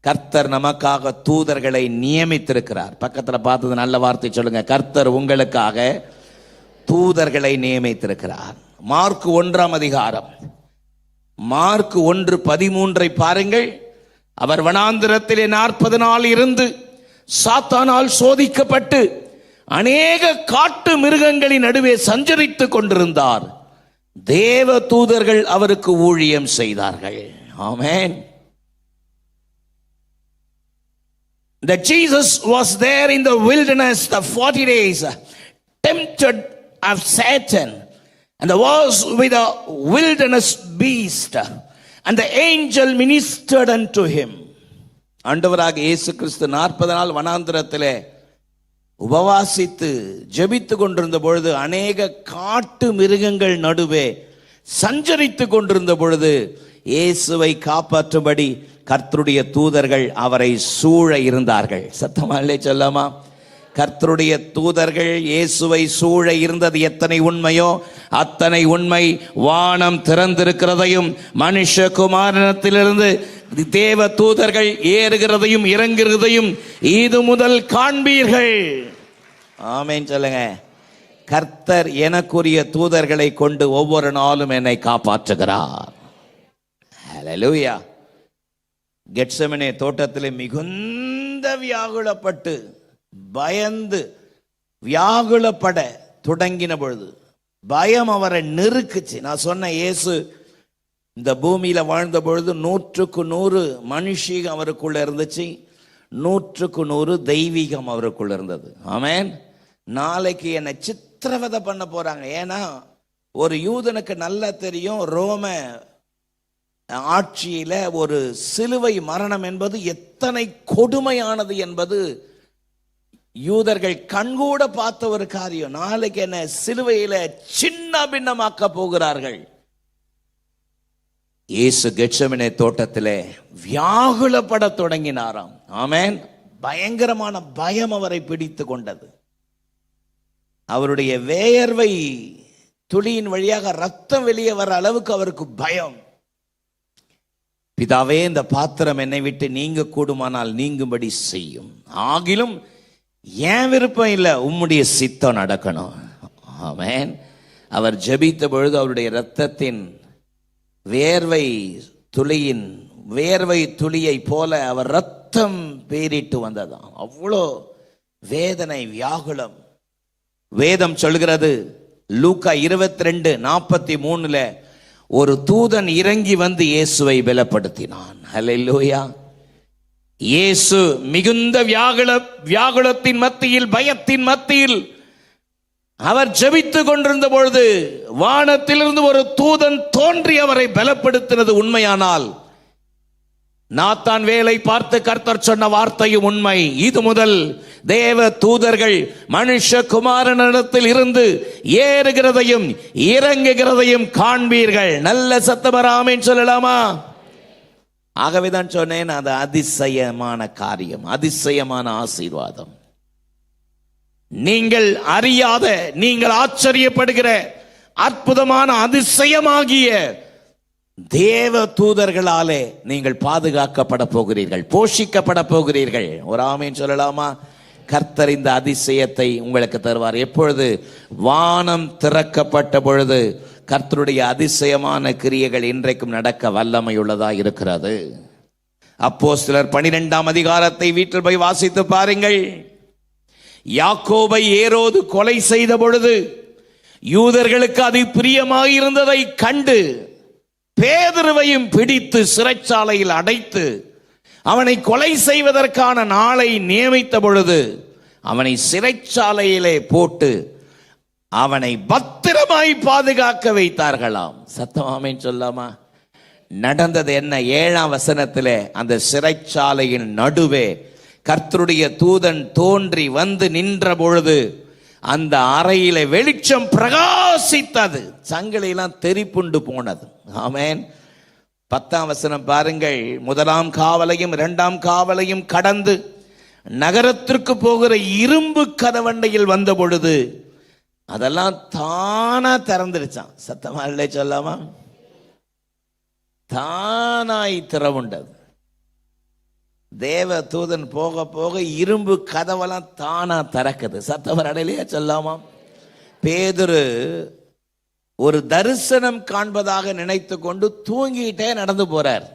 கர்த்தர் நமக்காக தூதர்களை நியமித்திருக்கிறார். பக்கத்துல பார்த்தது நல்ல வார்த்தை சொல்லுங்க. கர்த்தர் உங்களுக்காக தூதர்களை நியமித்திருக்கிறார். மார்க் 1ஆம் அதிகாரம், மார்க் 1:13 பாருங்கள். அவர் வனாந்திரத்திலே 40 நாள் இருந்து சாத்தானால் சோதிக்கப்பட்டு அநேக காட்டு மிருகங்களின் நடுவே சஞ்சரித்துக் கொண்டிருந்தார். தேவ தூதர்கள் அவருக்கு ஊழியம் செய்தார்கள். ஆமென். That Jesus was there in the wilderness the 40 days, tempted of Satan, and was with a wilderness beast, and the angel ministered unto him. ஆண்டவராக இயேசு கிறிஸ்து 40 நாள் வனாந்திரத்திலே உபவாசித்து ஜெபித்து கொண்டிருந்த பொழுது அநேக காட்டு மிருகங்கள் நடுவே சஞ்சரித்து கொண்டிருந்த பொழுது இயேசுவை காப்பாற்றும்படி கர்த்தருடைய தூதர்கள் அவரை சூழ இருந்தார்கள். சத்தமாலே சொல்லாமா? கர்த்தருடைய தூதர்கள் இயேசுவை சூழ இருந்தது எத்தனை உண்மையோ அத்தனை உண்மை. வானம் திறந்திருக்கிறதையும் மனுஷகுமாரனிடத்திலிருந்து தேவ தூதர்கள் ஏறுகிறதையும் இறங்குகிறதையும் இது முதல் காண்பீர்கள். ஆமென் சொல்லுங்க. கர்த்தர் எனக்குரிய தூதர்களை கொண்டு ஒவ்வொரு நாளும் என்னை காப்பாற்றுகிறார். ஹல்லேலூயா. கெத்செமனே தோட்டத்திலே மிகுந்த வியாகுலப்பட்டு பயந்து வியாகுலப்பட தொடங்கின பொழுது பயம் அவரை நெருக்குச்சு. நான் சொன்ன இயேசு இந்த பூமியில வாழ்ந்த பொழுது 100க்கு 100 மனுஷீகம் அவருக்குள்ள இருந்துச்சு, 100க்கு 100 தெய்வீகம் அவருக்குள்ள இருந்தது. ஆமென். நாளைக்கு என்னை சித்திரவதை பண்ண போறாங்க. ஏன்னா ஒரு யூதனுக்கு நல்லா தெரியும் ரோம ஆட்சியில ஒரு சிலுவை மரணம் என்பது எத்தனை கொடுமையானது என்பது யூதர்கள் கண்கூட பார்த்த ஒரு காரியம். நாளைக்கு என்ன சிலுவையில சின்ன பின்னமாக்க போகிறார்கள். இயேசு கெத்செமனே தோட்டத்திலே வியாகுலப்பட தொடங்கினாராம். ஆமென். பயங்கரமான பயம் அவரை பிடித்து கொண்டது. அவருடைய வேர்வை துளியின் வழியாக ரத்தம் வெளியே வர அளவுக்கு அவருக்கு பயம். பிதாவே, இந்த பாத்திரம் என்னை விட்டு நீங்க கூடுமானால் நீங்கும்படி செய்யும். ஆகிலும் ஏன் விருப்பம் இல்லை, உம்முடைய சித்தம் நடக்கணும். ஆமென். அவர் ஜெபித்த பொழுது அவருடைய இரத்தத்தின் வேர்வை துளியை போல அவர் ரத்தம் பேரிட்டு வந்ததாம். அவ்வளோ வேதனை, வியாகுலம். வேதம் சொல்கிறது லூக்கா 22:43 ஒரு தூதன் இறங்கி வந்து இயேசுவை பலப்படுத்தினான். ஹல்லேலூயா. இயேசு மிகுந்த வியாகுலத்தின் மத்தியில், பயத்தின் மத்தியில் அவர் ஜெபித்துக் கொண்டிருந்த பொழுது வானத்திலிருந்து ஒரு தூதன் தோன்றி அவரை பலப்படுத்தினது உண்மையானால், நாத்தான் வேலை பார்த்து கர்த்தர் சொன்ன வார்த்தையும் உண்மை. இது முதல் தேவ தூதர்கள் மனுஷகுமாரனிடத்தில் இருந்து ஏறுகிறதையும் இறங்குகிறதையும் காண்பீர்கள். நல்ல சத்தமர ஆமென் சொல்லலாமா? ஆகவேதான் சொன்னேன், அது அதிசயமான காரியம், அதிசயமான ஆசீர்வாதம். நீங்கள் அறியாத, நீங்கள் ஆச்சரியப்படுகிற அற்புதமான அதிசயமாகிய தேவ தூதர்களாலே நீங்கள் பாதுகாக்கப்பட போகிறீர்கள், போஷிக்கப்பட போகிறீர்கள். ஒரு ஆமென் சொல்லலாமா? கர்த்தர் இந்த அதிசயத்தை உங்களுக்கு தருவார். எப்பொழுது? வானம் திறக்கப்பட்ட பொழுது கர்த்தருடைய அதிசயமான கிரியைகள் இன்றைக்கும் நடக்க வல்லமையுள்ளதா இருக்கிறது. அப்போஸ்தலர் 12ஆம் அதிகாரத்தை வீட்டில் போய் வாசித்து பாருங்கள். யாக்கோபை ஏரோது கொலை செய்த பொழுது யூதர்களுக்கு அது பிரியமாயிருந்ததை கண்டு பேதுருவையும் பிடித்து சிறைச்சாலையில் அடைத்து அவனை கொலை செய்வதற்கான நாளை நியமித்த பொழுது அவனை சிறைச்சாலையிலே போட்டு அவனை பத்திரமாய் பாதுகாக்க வைத்தார்களாம். சத்தமாமேன்னு சொல்லாமா? நடந்தது என்ன? 7ஆம் வசனத்திலே அந்த சிறைச்சாலையின் நடுவே கர்த்தருடைய தூதன் தோன்றி வந்து நின்ற பொழுது அந்த அறையில வெளிச்சம் பிரகாசித்தது, சங்கிலியெல்லாம் தெரிப்புண்டு போனது. ஆமென். 10ஆம் வசனம் பாருங்கள். 1ஆம் காவலையும் 2ஆம் காவலையும் கடந்து நகரத்திற்கு போகிற இரும்பு கதவண்டையில் வந்த பொழுது அதெல்லாம் தானா திறந்துருச்சான். சத்தமா இல்லை சொல்லாமா? தானாய் திறவுண்டது. தேவ தூதன் போக போக இரும்பு கதவெல்லாம் தானா திறக்குது. சத்தவர் அடையிலேயே சொல்லாமா? பேதுரு ஒரு தரிசனம் காண்பதாக நினைத்து கொண்டு தூங்கிட்டே நடந்து போறார்.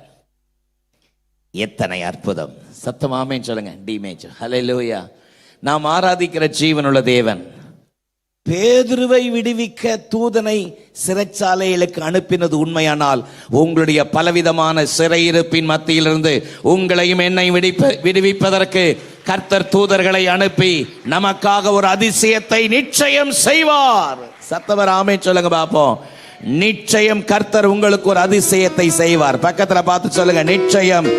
எத்தனை அற்புதம்! சத்தமாமேன்னு சொல்லுங்க. டிமேஜ் ஹல்லேலூயா. நாம் ஆராதிக்கிற ஜீவனுள்ள தேவன் பேதுருவை விடுவிக்க தூதனை சிறைச்சாலைகளுக்கு அனுப்பினது உண்மையானால், உங்களுடைய பலவிதமான சிறையிருப்பின் மத்தியிலிருந்து உங்களையும் என்னை விடுவிப்பதற்கு கர்த்தர் தூதர்களை அனுப்பி நமக்காக ஒரு அதிசயத்தை நிச்சயம் செய்வார். சத்தவர் ஆமென் சொல்லுங்க பாப்போம். நிச்சயம் கர்த்தர் உங்களுக்கு ஒரு அதிசயத்தை செய்வார். பக்கத்துல பார்த்து சொல்லுங்க, நிச்சயம்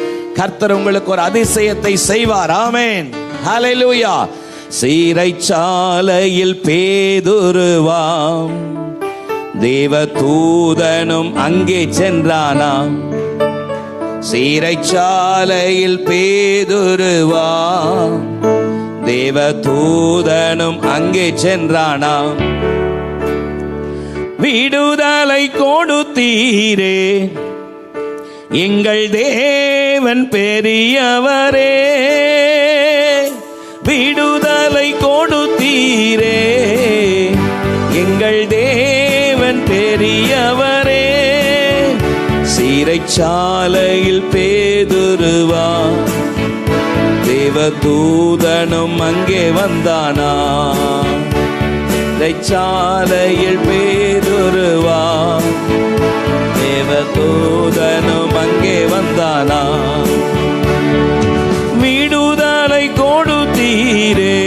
கர்த்தர் உங்களுக்கு ஒரு அதிசயத்தை செய்வார். ஆமென் ஹல்லேலூயா. சிறைச்சாலையில் பேதுருவாம், தேவ தூதனும் அங்கே சென்றானாம். சிறைச்சாலையில் பேதுருவாம், தேவ தூதனும் அங்கே சென்றானாம். விடுதலை கொடுத்தீரே எங்கள் தேவன் பெரியவரே, விடுதலை கொடுத்தீரே எங்கள் தேவன் பெரியவரே. சிறைச்சாலையில் பேதுருவா, தேவ தூதனும் அங்கே வந்தானா. சிறைச்சாலையில் பேதுருவா, தேவ தூதனும் அங்கே வந்தானா. விடுதலை கொடுத்தீரே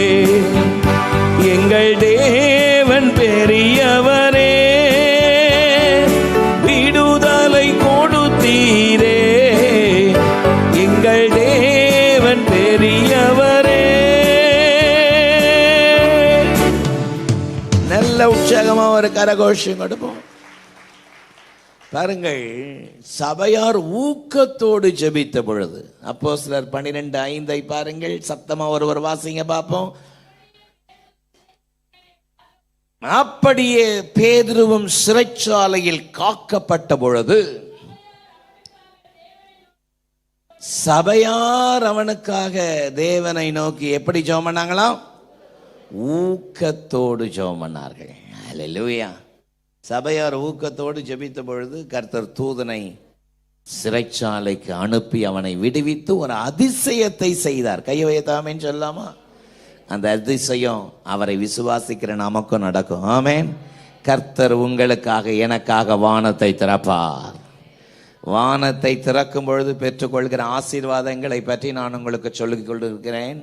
எங்கள் தேவன் பெரியவரே, விடுதலை கொடுத்தீரே எங்கள் தேவன் பெரியவரே. நல்ல உற்சாகமா ஒரு கரகோஷம் கொடுப்போம். பாருங்கள், சபையார் ஊக்கத்தோடு ஜெபித்த பொழுது, அப்போஸ்தலர் 12:5 பாருங்கள். சத்தமா ஒருவர் வாசிங்க பார்ப்போம். அப்படியே பேதுருவும் சிறைச்சாலையில் காக்கப்பட்ட பொழுது சபையார் அவனுக்காக தேவனை நோக்கி எப்படி ஜெபம் பண்ணாங்களாம்? ஊக்கத்தோடு ஜெபம் பண்ணார்கள். ஹல்லேலூயா. சபையார் ஊக்கத்தோடு ஜெபித்த பொழுது கர்த்தர் தூதனை சிறைச்சாலைக்கு அனுப்பி அவனை விடுவித்து ஒரு அதிசயத்தை செய்தார். கையை வைத்தாமேன்னு சொல்லாமா? அந்த அதிசயம் அவரை விசுவாசிக்கிற நமக்கும் நடக்கும். ஆமென். கர்த்தர் உங்களுக்காக எனக்காக வானத்தை திறப்பார். வானத்தை திறக்கும் பொழுது பெற்றுக்கொள்கிற ஆசீர்வாதங்களை பற்றி நான் உங்களுக்கு சொல்லிக் கொண்டிருக்கிறேன்.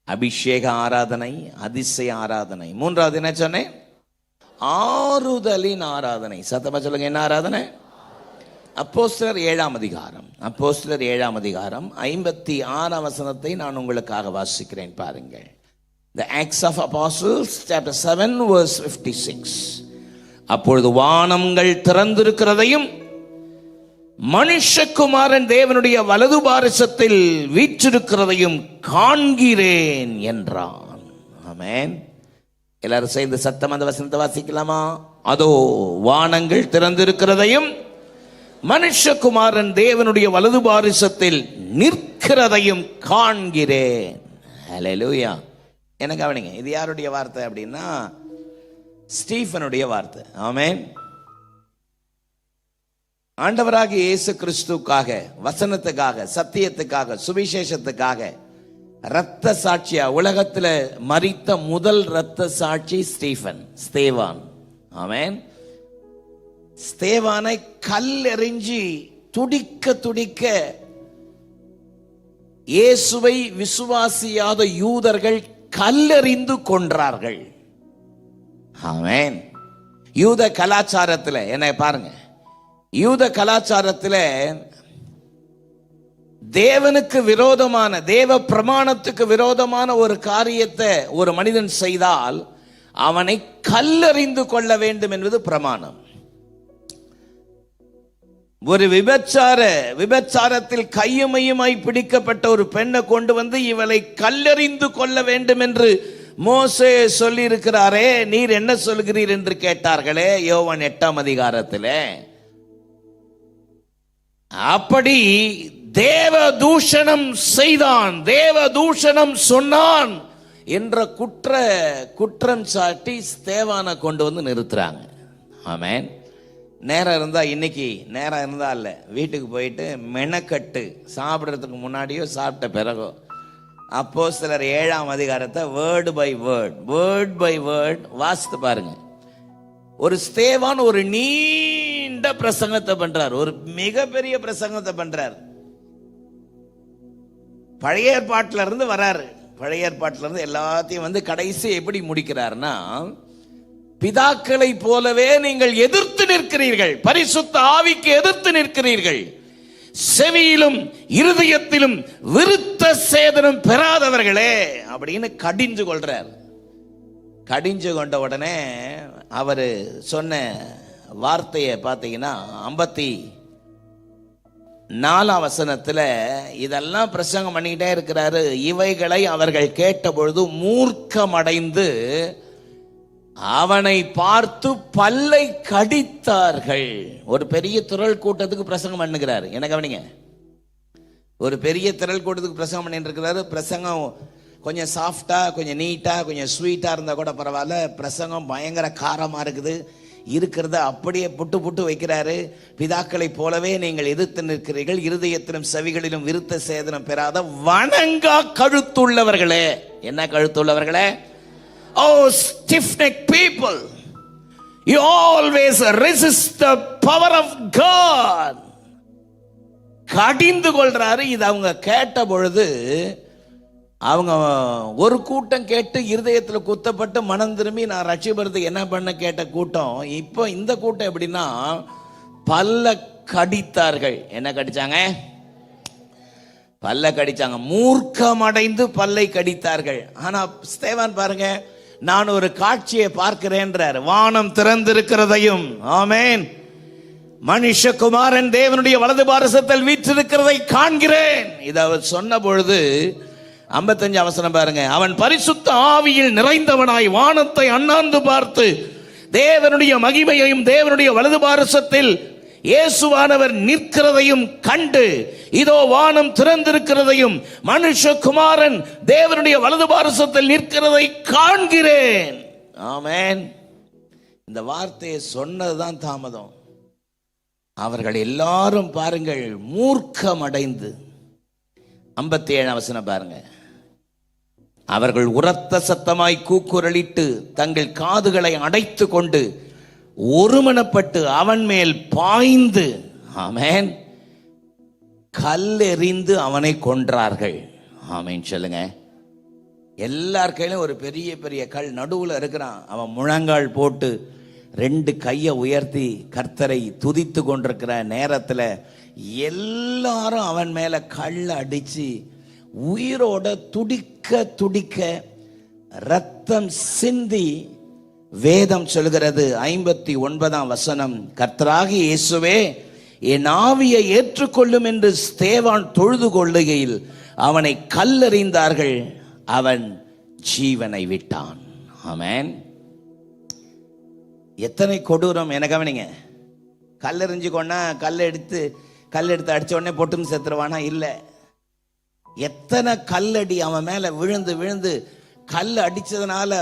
அபிஷேக ஆராதனை, அதிசய ஆராதனை. மூன்றாவது என்ன சொன்னேன்? ஆறுதலின் ஆராதனை. சத்தமா சொல்லுங்க, என்ன ஆராதனை? அப்போஸ்தலர் 7ஆம் அதிகாரம், அப்போஸ்தலர் 7ஆம் அதிகாரம் 56ஆம் வசனத்தை நான் உங்களுக்காக வாசிக்கிறேன் பாருங்கள். The Acts of Apostles chapter 7 verse 56. அப்பொழுது வானங்கள் திறந்திருக்கிறதையும் மனுஷகுமாரன் தேவனுடைய வலது பாரிசத்தில் வீற்றிருக்கிறதையும் காண்கிறேன் என்றான். ஆமென். எல்லாரும் சேர்ந்து சத்தம் அந்த வசனத்தை வாசிக்கலாமா? அதோ வானங்கள் திறந்திருக்கிறதையும் மனுஷகுமாரன் தேவனுடைய வலது பாரிசத்தில் நிற்கிறதையும் காண்கிறேன். ஹல்லேலூயா. எனக்கு கவனிங்க, இது யாருடைய வார்த்தை அப்படின்னா ஸ்டீஃபனுடைய வார்த்தை. ஆமென். ஆண்டவராகிய இயேசு கிறிஸ்துவுக்காக, வசனத்துக்காக, சத்தியத்துக்காக, சுவிசேஷத்துக்காக இரத்த சாட்சியா உலகத்துல மரித்த முதல் இரத்த சாட்சி ஸ்தேவான். ஆமென். ஸ்தேவானை கல்லெறிஞ்சி துடிக்க துடிக்க இயேசுவை விசுவாசியாத யூதர்கள் கல்லெறிந்து கொன்றார்கள். ஆமென். யூத கலாச்சாரத்தில் என்ன பாருங்க, யூத கலாச்சாரத்தில் தேவனுக்கு விரோதமான, தேவ பிரமாணத்துக்கு விரோதமான ஒரு காரியத்தை ஒரு மனிதன் செய்தால் அவனை கல்லெறிந்து கொள்ள வேண்டும் என்பது பிரமாணம். ஒரு விபச்சாரத்தில் கையுமையுமாய் பிடிக்கப்பட்ட ஒரு பெண்ணை கொண்டு வந்து இவளை கல்லெறிந்து கொள்ள வேண்டும் என்று மோசே சொல்லி இருக்கிறாரே, நீர் என்ன சொல்கிறீர் என்று கேட்டார்களே யோவான் 8ஆம் அதிகாரத்தில். அப்படி தேவ தூஷணம் செய்தான், தேவ தூஷணம் சொன்னான் என்ற குற்றம் சாட்டி ஸ்தேவானை கொண்டு வந்து நிறுத்துறாங்க. ஆமென். நேரம் இருந்தா, இன்னைக்கு நேரம் இருந்தா இல்ல, வீட்டுக்கு போயிட்டு மெனக்கட்டு சாப்பிட்றதுக்கு முன்னாடியோ சாப்பிட்ட பிறகோ அப்போஸ்தலர் 7ஆம் அதிகாரத்தை வேர்டு பை வேர்ட் வாசித்து பாருங்க. ஒரு ஸ்தேவான் ஒரு நீண்ட பிரசங்கத்தை பண்றார், ஒரு மிகப்பெரிய பிரசங்கத்தை பண்றார். பழைய ஏற்பாட்டில இருந்து வராரு. பழைய ஏற்பாட்டில இருந்து எல்லாத்தையும் வந்து கடைசி எப்படி முடிக்கிறார்னா, பிதாக்களை போலவே நீங்கள் எதிர்த்து நிற்கிறீர்கள், பரிசுத்த ஆவிக்கு எதிர்த்து நிற்கிறீர்கள், செவியிலும் இருதயத்திலும் விருத்த சேதனம் பெறாதவர்களே அப்படின்னு கடிஞ்சு கொள்றார். கடிஞ்சு கொண்ட உடனே அவரு சொன்ன வார்த்தையை பார்த்தீங்கன்னா 54ஆம் வசனத்துல இதெல்லாம் பிரசங்கம் பண்ணிக்கிட்டே இருக்கிறாரு. இவைகளை அவர்கள் கேட்ட பொழுது மூர்க்கமடைந்து அவனை பார்த்து பல்லை கடித்தார்கள். ஒரு பெரிய திரள் கூட்டத்துக்கு பிரசங்கம் பண்ணுகிறாரு. என்ன கவனிங்க, ஒரு பெரிய திரள் கூட்டத்துக்கு பிரசங்கம் பண்ணிட்டு இருக்கிறாரு. பிரசங்கம் கொஞ்சம் சாஃப்டா, கொஞ்சம் நீட்டா, கொஞ்சம் ஸ்வீட்டா இருந்தா கூட பரவாயில்ல. பிரசங்கம் பயங்கர காரமா இருக்குது. இருக்கிறத அப்படியே புட்டு வைக்கிறாரு. பிதாக்களை போலவே நீங்கள் எதிர்த்து நிற்கிறீர்கள், இருதயத்திலும் செவிகளிலும் விருத்த சேதனம் பெறாத வணங்கா கழுத்துள்ளவர்களே. என்ன கழுத்துள்ளவர்களே? Oh, stiff-necked people, you always resist the power of God. கடிந்து கொள்றாரு. இது அவங்க கேட்ட பொழுது, அவங்க ஒரு கூட்டம் கேட்டு இருதயத்தில் குத்தப்பட்டு மனம் திரும்பி நான் ரட்சிப்படுறதுக்கு என்ன பண்ண கேட்ட கூட்டம். இப்போ இந்த கூட்டம் எப்படின்னா, பல்ல கடித்தார்கள். என்ன கடிச்சாங்க? பல்ல கடிச்சாங்க. மூர்க்கமடைந்து பல்லை கடித்தார்கள். ஆனா ஸ்தேவான் பாருங்க, நான் ஒரு காட்சியை பார்க்கிறேன்றார். வானம் திறந்திருக்கிறதையும், ஆமென், மனுஷகுமாரன் தேவனுடைய வலது பாரசத்தில் வீற்றிருக்கிறதை காண்கிறேன். இதை அவர் சொன்ன பொழுது 55 வசனம் பாருங்க. அவன் பரிசுத்த ஆவியில் நிறைந்தவனாய் வானத்தை அண்ணாந்து பார்த்து தேவனுடைய மகிமையையும் தேவனுடைய வலது பாரசத்தில் இயேசுவானவர் நிற்கிறதையும் கண்டு, இதோ வானம் திறந்திருக்கிறதையும் மனுஷகுமாரன் தேவனுடைய வலது பாரசத்தில் நிற்கிறதை காண்கிறேன். ஆமென். இந்த வார்த்தையை சொன்னதுதான் தாமதம். அவர்கள் எல்லாரும் பாருங்கள் மூர்க்கமடைந்து. 57 வசனம் பாருங்க. அவர்கள் உரத்த சத்தமாய் கூக்குரலிட்டு தங்கள் காதுகளை அடைத்து கொண்டு ஒருமனப்பட்டு அவன் மேல் பாய்ந்து, ஆமென், கல்லெறிந்து அவனை கொன்றார்கள். ஆமென் சொல்லுங்க. எல்லார் கையிலும் ஒரு பெரிய பெரிய கல் நடுவுல இருக்கிறான். அவன் முழங்கால் போட்டு 2 கையை உயர்த்தி கர்த்தரை துதித்து கொண்டிருக்கிற நேரத்தில் எல்லாரும் அவன் மேல கல் அடிச்சு உயிரோட துடிக்க ரத்தம் சிந்தி, வேதம் சொல்கிறது 59ஆம் வசனம், கர்த்தராகிய இயேசுவே என் ஆவியை ஏற்றுக்கொள்ளும் என்று ஸ்தேவான் தொழுது கொள்ளுகையில் அவனை கல்லெறிந்தார்கள், அவன் ஜீவனை விட்டான். ஆமென். எத்தனை கொடூரம்! என கவனிங்க. கல்லெறிஞ்சு கொண்டா கல் எடுத்து அடிச்ச உடனே பொட்டுன்னு செத்துருவானா? இல்லை. எத்தனை கல்லடி அவன் மேல விழுந்து கல் அடிச்சதுனால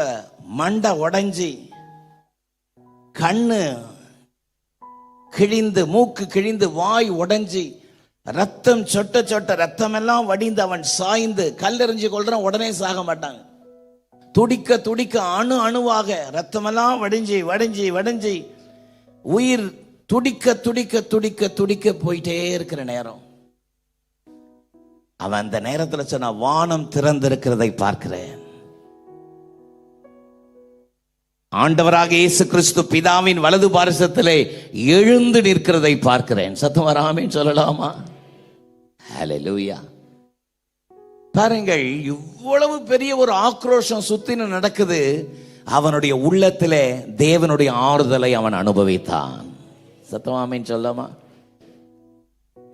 மண்டை உடைஞ்சி, கண்ணு கிழிந்து, மூக்கு கிழிந்து, வாய் உடைஞ்சி, ரத்தம் சொட்ட ரத்தம் எல்லாம் வடிந்து அவன் சாய்ந்து, கல்லெறிஞ்சு கொள்றான். உடனே சாக மாட்டாங்க. துடிக்க அணுவாக ரத்தமெல்லாம் வடிஞ்சு உயிர் துடிக்க போயிட்டே இருக்கிற நேரம், அவன் அந்த நேரத்தில் சொன்ன, வானம் திறந்திருக்கிறதை பார்க்கிறேன், ஆண்டவராக இயேசு கிறிஸ்து பிதாவின் வலது பாரசத்திலே எழுந்து நிற்கிறதை பார்க்கிறேன். சத்தம் வராமேன்னு சொல்லலாமா? ஹல்லேலூயா. பாருங்கள், இவ்வளவு பெரிய ஒரு ஆக்ரோஷம் சுத்தின நடக்குது. அவனுடைய உள்ளத்திலே தேவனுடைய ஆறுதலை அவன் அனுபவித்தான். சத்தமாமேன்னு சொல்லாமா?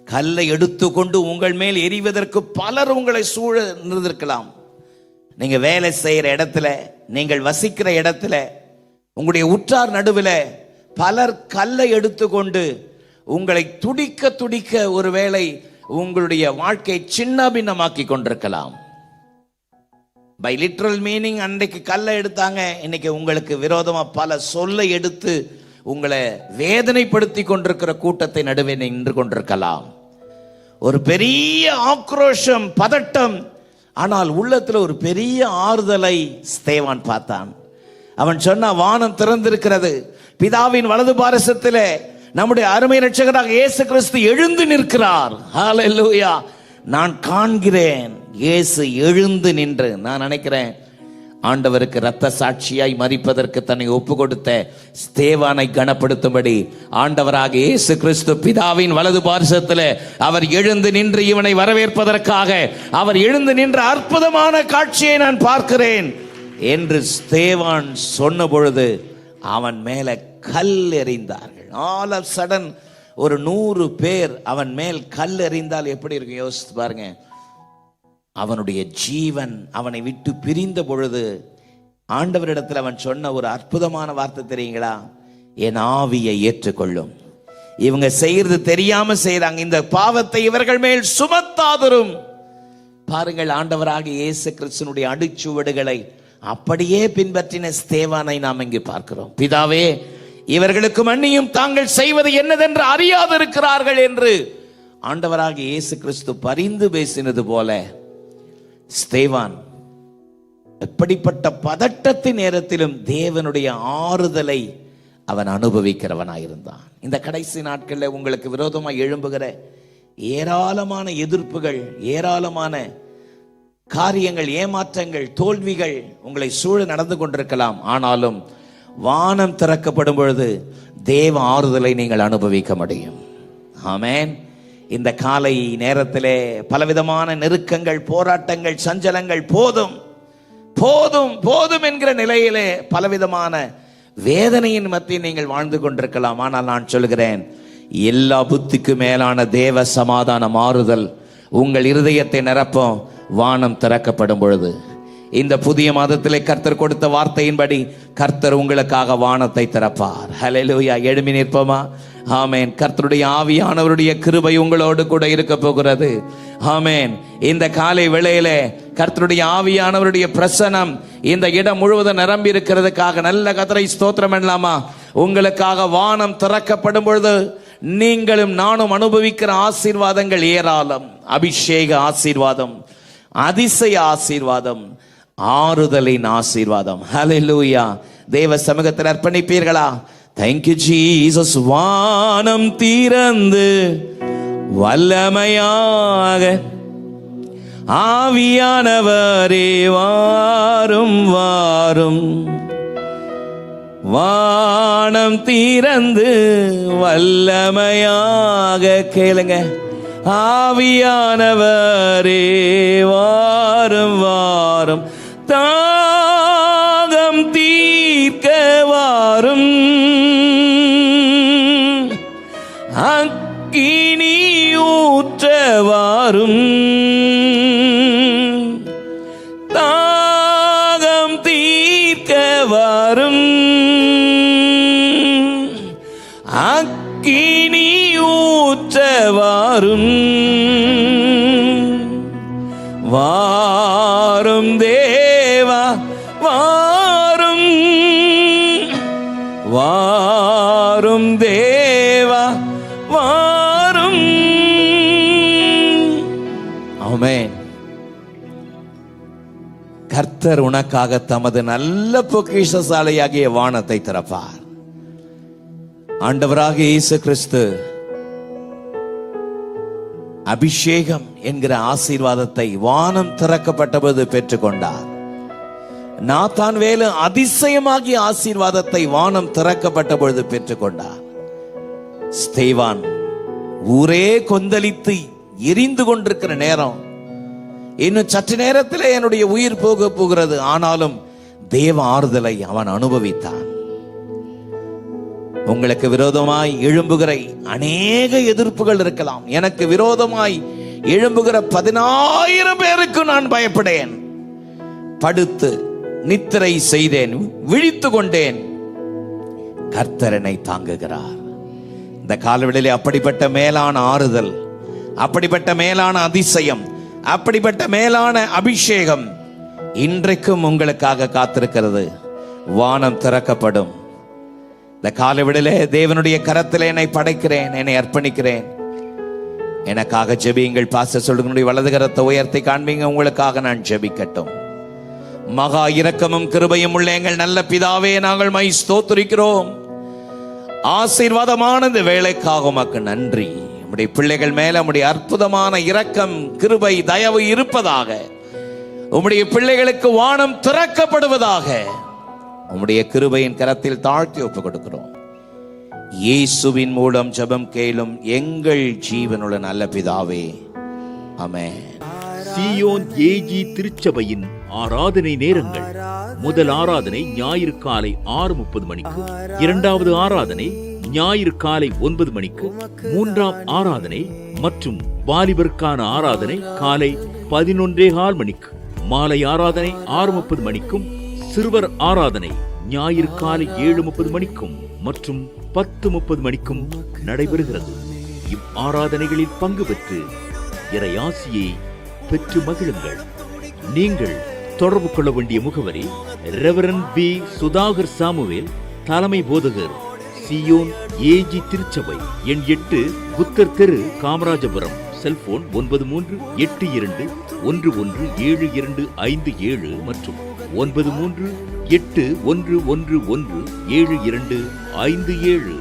கல்லை எடுத்துக்கொண்டு உங்கள் மேல் எறிவதற்கு பலர் உங்களை சூழ இருந்திருக்கலாம். நீங்க வேலை செய்யற இடத்துல, நீங்கள் வசிக்கிற இடத்துல, உங்களுடைய உற்றார் நடுவில் பலர் கல்லை எடுத்துக்கொண்டு உங்களை துடிக்க ஒருவேளை உங்களுடைய வாழ்க்கை சின்ன பின்னமாக்கி கொண்டிருக்கலாம். பை லிட்ரல் மீனிங், அன்றைக்கு கல்லை எடுத்தாங்க, இன்னைக்கு உங்களுக்கு விரோதமா பல சொல்லை எடுத்து உங்களை வேதனைப்படுத்தி கொண்டிருக்கிற கூட்டத்தை நடுவே நின்று கொண்டிருக்கலாம். ஒரு பெரிய ஆக்ரோஷம், பதட்டம், ஆனால் உள்ளத்துல ஒரு பெரிய ஆறுதலை ஸ்தேவான் பார்த்தான். அவன் சொன்ன, வானம் திறந்திருக்கிறது, பிதாவின் வலது பாரசத்திலே நம்முடைய அருமை இரட்சகராக இயேசு கிறிஸ்து எழுந்து நிற்கிறார். ஹல்லேலூயா. நான் காண்கிறேன் இயேசு எழுந்து நின்று. நான் நினைக்கிறேன், ஆண்டவருக்கு இரத்த சாட்சியாய் மரிப்பதற்கு தன்னை ஒப்பு கொடுத்த ஸ்தேவானை கனப்படுத்தும்படி ஆண்டவராக இயேசு கிறிஸ்து பிதாவின் வலது பார்சத்தில் அவர் எழுந்து நின்று இவனை வரவேற்பதற்காக அவர் எழுந்து நின்ற அற்புதமான காட்சியை நான் பார்க்கிறேன் என்று ஸ்தேவான் சொன்ன பொழுது அவன் மேல கல் எறிந்தார்கள். ஆல் ஆஃப் சடன் ஒரு 100 பேர் அவன் மேல் கல் எறிந்தால் எப்படி இருக்கும் யோசித்து பாருங்க. அவனுடைய ஜீவன் அவனை விட்டு பிரிந்த பொழுது ஆண்டவரிடத்தில் அவன் சொன்ன ஒரு அற்புதமான வார்த்தை தெரியுங்களா? என் ஆவியை ஏற்றுக்கொள்ளும். இவங்க செய்யறது தெரியாம செய்யறாங்க, இந்த பாவத்தை இவர்கள் மேல் சுமத்தாதரும். பாருங்கள், ஆண்டவராக இயேசு கிறிஸ்துனுடைய அடிச்சுவடுகளை அப்படியே பின்பற்றின ஸ்தேவானை நாம் இங்கு பார்க்கிறோம். பிதாவே, இவர்களுக்கு மன்னியும், தாங்கள் செய்வது என்னதென்று அறியாதிருக்கிறார்கள் என்று ஆண்டவராக இயேசு கிறிஸ்து பரிந்து பேசினது போல ஸ்தேவான் எப்படிப்பட்ட பதட்டத்தின் நேரத்திலும் தேவனுடைய ஆறுதலை அவன் அனுபவிக்கிறவனாயிருந்தான். இந்த கடைசி நாட்களில் உங்களுக்கு விரோதமாக எழும்புகிற ஏராளமான எதிர்ப்புகள், ஏராளமான காரியங்கள், ஏமாற்றங்கள், தோல்விகள் உங்களை சூழ நடந்து கொண்டிருக்கலாம். ஆனாலும் வானம் திறக்கப்படும் பொழுது தேவ ஆறுதலை நீங்கள் அனுபவிக்க முடியும். ஆமென். இந்த காலை நேரத்திலே பலவிதமான நெருக்கங்கள், போராட்டங்கள், சஞ்சலங்கள் போதும் போதும் போதும் என்கிற நிலையிலே பலவிதமான வேதனையின் மத்தியில் நீங்கள் வாழ்ந்து கொண்டிருக்கலாம். ஆனால் நான் சொல்கிறேன், எல்லா புத்திக்கு மேலான தேவ சமாதான ஆறுதல் உங்கள் இருதயத்தை நிரப்பும் வானம் திறக்கப்படும் பொழுது. இந்த புதிய மாதத்திலே கர்த்தர் கொடுத்த வார்த்தையின்படி கர்த்தர் உங்களுக்காக வானத்தை திறப்பார். ஹல்லேலூயா. எழும்பி நிற்போமா? ஆமென். கர்த்தருடைய ஆவியானவருடைய கிருபை உங்களோடு கூட இருக்க போகிறது. ஆமென். இந்த காலை வேளையிலே கர்த்தருடைய ஆவியானவருடைய பிரசனம் இந்த இடம் முழுவதும் நிரம்பி இருக்கிறதுக்காக நல்ல கர்த்தரை ஸ்தோத்திரம் பண்ணலாமா? உங்களுக்காக வானம் திறக்கப்படும் பொழுது நீங்களும் நானும் அனுபவிக்கிற ஆசீர்வாதங்கள் ஏராளம். அபிஷேக ஆசீர்வாதம், அதிசய ஆசீர்வாதம், ஆறுதலின் ஆசீர்வாதம். ஹல்லேலூயா. தேவ சமூகத்தில் அர்ப்பணிப்பீர்களா? Thank you Jesus. வானம் திறந்து வல்லமையாக ஆவியானவரே வாரும் வாரும். வானம் திறந்து வல்லமையாக கேளுங்க. ஆவியானவரே வாரும் வாரும். தாகம் தீர்க்க வாரும். அக்கினி ஊற்ற வாரும். தாகம் தீர்க்க வாரும். அக்கினி ஊற்ற வாரும். வாரும் தேவா வாரும். வாரும் தேவா வாரும். ஆமென். கர்த்தர் உனக்காக தமது நல்ல பொக்கிஷசாலையாகிய வானத்தை திறப்பார். ஆண்டவராக இயேசு கிறிஸ்து அபிஷேகம் என்கிற ஆசீர்வாதத்தை வானம் திறக்கப்பட்டபோது பெற்றுக்கொண்டார். நாத்தான் வேலு அதிசயமாகிய ஆசீர்வாதத்தை வானம் திறக்கப்பட்ட பொழுது பெற்றுக்கொண்டார். ஸ்தேவான் ஊரே கொந்தளித்து எரிந்து கொண்டிருக்கிற நேரம், இன்னும் சற்று நேரத்தில் என்னுடைய உயிர் போக போகிறது, ஆனாலும் தேவ ஆறுதலை அவன் அனுபவித்தான். உங்களுக்கு விரோதமாய் எழும்புகிற அநேக எதிர்ப்புகள் இருக்கலாம். எனக்கு விரோதமாய் எழும்புகிற 10,000 பேருக்கு நான் பயப்படேன். படுத்து நித்திரை செய்தேன், விழித்து கொண்டேன், கர்த்தர் என்னை தாங்குகிறார். இந்த காலவெளியிலே அப்படிப்பட்ட மேலான ஆறுதல், அப்படிப்பட்ட மேலான அதிசயம், அப்படிப்பட்ட மேலான அபிஷேகம் இன்றைக்கும் உங்களுக்காக காத்திருக்கிறது. வானம் திறக்கப்படும். இந்த காலைவிடலே தேவனுடைய கரத்திலே என்னை படைக்கிறேன், என்னை அர்ப்பணிக்கிறேன். எனக்காக ஜெபியுங்கள். பாஸ்டர் சொல்லுங்க, வலது கரத்தை உயர்த்தி காண்பீங்க. உங்களுக்காக நான் ஜெபிக்கட்டும். மகா இரக்கமும் கிருபையும் உள்ள எங்கள் நல்ல பிதாவே, நாங்கள் மை ஸ்தோத்திரிக்கிறோம். ஆசீர்வாதமான இந்த வேலைக்காக உமக்கு நன்றி. உம்முடைய பிள்ளைகள் மேல உம்முடைய அற்புதமான இரக்கம், கிருபை, தயவு இருப்பதாக. உம்முடைய பிள்ளைகளுக்கு வானம் திறக்கப்படுவதாக. உம்முடைய கிருபையின் கரத்தில் தாழ்த்தி ஒப்புக் கொடுக்கிறோம். இயேசுவின் மூலம் ஜெபம் கேளும் எங்கள் ஜீவனுள்ள நல்ல பிதாவே, ஆமென். சீயோன் ஏஜி திருச்சபையின் ஆராதனை நேரங்கள்: முதல் ஆராதனை ஞாயிறு காலை 6:30 மணிக்கு, இரண்டாவது ஆராதனை ஞாயிறு காலை 9 மணிக்கு, மூன்றாம் ஆராதனை மற்றும் வாலிபருக்கான ஆராதனை காலை 11:15 மணிக்கு, மாலை ஆராதனை 6:30 மணிக்கும், சிறுவர் ஆராதனை ஞாயிறு காலை 7:30 மணிக்கும் மற்றும் 10:30 மணிக்கும் நடைபெறுகிறது. இவ் ஆராதனைகளில் பங்கு பெற்று இறையாசியை பெற்று மகிழுங்கள். நீங்கள் தொடர்பு கொள்ள வேண்டிய முகவரி: ரெவரண்ட் பி. சுதாகர் சாமுவேல், தலைமை போதகர், சீயோன் ஏஜி திருச்சபை, எண் 8, புத்தர் தெரு, காமராஜபுரம். செல்போன் 9381172757 மற்றும் 9381117257.